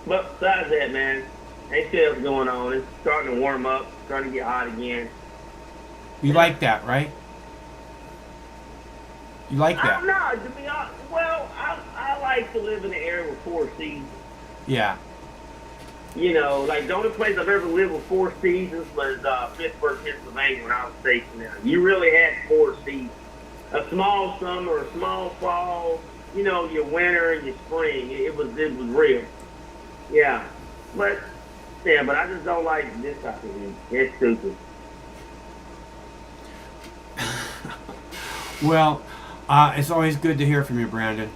But besides that, man, ain't shit else going on. It's starting to warm up, starting to get hot again. You like that, right? You like that? I don't know. To be honest, I like to live in an area with 4 seasons. Yeah. Like the only place I've ever lived with 4 seasons was Pittsburgh, Pennsylvania when I was stationed there. You really had 4 seasons. A small summer, a small fall, your winter and your spring. It was real. Yeah. But I just don't like this type of heat. It's stupid. Well, it's always good to hear from you, Brandon.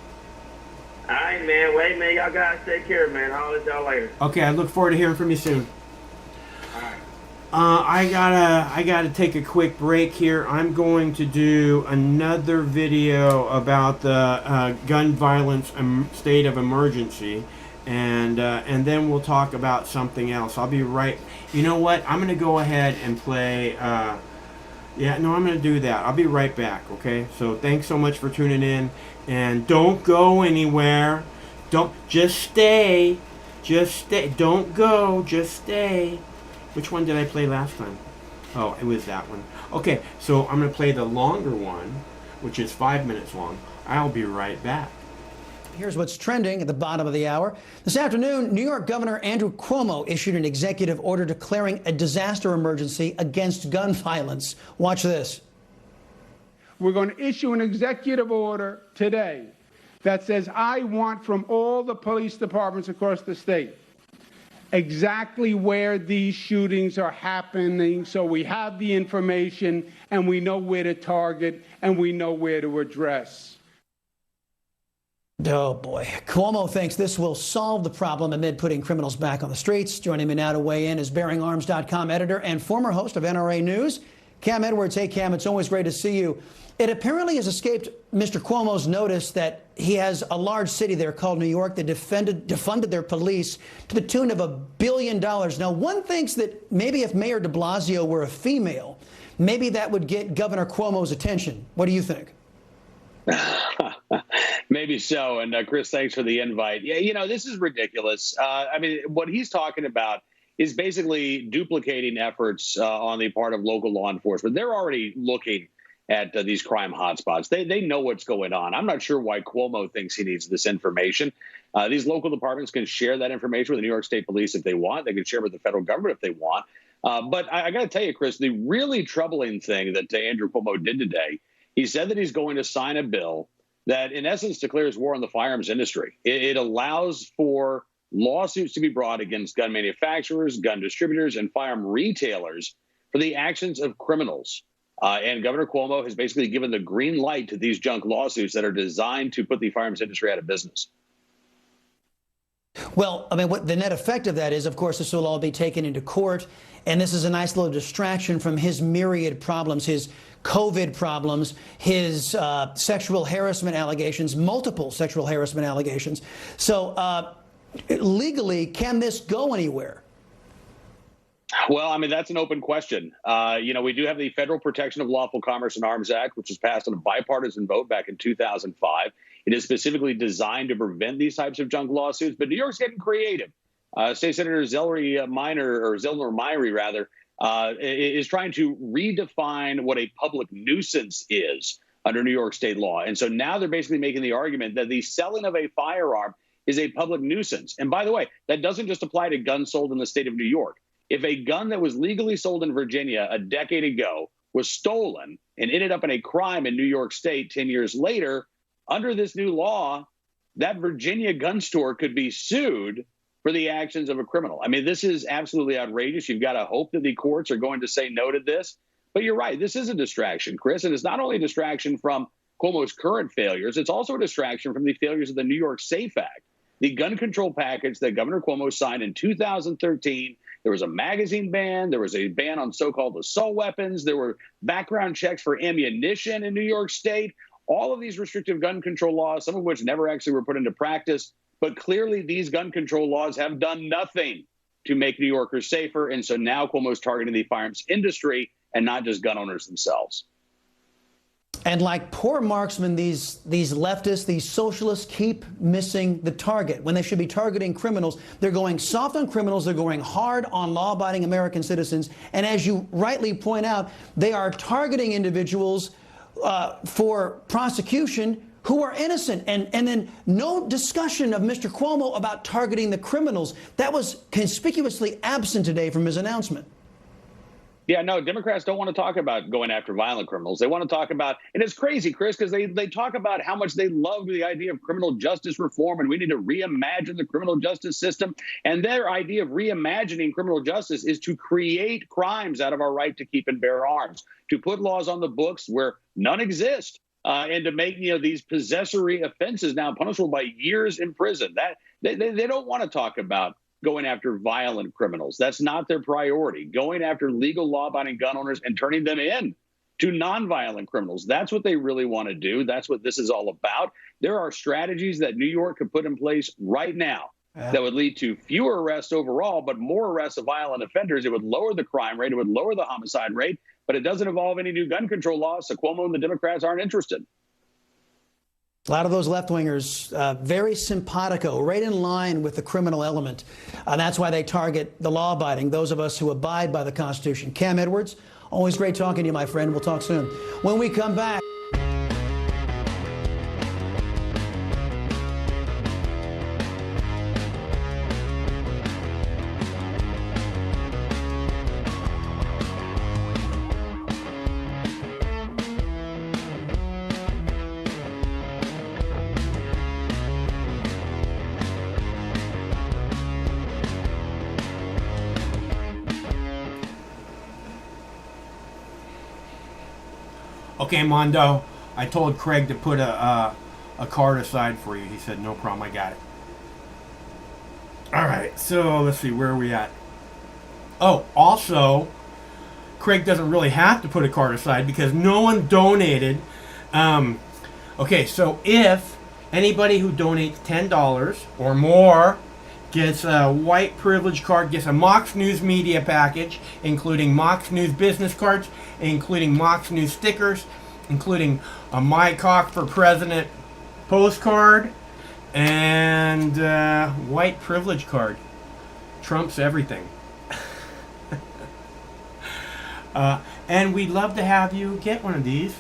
All right, man. Wait, man. Y'all guys take care, man. I'll let y'all later. Okay, I look forward to hearing from you soon. All right. I gotta take a quick break here. I'm going to do another video about the gun violence state of emergency, and then we'll talk about something else. I'll be right. You know what? I'm gonna go ahead and play. I'm going to do that. I'll be right back, okay? So thanks so much for tuning in. And don't go anywhere. Just stay. Don't go. Just stay. Which one did I play last time? Oh, it was that one. Okay, so I'm going to play the longer one, which is 5 minutes long. I'll be right back. Here's what's trending at the bottom of the hour. This afternoon, New York Governor Andrew Cuomo issued an executive order declaring a disaster emergency against gun violence. Watch this. We're going to issue an executive order today that says I want from all the police departments across the state exactly where these shootings are happening so we have the information and we know where to target and we know where to address. Oh, boy. Cuomo thinks this will solve the problem amid putting criminals back on the streets. Joining me now to weigh in is BearingArms.com editor and former host of NRA News, Cam Edwards. Hey, Cam, it's always great to see you. It apparently has escaped Mr. Cuomo's notice that he has a large city there called New York that defunded their police to the tune of $1 billion. Now, one thinks that maybe if Mayor de Blasio were a female, maybe that would get Governor Cuomo's attention. What do you think? Maybe so. And Chris, thanks for the invite. Yeah, this is ridiculous. What he's talking about is basically duplicating efforts on the part of local law enforcement. They're already looking at these crime hotspots. They know what's going on. I'm not sure why Cuomo thinks he needs this information. These local departments can share that information with the New York State Police if they want. They can share with the federal government if they want. But I got to tell you, Chris, the really troubling thing that Andrew Cuomo did today, he said that he's going to sign a bill that, in essence, declares war on the firearms industry. It allows for lawsuits to be brought against gun manufacturers, gun distributors, and firearm retailers for the actions of criminals. And Governor Cuomo has basically given the green light to these junk lawsuits that are designed to put the firearms industry out of business. Well, I mean, what the net effect of that is, of course, this will all be taken into court, and this is a nice little distraction from his myriad problems, his COVID problems, his sexual harassment allegations, multiple sexual harassment allegations. So legally, can this go anywhere? Well, I mean, that's an open question. We do have the Federal Protection of Lawful Commerce and Arms Act, which was passed on a bipartisan vote back in 2005. It is specifically designed to prevent these types of junk lawsuits, but New York's getting creative. State Senator Zellner Myrie, is trying to redefine what a public nuisance is under New York state law. And so now they're basically making the argument that the selling of a firearm is a public nuisance. And by the way, that doesn't just apply to guns sold in the state of New York. If a gun that was legally sold in Virginia a decade ago was stolen and ended up in a crime in New York State 10 years later, under this new law, that Virginia gun store could be sued for the actions of a criminal. I mean, this is absolutely outrageous. You've got to hope that the courts are going to say no to this. But you're right. This is a distraction, Chris. And it's not only a distraction from Cuomo's current failures, it's also a distraction from the failures of the New York SAFE Act, the gun control package that Governor Cuomo signed in 2013. There was a magazine ban. There was a ban on so-called assault weapons. There were background checks for ammunition in New York State. All of these restrictive gun control laws, some of which never actually were put into practice. But clearly, these gun control laws have done nothing to make New Yorkers safer. And so now Cuomo's targeting the firearms industry and not just gun owners themselves. And like poor marksmen, these leftists, these socialists keep missing the target. When they should be targeting criminals, they're going soft on criminals, they're going hard on law-abiding American citizens. And as you rightly point out, they are targeting individuals for prosecution who are innocent. And then no discussion of Mr. Cuomo about targeting the criminals. That was conspicuously absent today from his announcement. Yeah, no, Democrats don't want to talk about going after violent criminals. They want to talk about, and it's crazy, Chris, because they talk about how much they love the idea of criminal justice reform and we need to reimagine the criminal justice system. And their idea of reimagining criminal justice is to create crimes out of our right to keep and bear arms, to put laws on the books where none exist, and to make these possessory offenses now punishable by years in prison. That they don't want to talk about going after violent criminals. That's not their priority. Going after legal law-abiding gun owners and turning them in to nonviolent criminals. That's what they really want to do. That's what this is all about. There are strategies that New York could put in place right now that would lead to fewer arrests overall, but more arrests of violent offenders. It would lower the crime rate. It would lower the homicide rate, but it doesn't involve any new gun control laws. So Cuomo and the Democrats aren't interested. A lot of those left-wingers, very simpatico, right in line with the criminal element. That's why they target the law-abiding, those of us who abide by the Constitution. Cam Edwards, always great talking to you, my friend. We'll talk soon. When we come back. Okay, Mondo, I told Craig to put a card aside for you. He said, no problem, I got it. All right, so let's see, where are we at? Oh, also, Craig doesn't really have to put a card aside because no one donated. Okay, so if anybody who donates $10 or more gets a white privilege card, gets a Mox News media package, including Mox News business cards, including Mox News stickers, including a My Cock for President postcard, and white privilege card. Trumps everything. And we'd love to have you get one of these.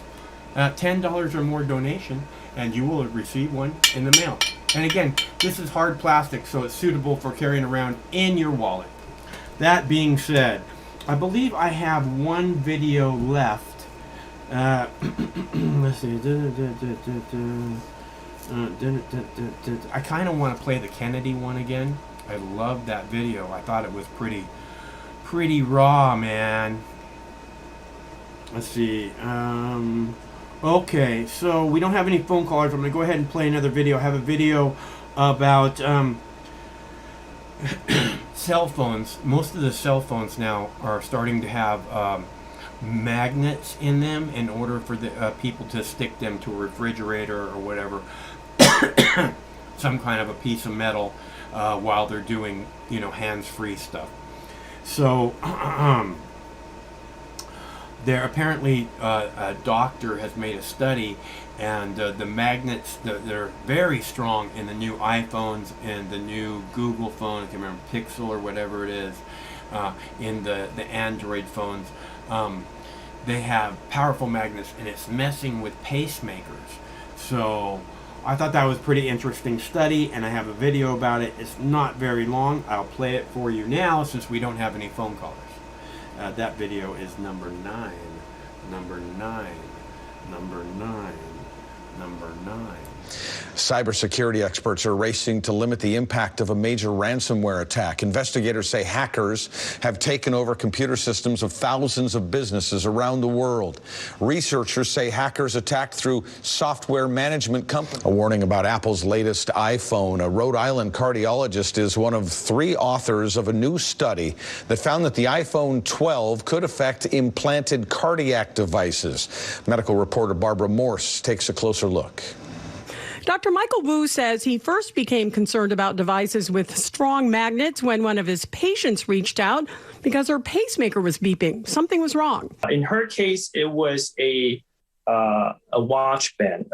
$10 or more donation, and you will receive one in the mail. And again, this is hard plastic, so it's suitable for carrying around in your wallet. That being said, I believe I have one video left. Let's see. I kind of want to play the Kennedy one again. I loved that video. I thought it was pretty raw, man. Let's see. Okay, so we don't have any phone callers. I'm going to go ahead and play another video. I have a video about cell phones, most of the cell phones now are starting to have magnets in them in order for the people to stick them to a refrigerator or whatever, some kind of a piece of metal while they're doing, hands-free stuff. So there apparently a doctor has made a study, and the magnets, they're very strong in the new iPhones and the new Google phone, I can remember Pixel or whatever it is, in the Android phones. They have powerful magnets, and it's messing with pacemakers. So I thought that was a pretty interesting study, and I have a video about it. It's not very long. I'll play it for you now since we don't have any phone callers. That video is number 9. Number 9. Number 9. Number 9. Cybersecurity experts are racing to limit the impact of a major ransomware attack. Investigators say hackers have taken over computer systems of thousands of businesses around the world. Researchers say hackers attacked through software management companies. A warning about Apple's latest iPhone. A Rhode Island cardiologist is one of 3 authors of a new study that found that the iPhone 12 could affect implanted cardiac devices. Medical reporter Barbara Morse takes a closer look. Dr. Michael Wu says he first became concerned about devices with strong magnets when one of his patients reached out because her pacemaker was beeping. Something was wrong. In her case, it was a watch band,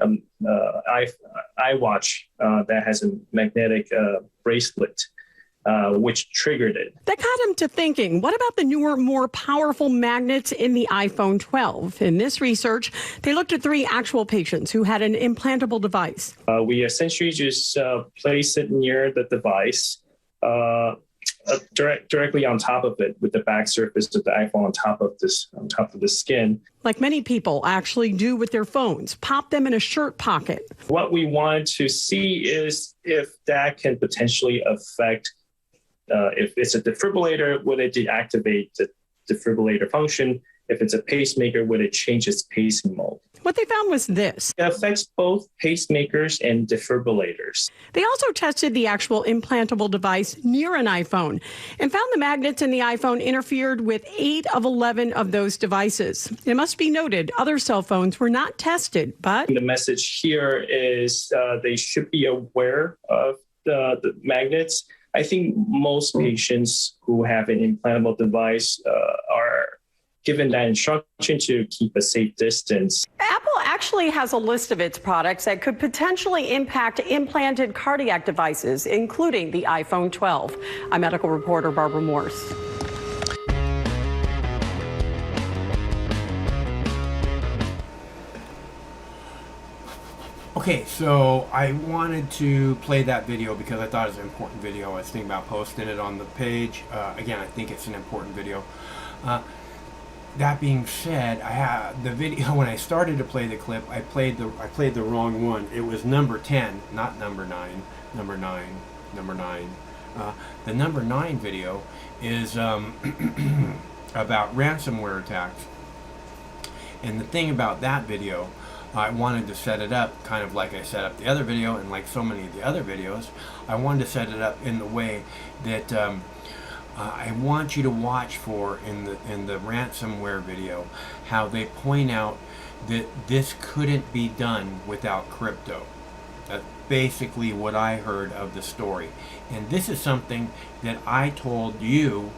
iWatch that has a magnetic bracelet, which triggered it. That got him to thinking, what about the newer, more powerful magnets in the iPhone 12? In this research, they looked at 3 actual patients who had an implantable device. We essentially just place it near the device, directly on top of it, with the back surface of the iPhone on top of the skin. Like many people actually do with their phones, pop them in a shirt pocket. What we wanted to see is if that can potentially affect. If it's a defibrillator, would it deactivate the defibrillator function? If it's a pacemaker, would it change its pacing mode? What they found was this. It affects both pacemakers and defibrillators. They also tested the actual implantable device near an iPhone and found the magnets in the iPhone interfered with 8 of 11 of those devices. It must be noted, other cell phones were not tested, but... The message here is they should be aware of the magnets. I think most patients who have an implantable device are given that instruction to keep a safe distance. Apple actually has a list of its products that could potentially impact implanted cardiac devices, including the iPhone 12. I'm medical reporter Barbara Morse. Okay, so I wanted to play that video because I thought it was an important video. I was thinking about posting it on the page. Again, I think it's an important video. That being said, I had the video when I started to play the clip. I played the wrong one. It was number 10, not number 9. Number 9. Number 9. The number 9 video is about ransomware attacks. And the thing about that video, I wanted to set it up kind of like I set up the other video, and like so many of the other videos, I wanted to set it up in the way that I want you to watch for in the ransomware video, how they point out that this couldn't be done without crypto. That's basically what I heard of the story. And this is something that I told you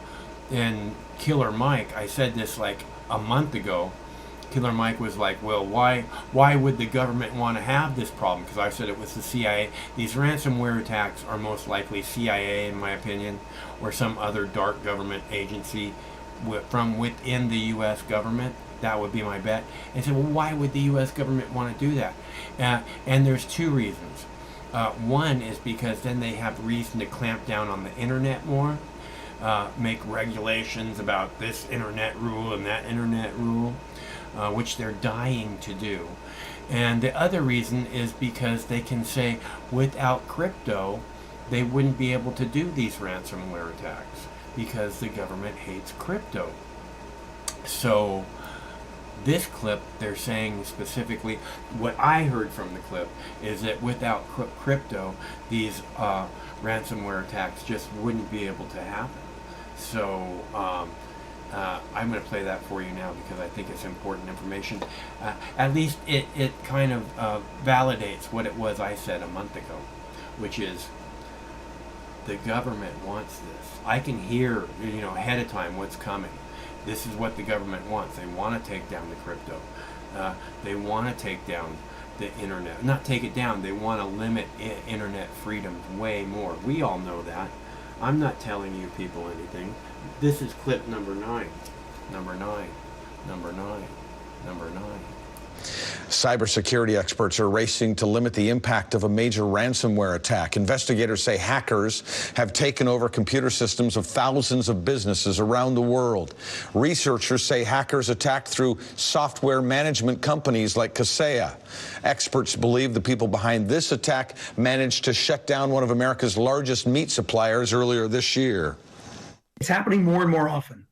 and Killer Mike. I said this like a month ago. Killer Mike was like, well, why would the government want to have this problem? Because I said it was the CIA. These ransomware attacks are most likely CIA, in my opinion, or some other dark government agency from within the U.S. government. That would be my bet. And I said, well, why would the U.S. government want to do that? And there's 2 reasons. One is because then they have reason to clamp down on the internet more, make regulations about this internet rule and that internet rule. Which they're dying to do. And the other reason is because they can say without crypto they wouldn't be able to do these ransomware attacks because the government hates crypto. So This clip, they're saying specifically, what I heard from the clip is that without crypto, these ransomware attacks just wouldn't be able to happen. So I'm going to play that for you now because I think it's important information. At least it kind of validates what it was I said a month ago, which is the government wants this. I can hear, ahead of time what's coming. This is what the government wants. They want to take down the crypto. They want to take down the internet. Not take it down. They want to limit internet freedom way more. We all know that. I'm not telling you people anything. This is clip number 9. Number 9. Number 9. Number 9. Cybersecurity experts are racing to limit the impact of a major ransomware attack. Investigators say hackers have taken over computer systems of thousands of businesses around the world. Researchers say hackers attacked through software management companies like Kaseya. Experts believe the people behind this attack managed to shut down one of America's largest meat suppliers earlier this year. It's happening more and more often.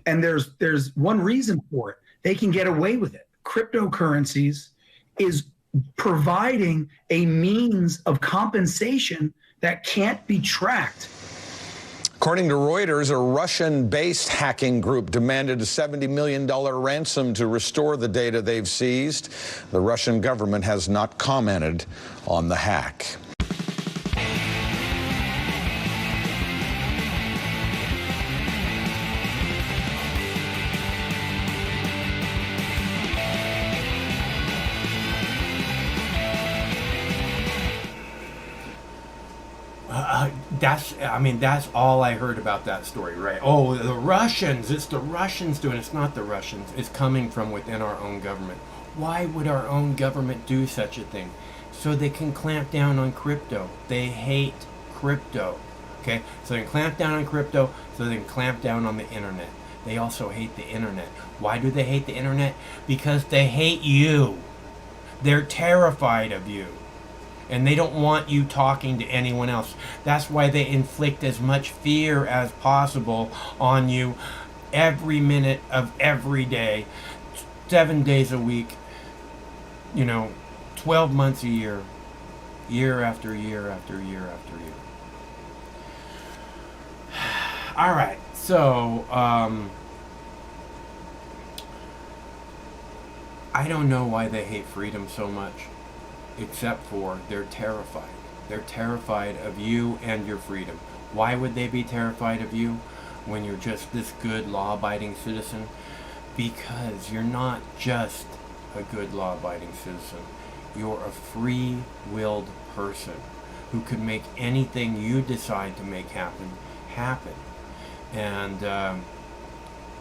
And there's one reason for it. They can get away with it. Cryptocurrencies is providing a means of compensation that can't be tracked. According to Reuters, a Russian-based hacking group demanded a $70 million ransom to restore the data they've seized. The Russian government has not commented on the hack. That's all I heard about that story, right? Oh, the Russians, it's the Russians doing it. It's not the Russians. It's coming from within our own government. Why would our own government do such a thing? So they can clamp down on crypto. They hate crypto, okay? So they can clamp down on crypto, so they can clamp down on the internet. They also hate the internet. Why do they hate the internet? Because they hate you. They're terrified of you. And they don't want you talking to anyone else. That's why they inflict as much fear as possible on you every minute of every day, 7 days a week, 12 months a year, year after year after year after year. All right, so I don't know why they hate freedom so much. Except for they're terrified. They're terrified of you and your freedom. Why would they be terrified of you when you're just this good law-abiding citizen? Because you're not just a good law-abiding citizen. You're a free-willed person who could make anything you decide to make happen. And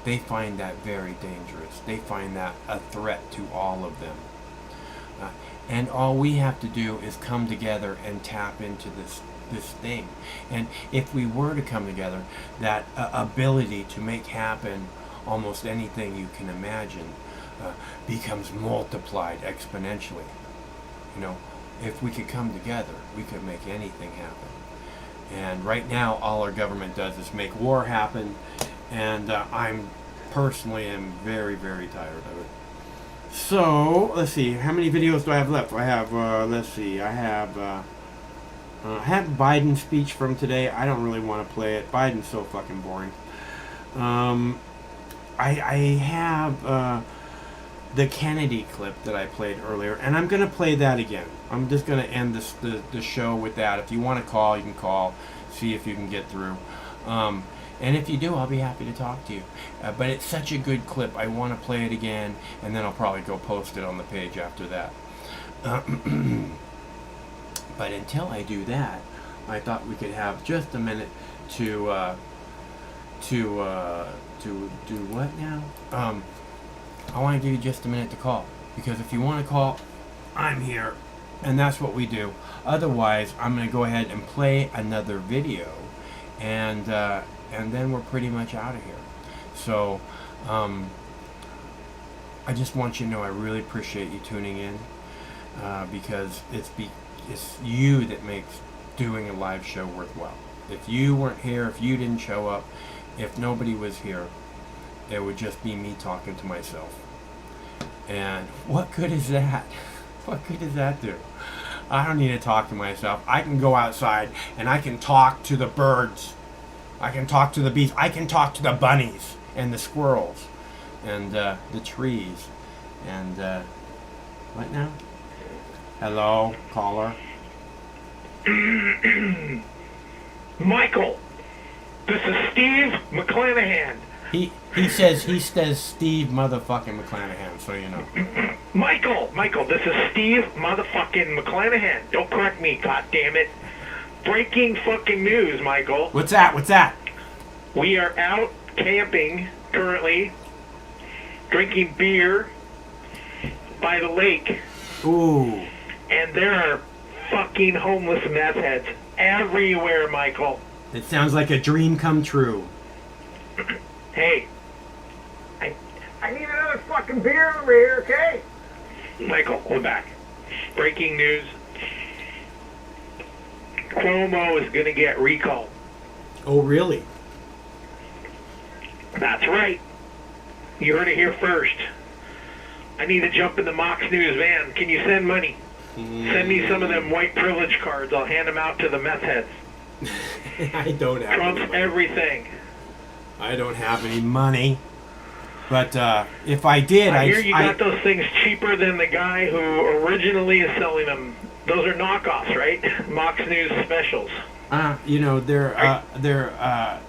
they find that very dangerous. They find that a threat to all of them. And all we have to do is come together and tap into this thing. And if we were to come together, that ability to make happen almost anything you can imagine becomes multiplied exponentially. If we could come together, we could make anything happen. And right now, all our government does is make war happen. And I'm personally am very, very tired of it. So, let's see, how many videos do I have left? I have, I have Biden's speech from today. I don't really want to play it. Biden's so fucking boring. I have the Kennedy clip that I played earlier, and I'm going to play that again. I'm just going to end the show with that. If you want to call, you can call, see if you can get through. And if you do, I'll be happy to talk to you. But it's such a good clip, I want to play it again, and then I'll probably go post it on the page after that. But until I do that, I thought we could have just a minute to do what now? I want to give you just a minute to call, because if you want to call, I'm here, and that's what we do. Otherwise, I'm going to go ahead and play another video, and then we're pretty much out of here. So, I just want you to know I really appreciate you tuning in, because it's you that makes doing a live show worthwhile. If you weren't here, if you didn't show up, if nobody was here, it would just be me talking to myself. And what good is that? What good does that do? I don't need to talk to myself. I can go outside and I can talk to the birds. I can talk to the bees. I can talk to the bunnies and the squirrels and the trees. And what now? Hello, caller. Michael, this is Steve McClanahan. He says Steve motherfucking McClanahan, so you know. Michael, this is Steve motherfucking McClanahan. Don't correct me, goddammit. Breaking fucking news, Michael. What's that? We are out camping currently, drinking beer by the lake. Ooh. And there are fucking homeless meth heads everywhere, Michael. It sounds like a dream come true. Hey, I need another fucking beer over here, okay? Michael, we're back. Breaking news. Cuomo is going to get recalled. Oh, really? That's right. You heard it here first. I need to jump in the Mox News van. Can you send money? Send me some of them white privilege cards. I'll hand them out to the meth heads. I don't have Trump's any money. everything. I don't have any money. But if I did, I hear you got those things cheaper than the guy who originally is selling them. Those are knockoffs, right? Mox News specials. You know, they're a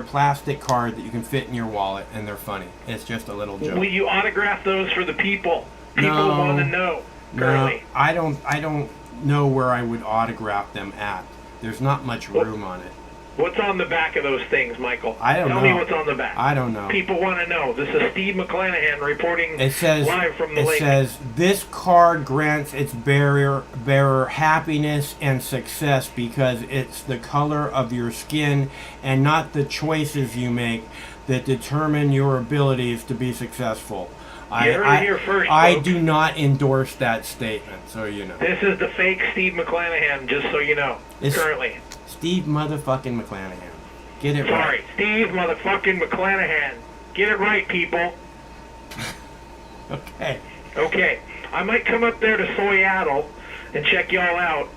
plastic card that you can fit in your wallet, and they're funny. It's just a little joke. Will you autograph those for the people? People want to know. Currently. No, I don't know where I would autograph them at. There's not much room on it. What's on the back of those things, Michael? I don't know. Tell me what's on the back. I don't know. People want to know. This is Steve McClanahan reporting live from the lake. It says, this card grants its bearer happiness and success because it's the color of your skin and not the choices you make that determine your abilities to be successful. I do not endorse that statement, so you know. This is the fake Steve McClanahan, just so you know, currently. Steve motherfucking McClanahan. Get it right. Sorry, Steve motherfucking McClanahan. Get it right, people. Okay. I might come up there to Seattle and check y'all out,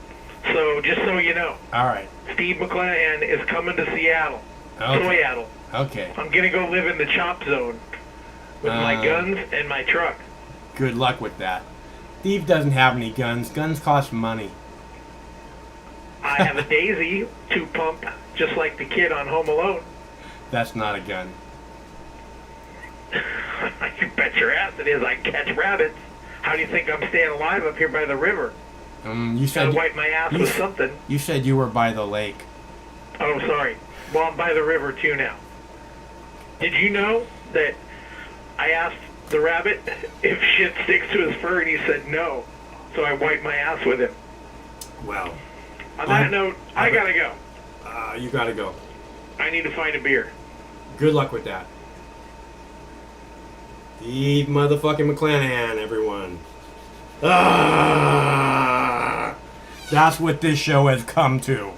so just so you know. All right. Steve McClanahan is coming to Seattle. Okay. Seattle. Okay. I'm going to go live in the chop zone with my guns and my truck. Good luck with that. Steve doesn't have any guns. Guns cost money. I have a Daisy 2-pump, just like the kid on Home Alone. That's not a gun. You bet your ass it is. I catch rabbits. How do you think I'm staying alive up here by the river? You said Gotta wipe my ass with something. You said you were by the lake. Oh, sorry. Well, I'm by the river too now. Did you know that I asked the rabbit if shit sticks to his fur, and he said no. So I wiped my ass with him. Well. On that note, I gotta go. You gotta go. I need to find a beer. Good luck with that. Steve motherfucking McClanahan, everyone. That's what this show has come to.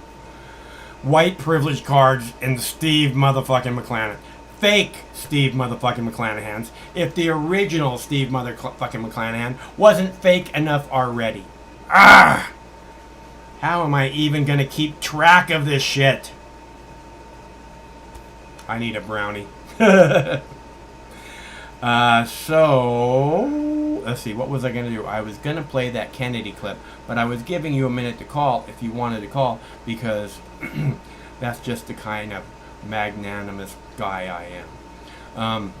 White privilege cards and Steve motherfucking McClanahan. Fake Steve motherfucking McClanahans. If the original Steve motherfucking McClanahan wasn't fake enough already. How am I even gonna keep track of this shit? I need a brownie. So, let's see, what was I gonna do? I was gonna play that Kennedy clip, but I was giving you a minute to call if you wanted to call, because that's just the kind of magnanimous guy I am.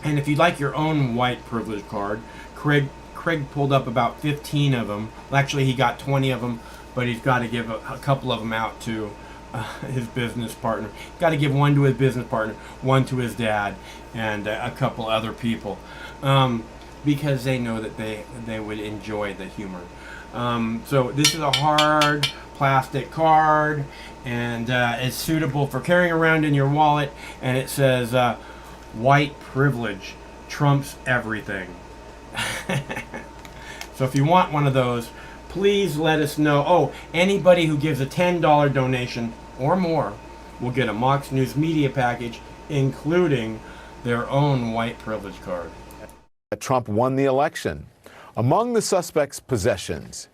And if you'd like your own white privilege card, Craig pulled up about 15 of them. Well, actually, he got 20 of them, but he's got to give a couple of them out to his business partner. Got to give one to his business partner, one to his dad, and a couple other people, because they know that they would enjoy the humor. So this is a hard plastic card, and it's suitable for carrying around in your wallet, and it says white privilege trumps everything. So if you want one of those, please let us know. Oh, anybody who gives a $10 donation or more will get a Mox News media package, including their own white privilege card. that Trump won the election. Among the suspect's possessions,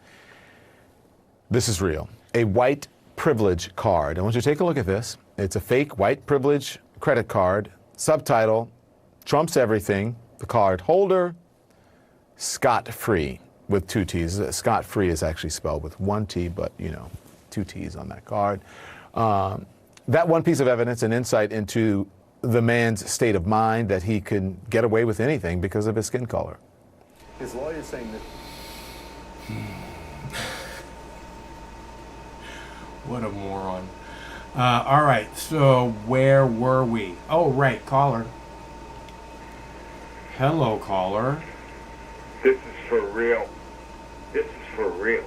this is real, a white privilege card. I want you to take a look at this. It's a fake white privilege credit card. Subtitle, Trump's everything. The card holder, scot-free, with 2 T's. Scot-free is actually spelled with 1 T, but, 2 T's on that card. That one piece of evidence, an insight into the man's state of mind, that he can get away with anything because of his skin color. His lawyer is saying that... What a moron. All right, so where were we? Oh, right, caller. Hello, caller. This is for real. This is for real.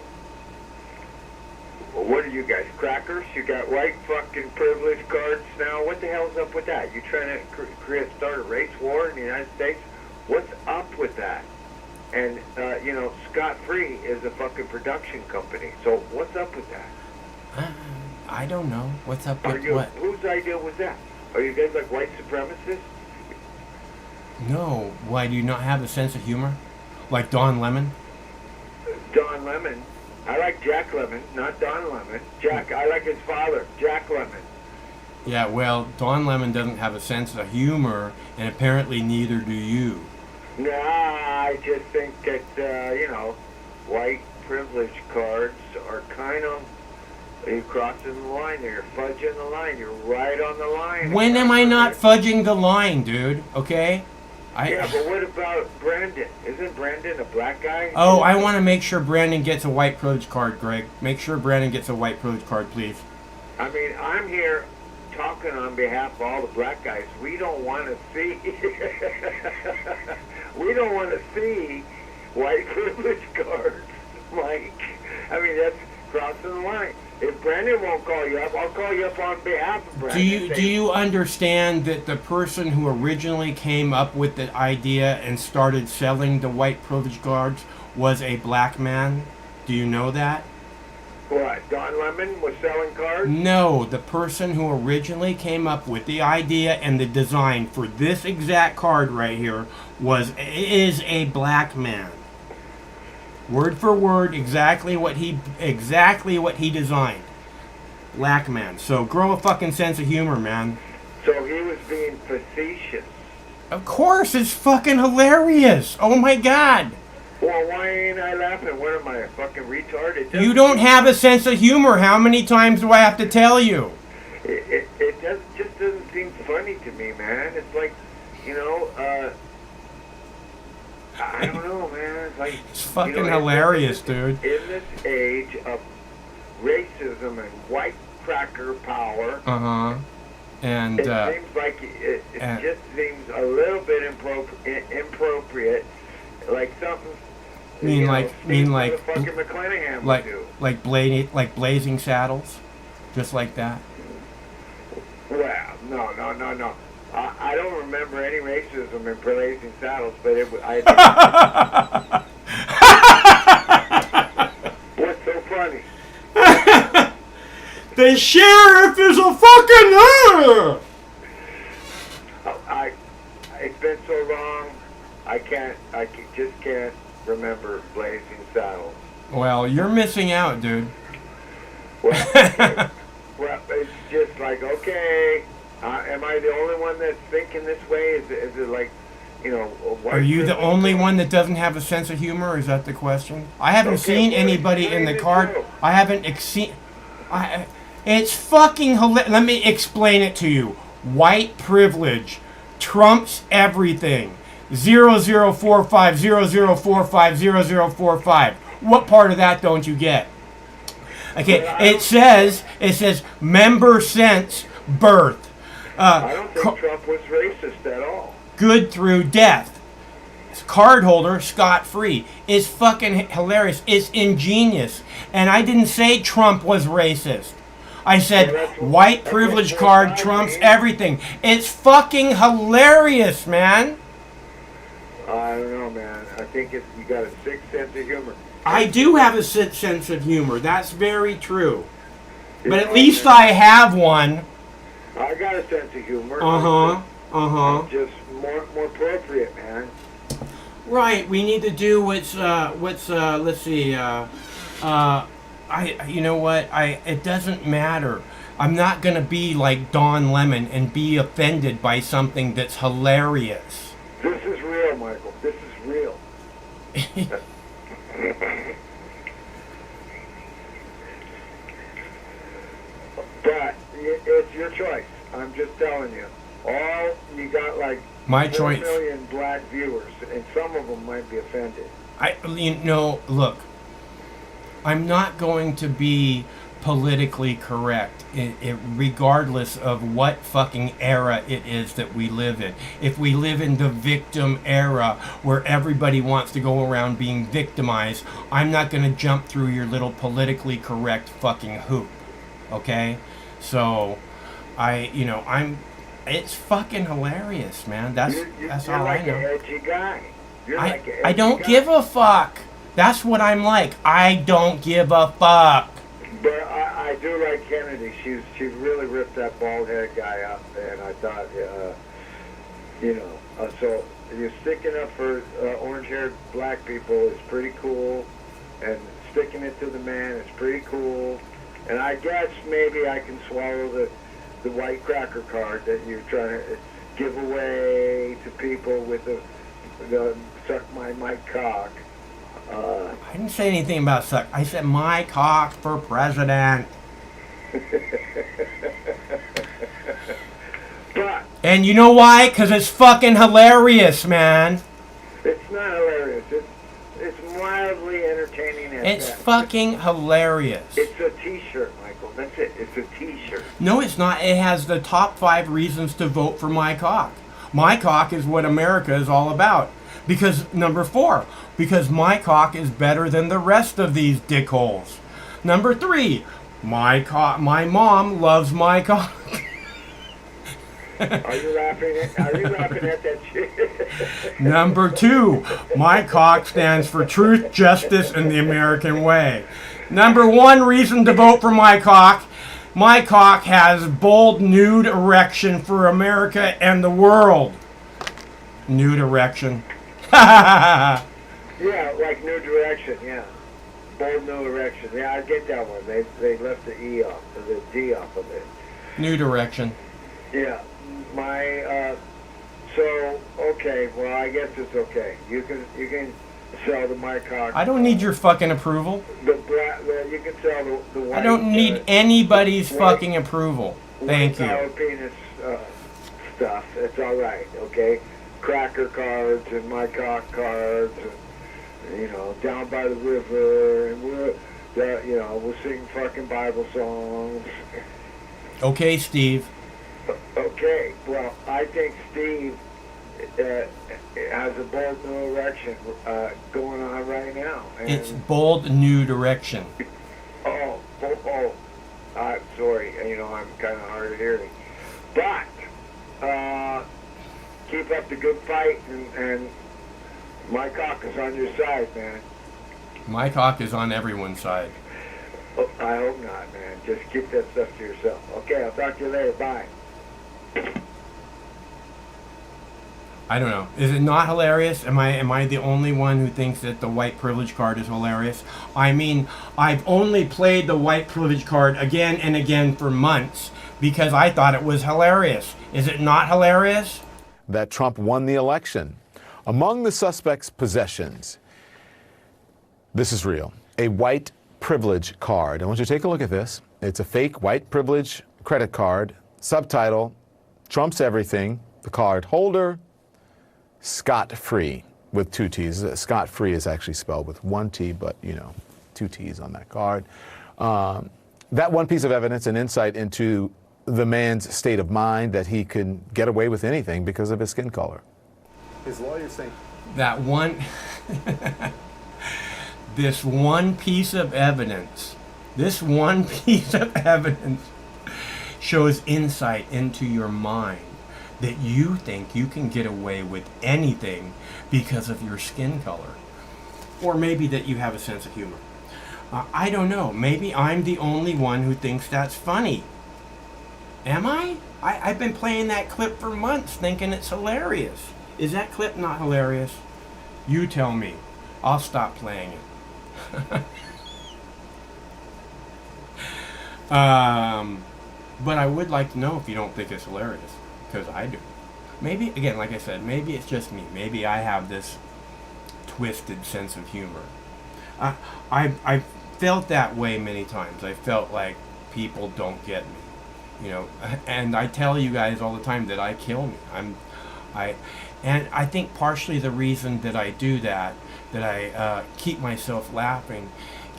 Well, what are you guys, crackers? You got white fucking privilege cards now? What the hell's up with that? You trying to start a race war in the United States? What's up with that? And, Scot-Free is a fucking production company. So what's up with that? I don't know. What's up with what? Whose idea was that? Are you guys like white supremacists? No. Why, do you not have a sense of humor? Like Don Lemon? Don Lemon? I like Jack Lemon, not Don Lemon. I like his father, Jack Lemon. Yeah, well, Don Lemon doesn't have a sense of humor, and apparently neither do you. Nah, I just think that, white privilege cards are kind of... You're crossing the line there. You're fudging the line. You're right on the line. When am I not fudging the line, dude? Okay? Yeah, but what about Brandon? Isn't Brandon a black guy? Oh, I want to make sure Brandon gets a white privilege card, Greg. Make sure Brandon gets a white privilege card, please. I mean, I'm here talking on behalf of all the black guys. We don't want to see... we don't want to see white privilege cards, Mike. I mean, that's crossing the line. If Brandon won't call you up, I'll call you up on behalf of Brandon. Do you understand that the person who originally came up with the idea and started selling the white privilege cards was a black man? Do you know that? What, Don Lemon was selling cards? No, the person who originally came up with the idea and the design for this exact card right here is a black man. Word for word, exactly what he designed. Black man. So grow a fucking sense of humor, man. So he was being facetious. Of course, it's fucking hilarious. Oh my god. Well, why ain't I laughing? What am I, a fucking retard? You don't have a sense of humor. How many times do I have to tell you? It just doesn't seem funny to me, man. It's like, I don't know, man. It's like it's fucking hilarious, dude. In this age of racism and white cracker power, and it seems like it just seems a little bit inappropriate, like something. Like fucking McClanahan would do. Like Blazing Saddles, just like that. Well, no. I don't remember any racism in Blazing Saddles, but what's so funny? The sheriff is a fucking It's been so long, I just can't remember Blazing Saddles. Well, you're missing out, dude. Well, it's just like, okay. Am I the only one that's thinking this way? Is it like, Are you the only one that doesn't have a sense of humor? Is that the question? I haven't seen anybody in the card. I haven't seen. It's fucking hilarious. Let me explain it to you. White privilege trumps everything. 0045 0045 0045. What part of that don't you get? Okay, it says member since birth. I don't think Trump was racist at all. Good through death. Card holder, scot-free. It's fucking hilarious. It's ingenious. And I didn't say Trump was racist. I said white privilege card trumps everything. It's fucking hilarious, man. I don't know, man. I think you got a sick sense of humor. I do have a sick sense of humor. That's very true. But at least I have one. I got a sense of humor. Uh-huh. Just more appropriate, man. Right. We need to do what's let's see. You know what? It doesn't matter. I'm not gonna be like Don Lemon and be offended by something that's hilarious. This is real, Michael. This is real. But it's your choice. I'm just telling you. You got like My 4 choice. million black viewers, and some of them might be offended. Look, I'm not going to be politically correct, regardless of what fucking era it is that we live in. If we live in the victim era where everybody wants to go around being victimized, I'm not going to jump through your little politically correct fucking hoop. Okay? So, it's fucking hilarious, man. That's all like I know. You're like an edgy guy. I don't give a fuck. That's what I'm like. I don't give a fuck. But I do like Kennedy. She really ripped that bald-headed guy up, and I thought, so you're sticking up for orange-haired black people is pretty cool, and sticking it to the man is pretty cool. And I guess maybe I can swallow the white cracker card that you're trying to give away to people with the suck my Mike cock. I didn't say anything about suck. I said my cock for president. And you know why? Because it's fucking hilarious, man. It's not hilarious. It's mildly entertaining. It's fucking hilarious. It's a t-shirt, Michael. That's it. It's a t-shirt. No, it's not. It has the top 5 reasons to vote for my cock. My cock is what America is all about. Because, number 4, because my cock is better than the rest of these dickholes. Number 3, my mom loves my cock. Are you laughing at that shit? Number 2, my cock stands for truth, justice, and the American way. Number 1 reason to vote for my cock has bold nude erection for America and the world. Nude erection. Yeah, like New Direction, yeah. Bold New Erection. Yeah, I get that one. They left the E off, or the D off of it. New direction. Yeah. Okay, well, I guess it's okay. You can sell my cock. I don't need your fucking approval. You can sell the white. I don't need anybody's fucking approval. Thank you. Penis stuff. It's all right, okay? Cracker cards and my cock cards, and down by the river, and we'll sing fucking Bible songs. Okay, Steve. Okay, well, I think Steve has a bold new erection going on right now. And It's bold new direction. Oh, sorry, I'm kind of hard of hearing. But, keep up the good fight, and my cock is on your side, man. My cock is on everyone's side. Oh, I hope not, man. Just keep that stuff to yourself. Okay, I'll talk to you later. Bye. I don't know. Is it not hilarious? Am I the only one who thinks that the white privilege card is hilarious? I mean, I've only played the white privilege card again and again for months because I thought it was hilarious. Is it not hilarious? That Trump won the election. Among the suspects' possessions, this is real, a white privilege card. I want you to take a look at this. It's a fake white privilege credit card. Subtitle, Trump's everything. The card holder, scot-free, with 2 T's. Scot-free is actually spelled with 1 T, but 2 T's on that card. That one piece of evidence, an insight into the man's state of mind, that he can get away with anything because of his skin color. His lawyers think that one, this one piece of evidence shows insight into your mind, that you think you can get away with anything because of your skin color. Or maybe that you have a sense of humor. I don't know. Maybe I'm the only one who thinks that's funny. Am I? I've been playing that clip for months thinking it's hilarious. Is that clip not hilarious? You tell me. I'll stop playing it. But I would like to know if you don't think it's hilarious, because I do. Maybe, again, like I said, maybe it's just me. Maybe I have this twisted sense of humor. I felt that way many times. I felt like people don't get me, you know. And I tell you guys all the time that I kill me. And I think partially the reason that I do that I keep myself laughing,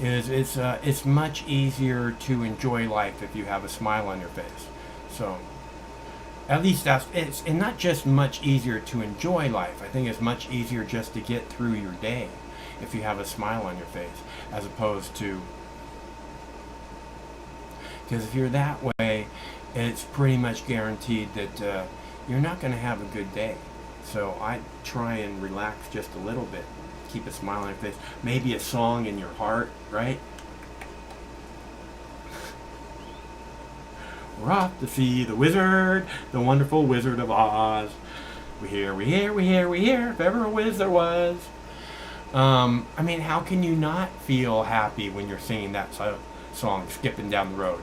is it's much easier to enjoy life if you have a smile on your face. So at least it's not just much easier to enjoy life. I think it's much easier just to get through your day if you have a smile on your face, as opposed to, because if you're that way, it's pretty much guaranteed that you're not going to have a good day. So I try and relax just a little bit, keep a smile on your face, maybe a song in your heart, right? We're off to see the wizard, the wonderful Wizard of Oz. We hear, if ever a whiz there was. I mean, how can you not feel happy when you're singing that song, skipping down the road?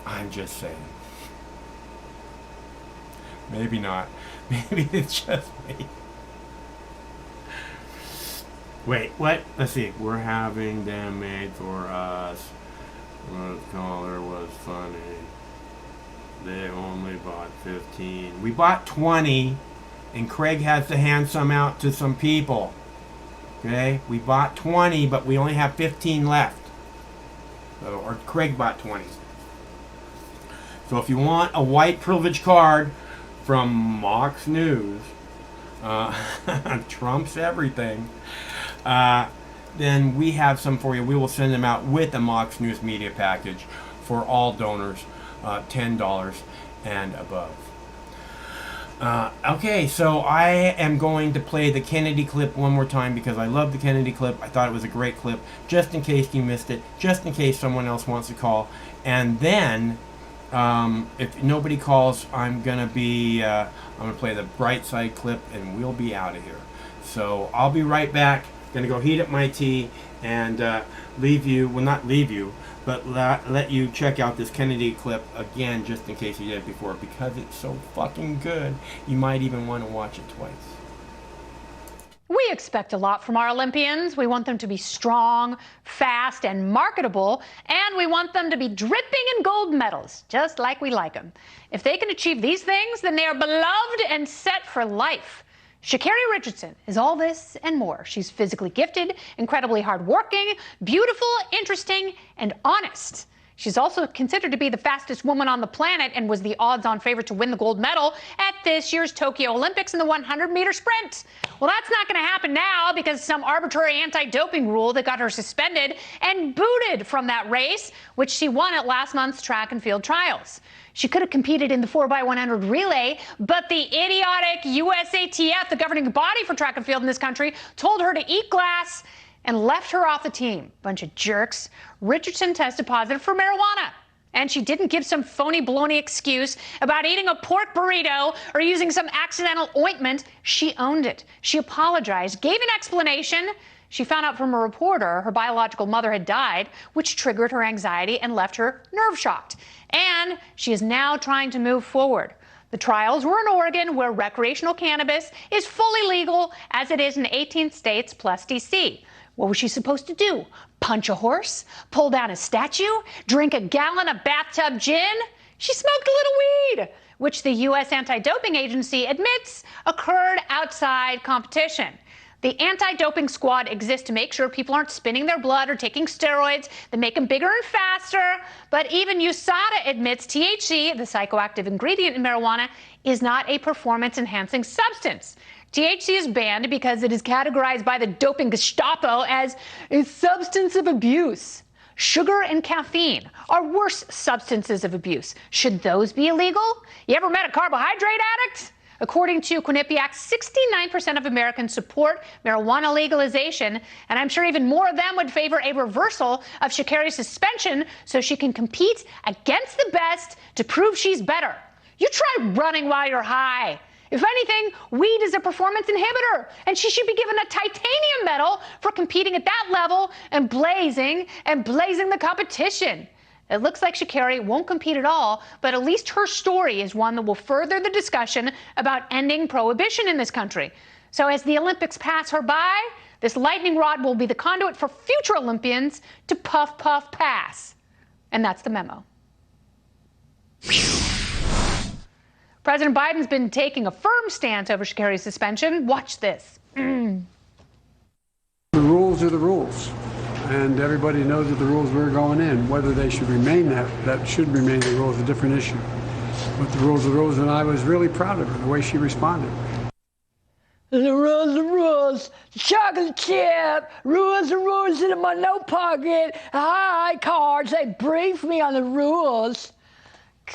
I'm just saying. Maybe not. Maybe it's just me. Wait, what? Let's see. We're having them made for us. The caller was funny. They only bought 15. We bought 20, and Craig has to hand some out to some people. Okay? We bought 20, but we only have 15 left. So, or Craig bought 20. So if you want a white privilege card from Mox News, trumps everything, then we have some for you. We will send them out with the Mox News media package for all donors, $10 and above. Okay, so I am going to play the Kennedy clip one more time because I love the Kennedy clip. I thought it was a great clip, just in case you missed it, just in case someone else wants to call. And then, if nobody calls, I'm gonna play the Bright Side clip, and we'll be out of here. So I'll be right back. Gonna go heat up my tea and leave you. Well, not leave you, but let you check out this Kennedy clip again, just in case you did it before, because it's so fucking good. You might even want to watch it twice. We expect a lot from our Olympians. We want them to be strong, fast, and marketable, and we want them to be dripping in gold medals, just like we like them. If they can achieve these things, then they are beloved and set for life. Sha'Carri Richardson is all this and more. She's physically gifted, incredibly hardworking, beautiful, interesting, and honest. She's also considered to be the fastest woman on the planet and was the odds-on favorite to win the gold medal at this year's Tokyo Olympics in the 100-meter sprint. Well, that's not going to happen now because some arbitrary anti-doping rule that got her suspended and booted from that race, which she won at last month's track and field trials. She could have competed in the 4x100 relay, but the idiotic USATF, the governing body for track and field in this country, told her to eat glass and left her off the team. Bunch of jerks. Richardson tested positive for marijuana. And she didn't give some phony baloney excuse about eating a pork burrito or using some accidental ointment. She owned it. She apologized, gave an explanation. She found out from a reporter her biological mother had died, which triggered her anxiety and left her nerve shocked. And she is now trying to move forward. The trials were in Oregon, where recreational cannabis is fully legal, as it is in 18 states plus D.C. What was she supposed to do? Punch a horse? Pull down a statue? Drink a gallon of bathtub gin? She smoked a little weed, which the U.S. Anti-Doping Agency admits occurred outside competition. The anti-doping squad exists to make sure people aren't spinning their blood or taking steroids that make them bigger and faster. But even USADA admits THC, the psychoactive ingredient in marijuana, is not a performance-enhancing substance. THC is banned because it is categorized by the doping Gestapo as a substance of abuse. Sugar and caffeine are worse substances of abuse. Should those be illegal? You ever met a carbohydrate addict? According to Quinnipiac, 69% of Americans support marijuana legalization, and I'm sure even more of them would favor a reversal of Sha'Carri's suspension so she can compete against the best to prove she's better. You try running while you're high. If anything, weed is a performance inhibitor, and she should be given a titanium medal for competing at that level and blazing the competition. It looks like Sha'Carri won't compete at all, but at least her story is one that will further the discussion about ending prohibition in this country. So as the Olympics pass her by, this lightning rod will be the conduit for future Olympians to puff, puff, pass. And that's the memo. President Biden's been taking a firm stance over Sha'Carri's suspension. Watch this. The rules are the rules, and everybody knows that the rules were going in. Whether they should remain that should remain the rules, a different issue. But the rules are the rules, and I was really proud of her, the way she responded. The rules, the chocolate chip, rules in my note pocket, hi, cards, they briefed me on the rules.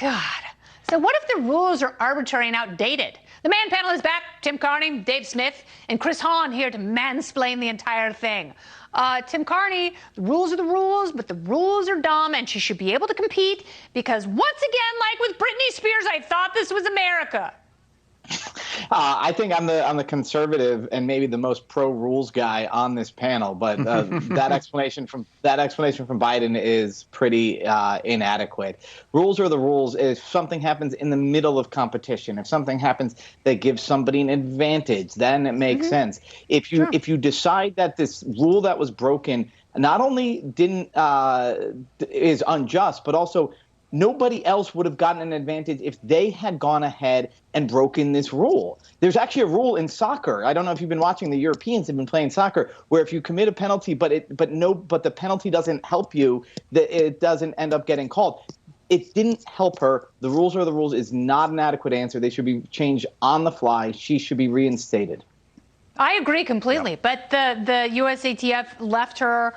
God. So what if the rules are arbitrary and outdated? The Man panel is back. Tim Carney, Dave Smith, and Chris Hahn here to mansplain the entire thing. Tim Carney, the rules are the rules, but the rules are dumb, and she should be able to compete because once again, like with Britney Spears, I thought this was America. I think I'm the conservative and maybe the most pro-rules guy on this panel, but that explanation from Biden is pretty inadequate. Rules are the rules. If something happens in the middle of competition, if something happens that gives somebody an advantage, then it makes sense. If you decide that this rule that was broken not only is unjust, but also nobody else would have gotten an advantage if they had gone ahead and broken this rule. There's actually a rule in soccer. I don't know if you've been watching. The Europeans have been playing soccer, where if you commit a penalty, but the penalty doesn't help you, it doesn't end up getting called. It didn't help her. The rules are the rules is not an adequate answer. They should be changed on the fly. She should be reinstated. I agree completely, but the USATF left her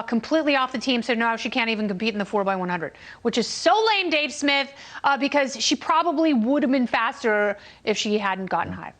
completely off the team, so now she can't even compete in the 4x100, which is so lame, Dave Smith, because she probably would have been faster if she hadn't gotten high.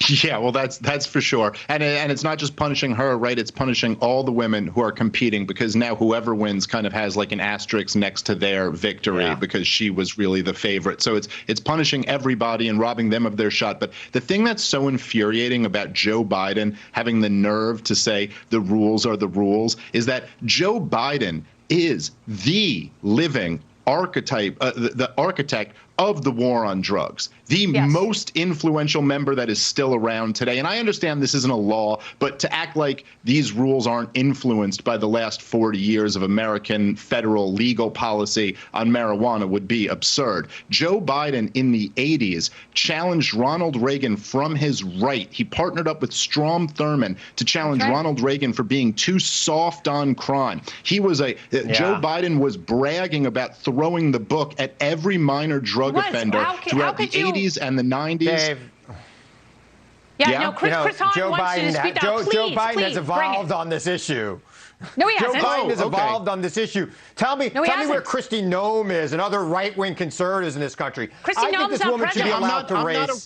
Yeah, well, that's for sure. And it's not just punishing her, right? It's punishing all the women who are competing, because now whoever wins kind of has like an asterisk next to their victory because she was really the favorite. So it's punishing everybody and robbing them of their shot. But the thing that's so infuriating about Joe Biden having the nerve to say the rules are the rules is that Joe Biden is the living archetype, the architect of the war on drugs, the most influential member that is still around today. And I understand this isn't a law, but to act like these rules aren't influenced by the last 40 years of American federal legal policy on marijuana would be absurd. Joe Biden in the 80s challenged Ronald Reagan from his right. He partnered up with Strom Thurmond to challenge Ronald Reagan for being too soft on crime. He was Joe Biden was bragging about throwing the book at every minor drug offender throughout the 80s and the 90s. Dave. Chris Hahn Joe wants you to speak out. Joe Biden has evolved on this issue. No, he hasn't. Joe Biden has evolved on this issue. Tell me where Kristi Noem is and other right-wing conservatives in this country. Kristi Noem's not president. I'm not a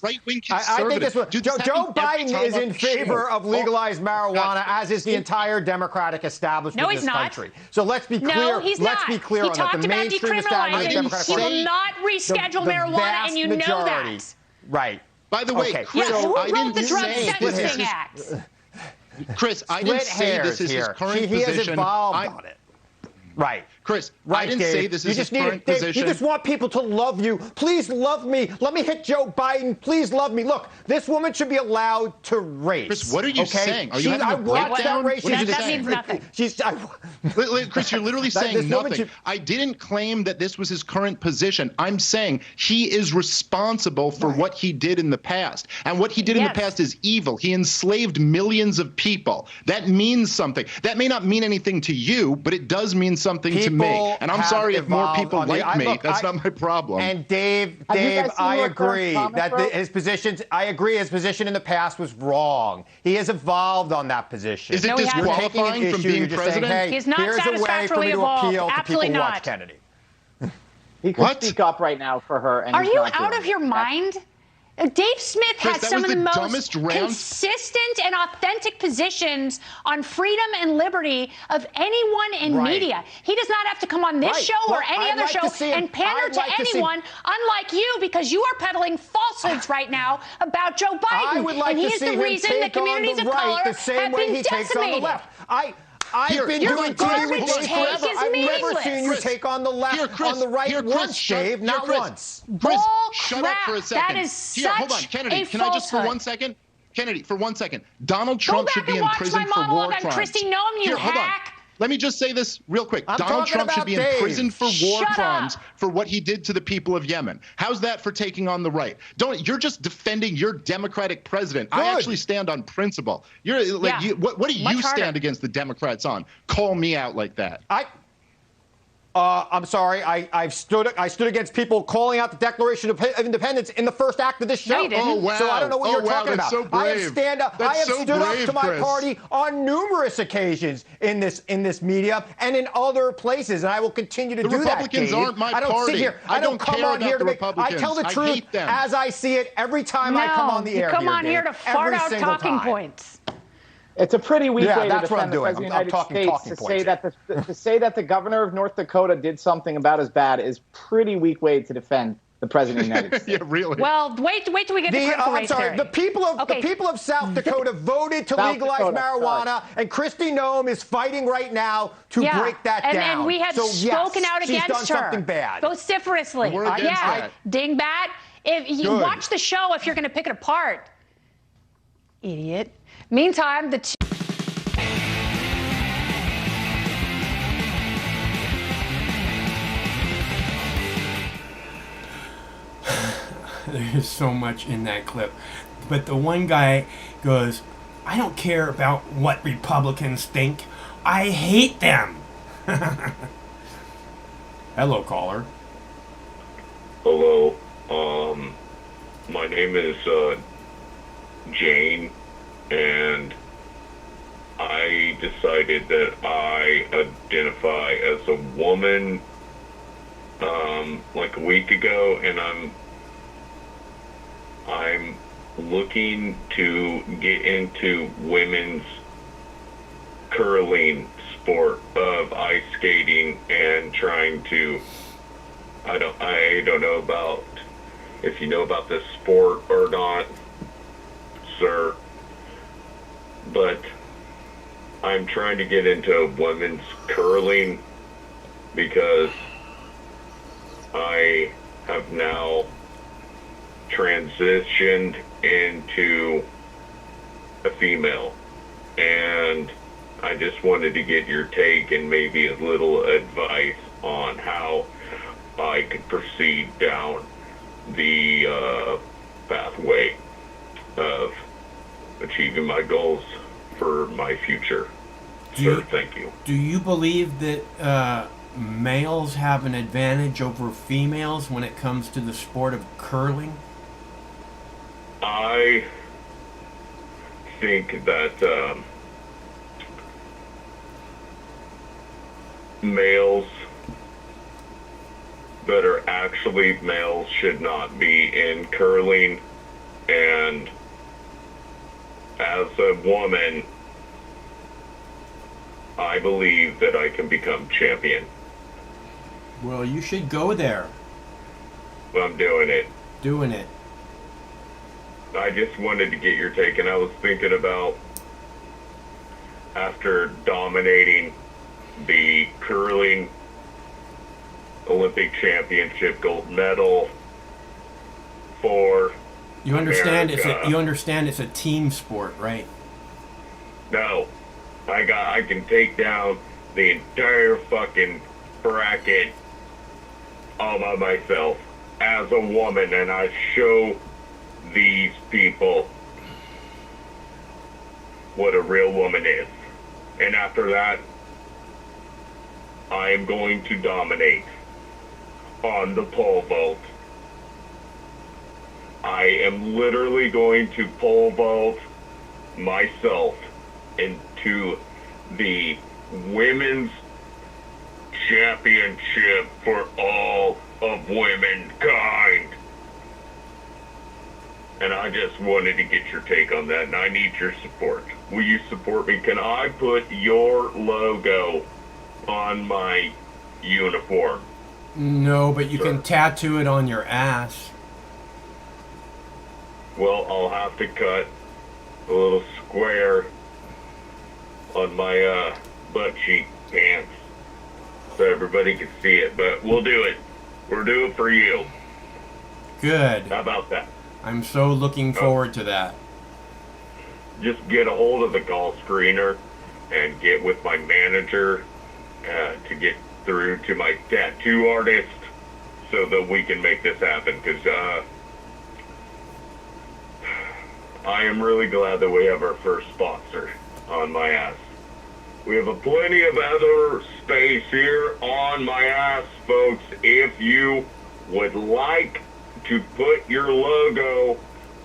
right-wing conservative. I think Joe Biden is in favor of legalized marijuana, as is the entire Democratic establishment in this country. So let's be clear. No, he's not. Let's be clear on that. The mainstream establishment, Democratic He will not reschedule marijuana, and you know that. Right. By the way, Chris, who I wrote the didn't Drug say Sentencing Act? Chris, I didn't say this is his current position. He has evolved on it. Right. Chris, I didn't say this is his current position. You just want people to love you. Please love me. Let me hit Joe Biden. Please love me. Look, this woman should be allowed to race. Chris, what are you saying? Are you having a breakdown? That means nothing. Chris, you're literally saying nothing. I didn't claim that this was his current position. I'm saying he is responsible for what he did in the past. And what he did in the past is evil. He enslaved millions of people. That means something. That may not mean anything to you, but it does mean something to me. And I'm sorry if more people like me. That's not my problem. And Dave, I agree that his position in the past was wrong. He has evolved on that position. Is it disqualifying from being president? Saying, hey, He's not here's a way for me to appeal to people who watch Kennedy. He could speak up right now for her. And Are you out of your mind? Dave Smith Chris, has some of the most consistent and authentic positions on freedom and liberty of anyone in media. He does not have to come on this show or any other show and pander to anyone, unlike you, because you are peddling falsehoods right now about Joe Biden. I would like and to he's see the him reason take that communities on the of color right the same have way been he takes on the decimated. left. I've been doing TV with Dave forever. I've never seen you take on the left on the right once, Dave, not once. Chris, shut up for a second. That is hold on, Kennedy. Can I just for 1 second? Kennedy, for 1 second. Donald Trump should be in prison for war crimes. Kristi Noem, you hold on. Let me just say this real quick. Donald Trump should be in prison for war crimes for what he did to the people of Yemen. How's that for taking on the right? You're just defending your Democratic president. I actually stand on principle. You're like, what do you stand against the Democrats on? Call me out like that. I'm sorry. I stood against people calling out the Declaration of Independence in the first act of this show. No, you didn't. Oh, wow. So I don't know what you're talking about. So brave. I have stood up to my party on numerous occasions in this media and in other places, and I will continue to do that. The Republicans aren't my party. I don't sit here. I don't come on here to make. I tell the truth as I see it every time I come on the air. You come on here to fart out talking points. It's a pretty weak way to that's what I'm defend the doing. President of the United States to say that the governor of North Dakota did something about as bad is pretty weak way to defend the President of the United States. Yeah, really. Well, wait till we get to critical race theory. The people of South Dakota voted to legalize marijuana, and Kristi Noem is fighting right now to break that down. And we have spoken out against her. She's done something bad. Vociferously. We're against that. Dingbat. If you watch the show if you're going to pick it apart. Idiot. Meantime, There's so much in that clip. But the one guy goes, I don't care about what Republicans think. I hate them. Hello, caller. Hello. My name is Jane, and I decided that I identify as a woman like a week ago, and I'm looking to get into women's curling sport of ice skating and trying to I don't know about if you know about this sport or not, sir, but I'm trying to get into women's curling because I have now transitioned into a female, and I just wanted to get your take and maybe a little advice on how I could proceed down the pathway of achieving my goals for my future. Sir, thank you. Do you believe that males have an advantage over females when it comes to the sport of curling? I think that males that are actually males should not be in curling, and as a woman, I believe that I can become champion. Well, you should go there. Well, I'm doing it. Doing it. I just wanted to get your take, and I was thinking about after dominating the curling Olympic championship gold medal for you understand America. you understand it's a team sport, right? No. I can take down the entire fucking bracket all by myself as a woman, and I show these people what a real woman is. And after that, I am going to dominate on the pole vault. I am literally going to pole vault myself into the women's championship for all of womankind. And I just wanted to get your take on that, and I need your support. Will you support me? Can I put your logo on my uniform? No, but you can tattoo it on your ass. Well, I'll have to cut a little square on my butt cheek pants so everybody can see it, but we'll do it. We'll do it for you. Good. How about that? I'm so looking forward to that. Just get a hold of the call screener and get with my manager to get through to my tattoo artist so that we can make this happen, because I am really glad that we have our first sponsor on my ass. We have a plenty of other space here on my ass, folks. If you would like to put your logo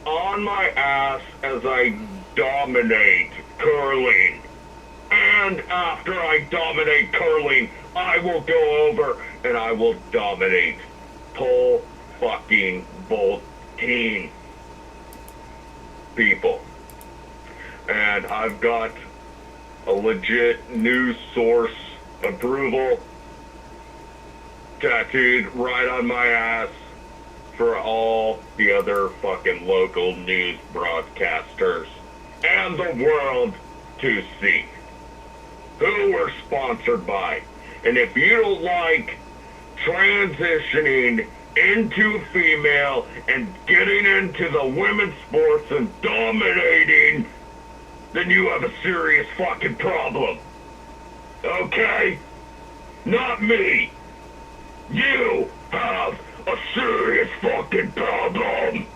on my ass as I dominate curling, and after I dominate curling, I will go over and I will dominate pole fucking vaulting people. And I've got a legit news source approval tattooed right on my ass for all the other fucking local news broadcasters and the world to see who we're sponsored by. And if you don't like transitioning into female and getting into the women's sports and dominating, then you have a serious fucking problem. Okay? Not me. You have a serious fucking problem.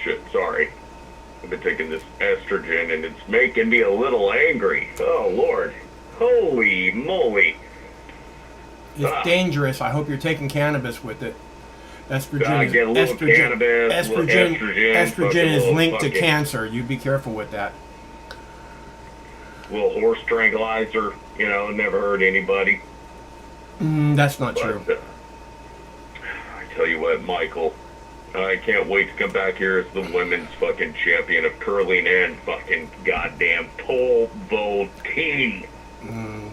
Shit, sorry. I've been taking this estrogen and it's making me a little angry. Oh, Lord. Holy moly. It's dangerous. I hope you're taking cannabis with it. Estrogen, get a little cannabis, little estrogen is linked to fucking cancer. You be careful with that. Little horse tranquilizer, you know, never hurt anybody. That's not true. I tell you what, Michael, I can't wait to come back here as the women's fucking champion of curling and fucking goddamn pole vaulting.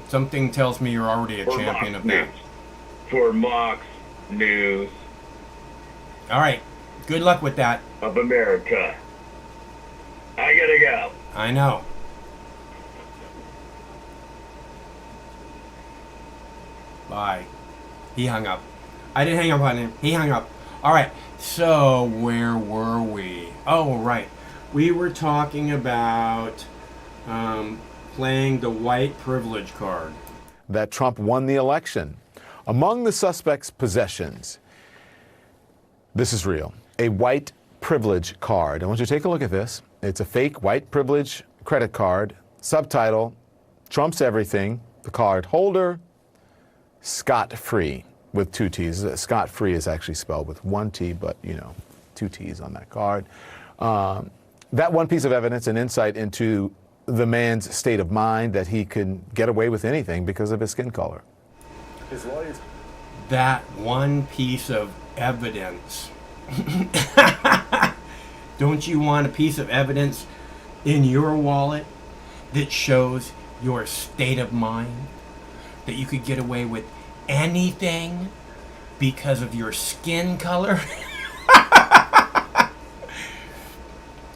Something tells me you're already a champion of that. For Mox News. All right. Good luck with that. Of America. I gotta go. I know. Bye. He hung up. I didn't hang up on him. He hung up. All right. So where were we? Oh, right. We were talking about playing the white privilege card. That Trump won the election. Among the suspects' possessions, this is real, a white privilege card. I want you to take a look at this. It's a fake white privilege credit card. Subtitle, Trump's everything. The card holder, scot-free, with 2 T's. Scot-free is actually spelled with 1 T, but, you know, 2 T's on that card. That one piece of evidence, an insight into the man's state of mind, that he can get away with anything because of his skin color. His lawyers. That one piece of evidence. Don't you want a piece of evidence in your wallet that shows your state of mind? That you could get away with anything because of your skin color?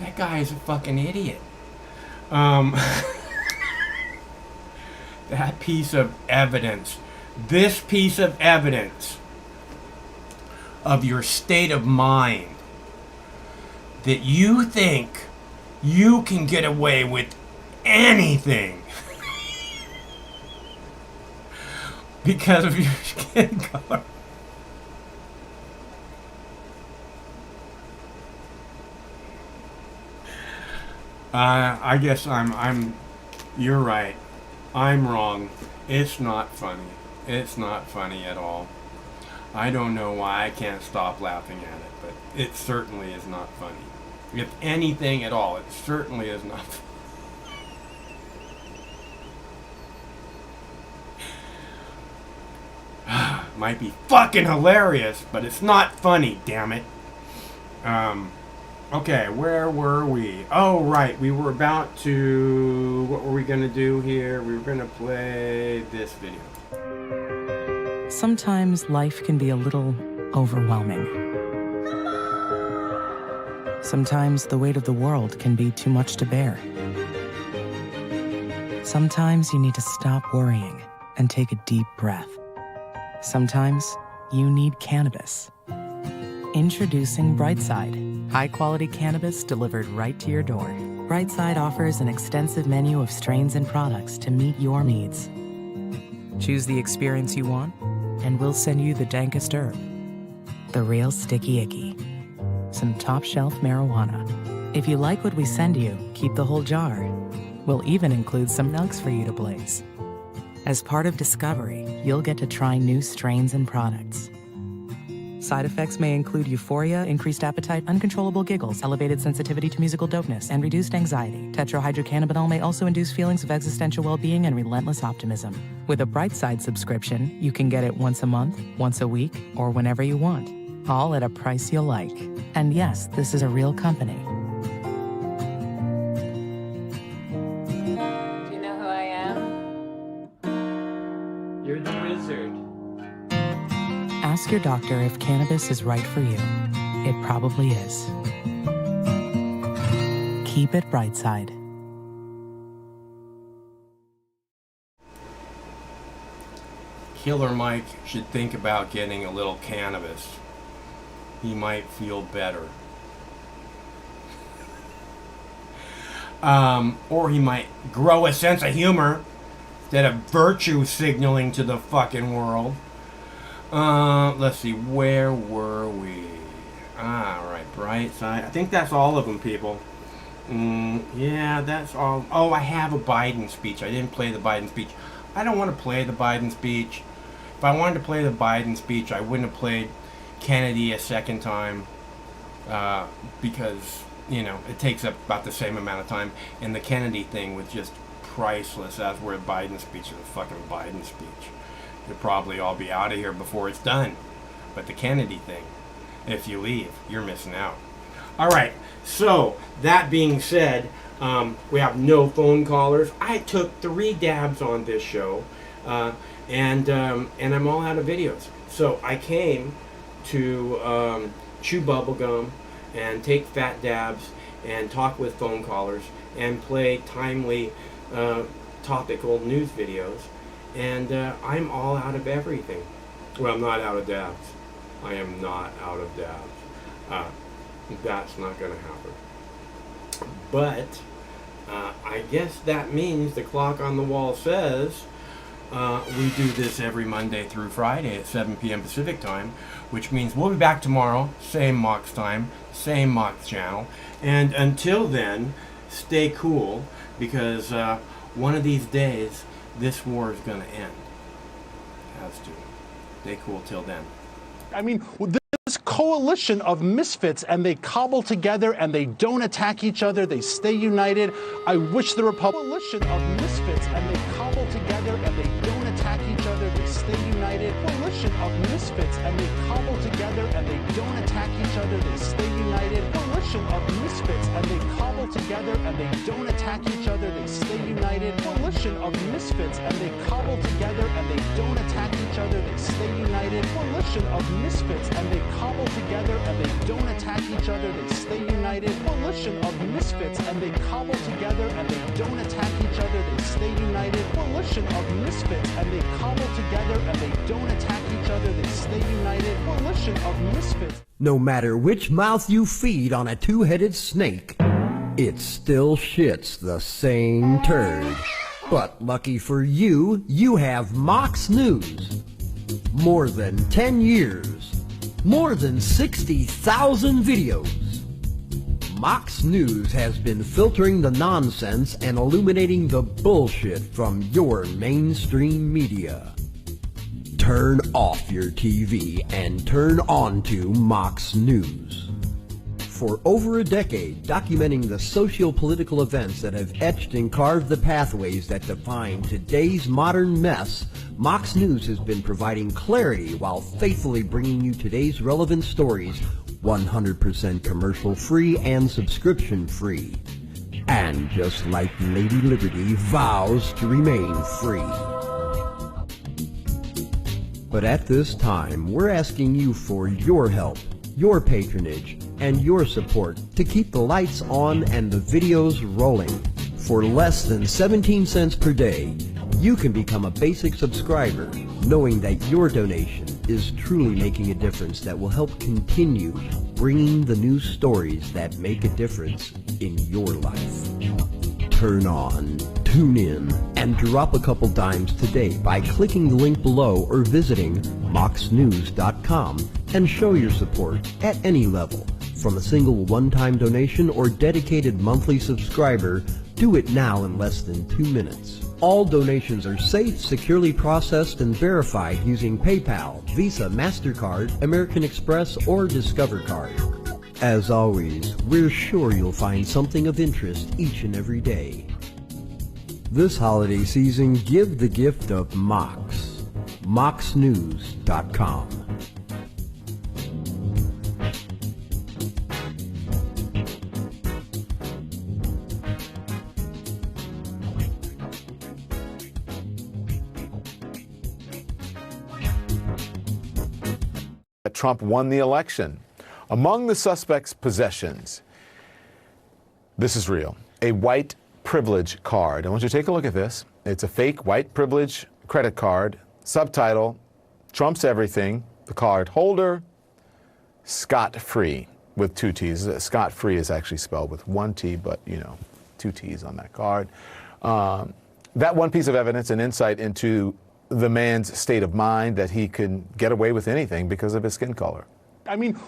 That guy is a fucking idiot. That piece of evidence, this piece of evidence of your state of mind, that you think you can get away with anything because of your skin color. I guess you're right. I'm wrong. It's not funny. It's not funny at all. I don't know why I can't stop laughing at it, but it certainly is not funny. If anything at all, it certainly is not funny. Might be fucking hilarious, but it's not funny, damn it. Okay, where were we? Oh, right. We were about to... What were we going to do here? We were going to play this video. Sometimes life can be a little overwhelming. Sometimes the weight of the world can be too much to bear. Sometimes you need to stop worrying and take a deep breath. Sometimes you need cannabis. Introducing Brightside, high-quality cannabis delivered right to your door. Brightside offers an extensive menu of strains and products to meet your needs. Choose the experience you want, and we'll send you the dankest herb, the real sticky icky, some top-shelf marijuana. If you like what we send you, keep the whole jar. We'll even include some nugs for you to blaze. As part of Discovery, you'll get to try new strains and products. Side effects may include euphoria, increased appetite, uncontrollable giggles, elevated sensitivity to musical dopeness, and reduced anxiety. Tetrahydrocannabinol may also induce feelings of existential well-being and relentless optimism. With a Brightside subscription, you can get it once a month, once a week, or whenever you want, all at a price you'll like. And yes, this is a real company. Do you know who I am? You're the wizard. Ask your doctor if cannabis is right for you. It probably is. Keep it Brightside. Killer Mike should think about getting a little cannabis. He might feel better. Or he might grow a sense of humor instead of virtue signaling to the fucking world. Let's see, where were we? Right, Brightside. I think that's all of them, people. Yeah, that's all. Oh, I have a Biden speech. I didn't play the Biden speech. I don't want to play the Biden speech. If I wanted to play the Biden speech, I wouldn't have played Kennedy a second time, because, you know, it takes up about the same amount of time, and the Kennedy thing was just priceless, as where Biden's speech is a fucking Biden speech. You'll probably all be out of here before it's done. But the Kennedy thing, if you leave, you're missing out. All right, so that being said, we have no phone callers. I took 3 dabs on this show, and I'm all out of videos. So I came to chew bubblegum and take fat dabs and talk with phone callers and play timely topical news videos. And I'm all out of everything. Well, I'm not out of dabs. I am not out of dabs. That's not going to happen. But I guess that means the clock on the wall says we do this every Monday through Friday at 7 p.m. Pacific time, which means we'll be back tomorrow, same Mox time, same Mox channel. And until then, stay cool, because one of these days, this war is going to end. It has to. Stay cool till then. I mean, this coalition of misfits, and they cobble together and they don't attack each other. They stay united. I wish the coalition of misfits, and they cobble together and they don't attack each other. They stay united. Coalition of misfits, and they cobble together and they don't attack each other. They stay united. Coalition of misfits, and they cobble together and they don't attack each other. They stay united. Coalition of misfits, and they cobble together and they don't attack each other. They stay united. Coalition of misfits, and they cobble together and they don't attack each other. They stay united. Coalition of misfits, and they cobble together and they don't attack each other. They stay united. Coalition of misfits, and they cobble together and they don't attack each other. They stay united. Coalition of misfits. No matter which mouth you feed on a two-headed snake, it still shits the same turd. But lucky for you, you have Mox News. More than 10 years. More than 60,000 videos. Mox News has been filtering the nonsense and illuminating the bullshit from your mainstream media. Turn off your TV and turn on to Mox News. For over a decade, documenting the socio-political events that have etched and carved the pathways that define today's modern mess, Mox News has been providing clarity while faithfully bringing you today's relevant stories 100% commercial free and subscription free. And just like Lady Liberty vows to remain free. But at this time, we're asking you for your help, your patronage, and your support to keep the lights on and the videos rolling. For less than 17 cents per day, you can become a basic subscriber, knowing that your donation is truly making a difference that will help continue bringing the news stories that make a difference in your life. Turn on, tune in, and drop a couple dimes today by clicking the link below or visiting moxnews.com and show your support at any level. From a single one-time donation or dedicated monthly subscriber, do it now in less than 2 minutes. All donations are safe, securely processed, and verified using PayPal, Visa, MasterCard, American Express, or Discover Card. As always, we're sure you'll find something of interest each and every day. This holiday season, give the gift of Mox. moxnews.com. Trump won the election. Among the suspects' possessions, this is real, a white privilege card. I want you to take a look at this. It's a fake white privilege credit card. Subtitle, Trump's everything. The card holder, scot-free, with 2 T's. Scot-free is actually spelled with 1 T, but, you know, 2 T's on that card. That one piece of evidence, an insight into the man's state of mind, that he can get away with anything because of his skin color. I mean,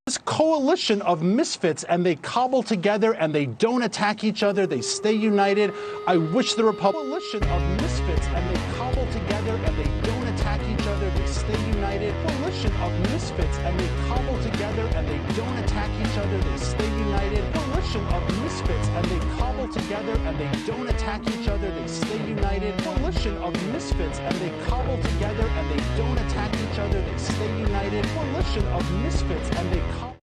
this coalition of misfits, and they cobble together and they don't attack each other. They stay united. I wish the coalition of misfits, and they cobble together and they don't attack each other. They stay united. Coalition of misfits, and they cobble together and they don't attack each other. They stay united. Coalition of misfits, and they cobble together and they don't attack each other. They stay united. Coalition of misfits, and they cobble together and they don't attack each other. They stay united. Coalition of misfits, and they cobble